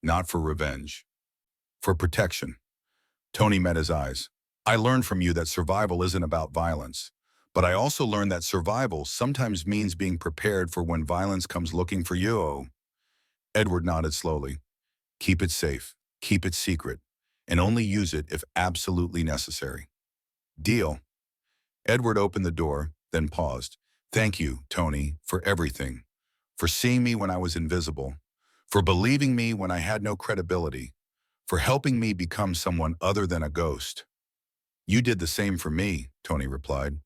not for revenge, for protection. Tony met his eyes. I learned from you that survival isn't about violence, but I also learned that survival sometimes means being prepared for when violence comes looking for you. Oh. Edward nodded slowly. Keep it safe, keep it secret, and only use it if absolutely necessary. Deal. Edward opened the door, then paused. Thank you, Tony, for everything. For seeing me when I was invisible. For believing me when I had no credibility. For helping me become someone other than a ghost. You did the same for me, Tony replied.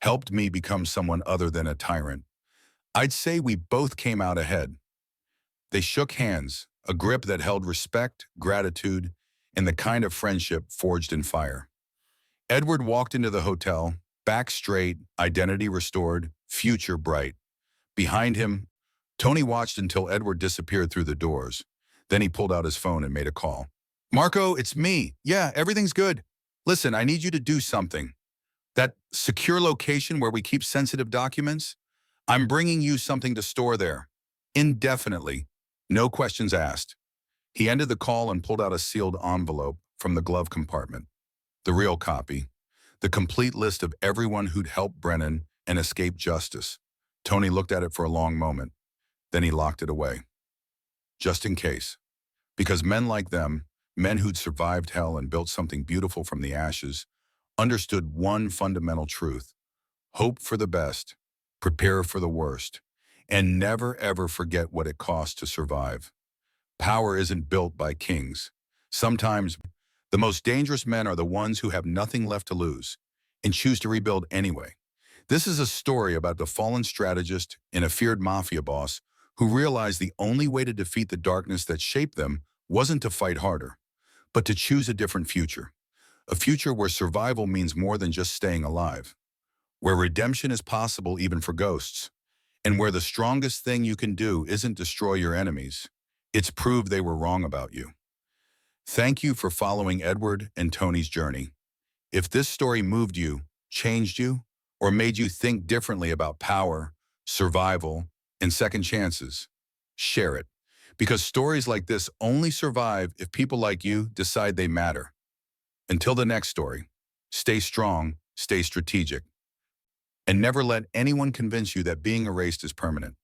Helped me become someone other than a tyrant. I'd say we both came out ahead. They shook hands, a grip that held respect, gratitude, and the kind of friendship forged in fire. Edward walked into the hotel, back straight, identity restored, future bright. Behind him, Tony watched until Edward disappeared through the doors. Then he pulled out his phone and made a call. Marco, it's me. Yeah, everything's good. Listen, I need you to do something. That secure location where we keep sensitive documents, I'm bringing you something to store there. Indefinitely. No questions asked. He ended the call and pulled out a sealed envelope from the glove compartment. The real copy. The complete list of everyone who'd helped Brennan and escape justice. Tony looked at it for a long moment. Then he locked it away. Just in case. Because men like them, men who'd survived hell and built something beautiful from the ashes, understood one fundamental truth. Hope for the best, prepare for the worst, and never ever forget what it costs to survive. Power isn't built by kings. Sometimes, the most dangerous men are the ones who have nothing left to lose and choose to rebuild anyway. This is a story about the fallen strategist and a feared mafia boss who realized the only way to defeat the darkness that shaped them wasn't to fight harder, but to choose a different future. A future where survival means more than just staying alive, where redemption is possible even for ghosts, and where the strongest thing you can do isn't destroy your enemies, it's prove they were wrong about you. Thank you for following Edward and Tony's journey. If this story moved you, changed you, or made you think differently about power, survival, and second chances, share it. Because stories like this only survive if people like you decide they matter. Until the next story, stay strong, stay strategic, and never let anyone convince you that being erased is permanent.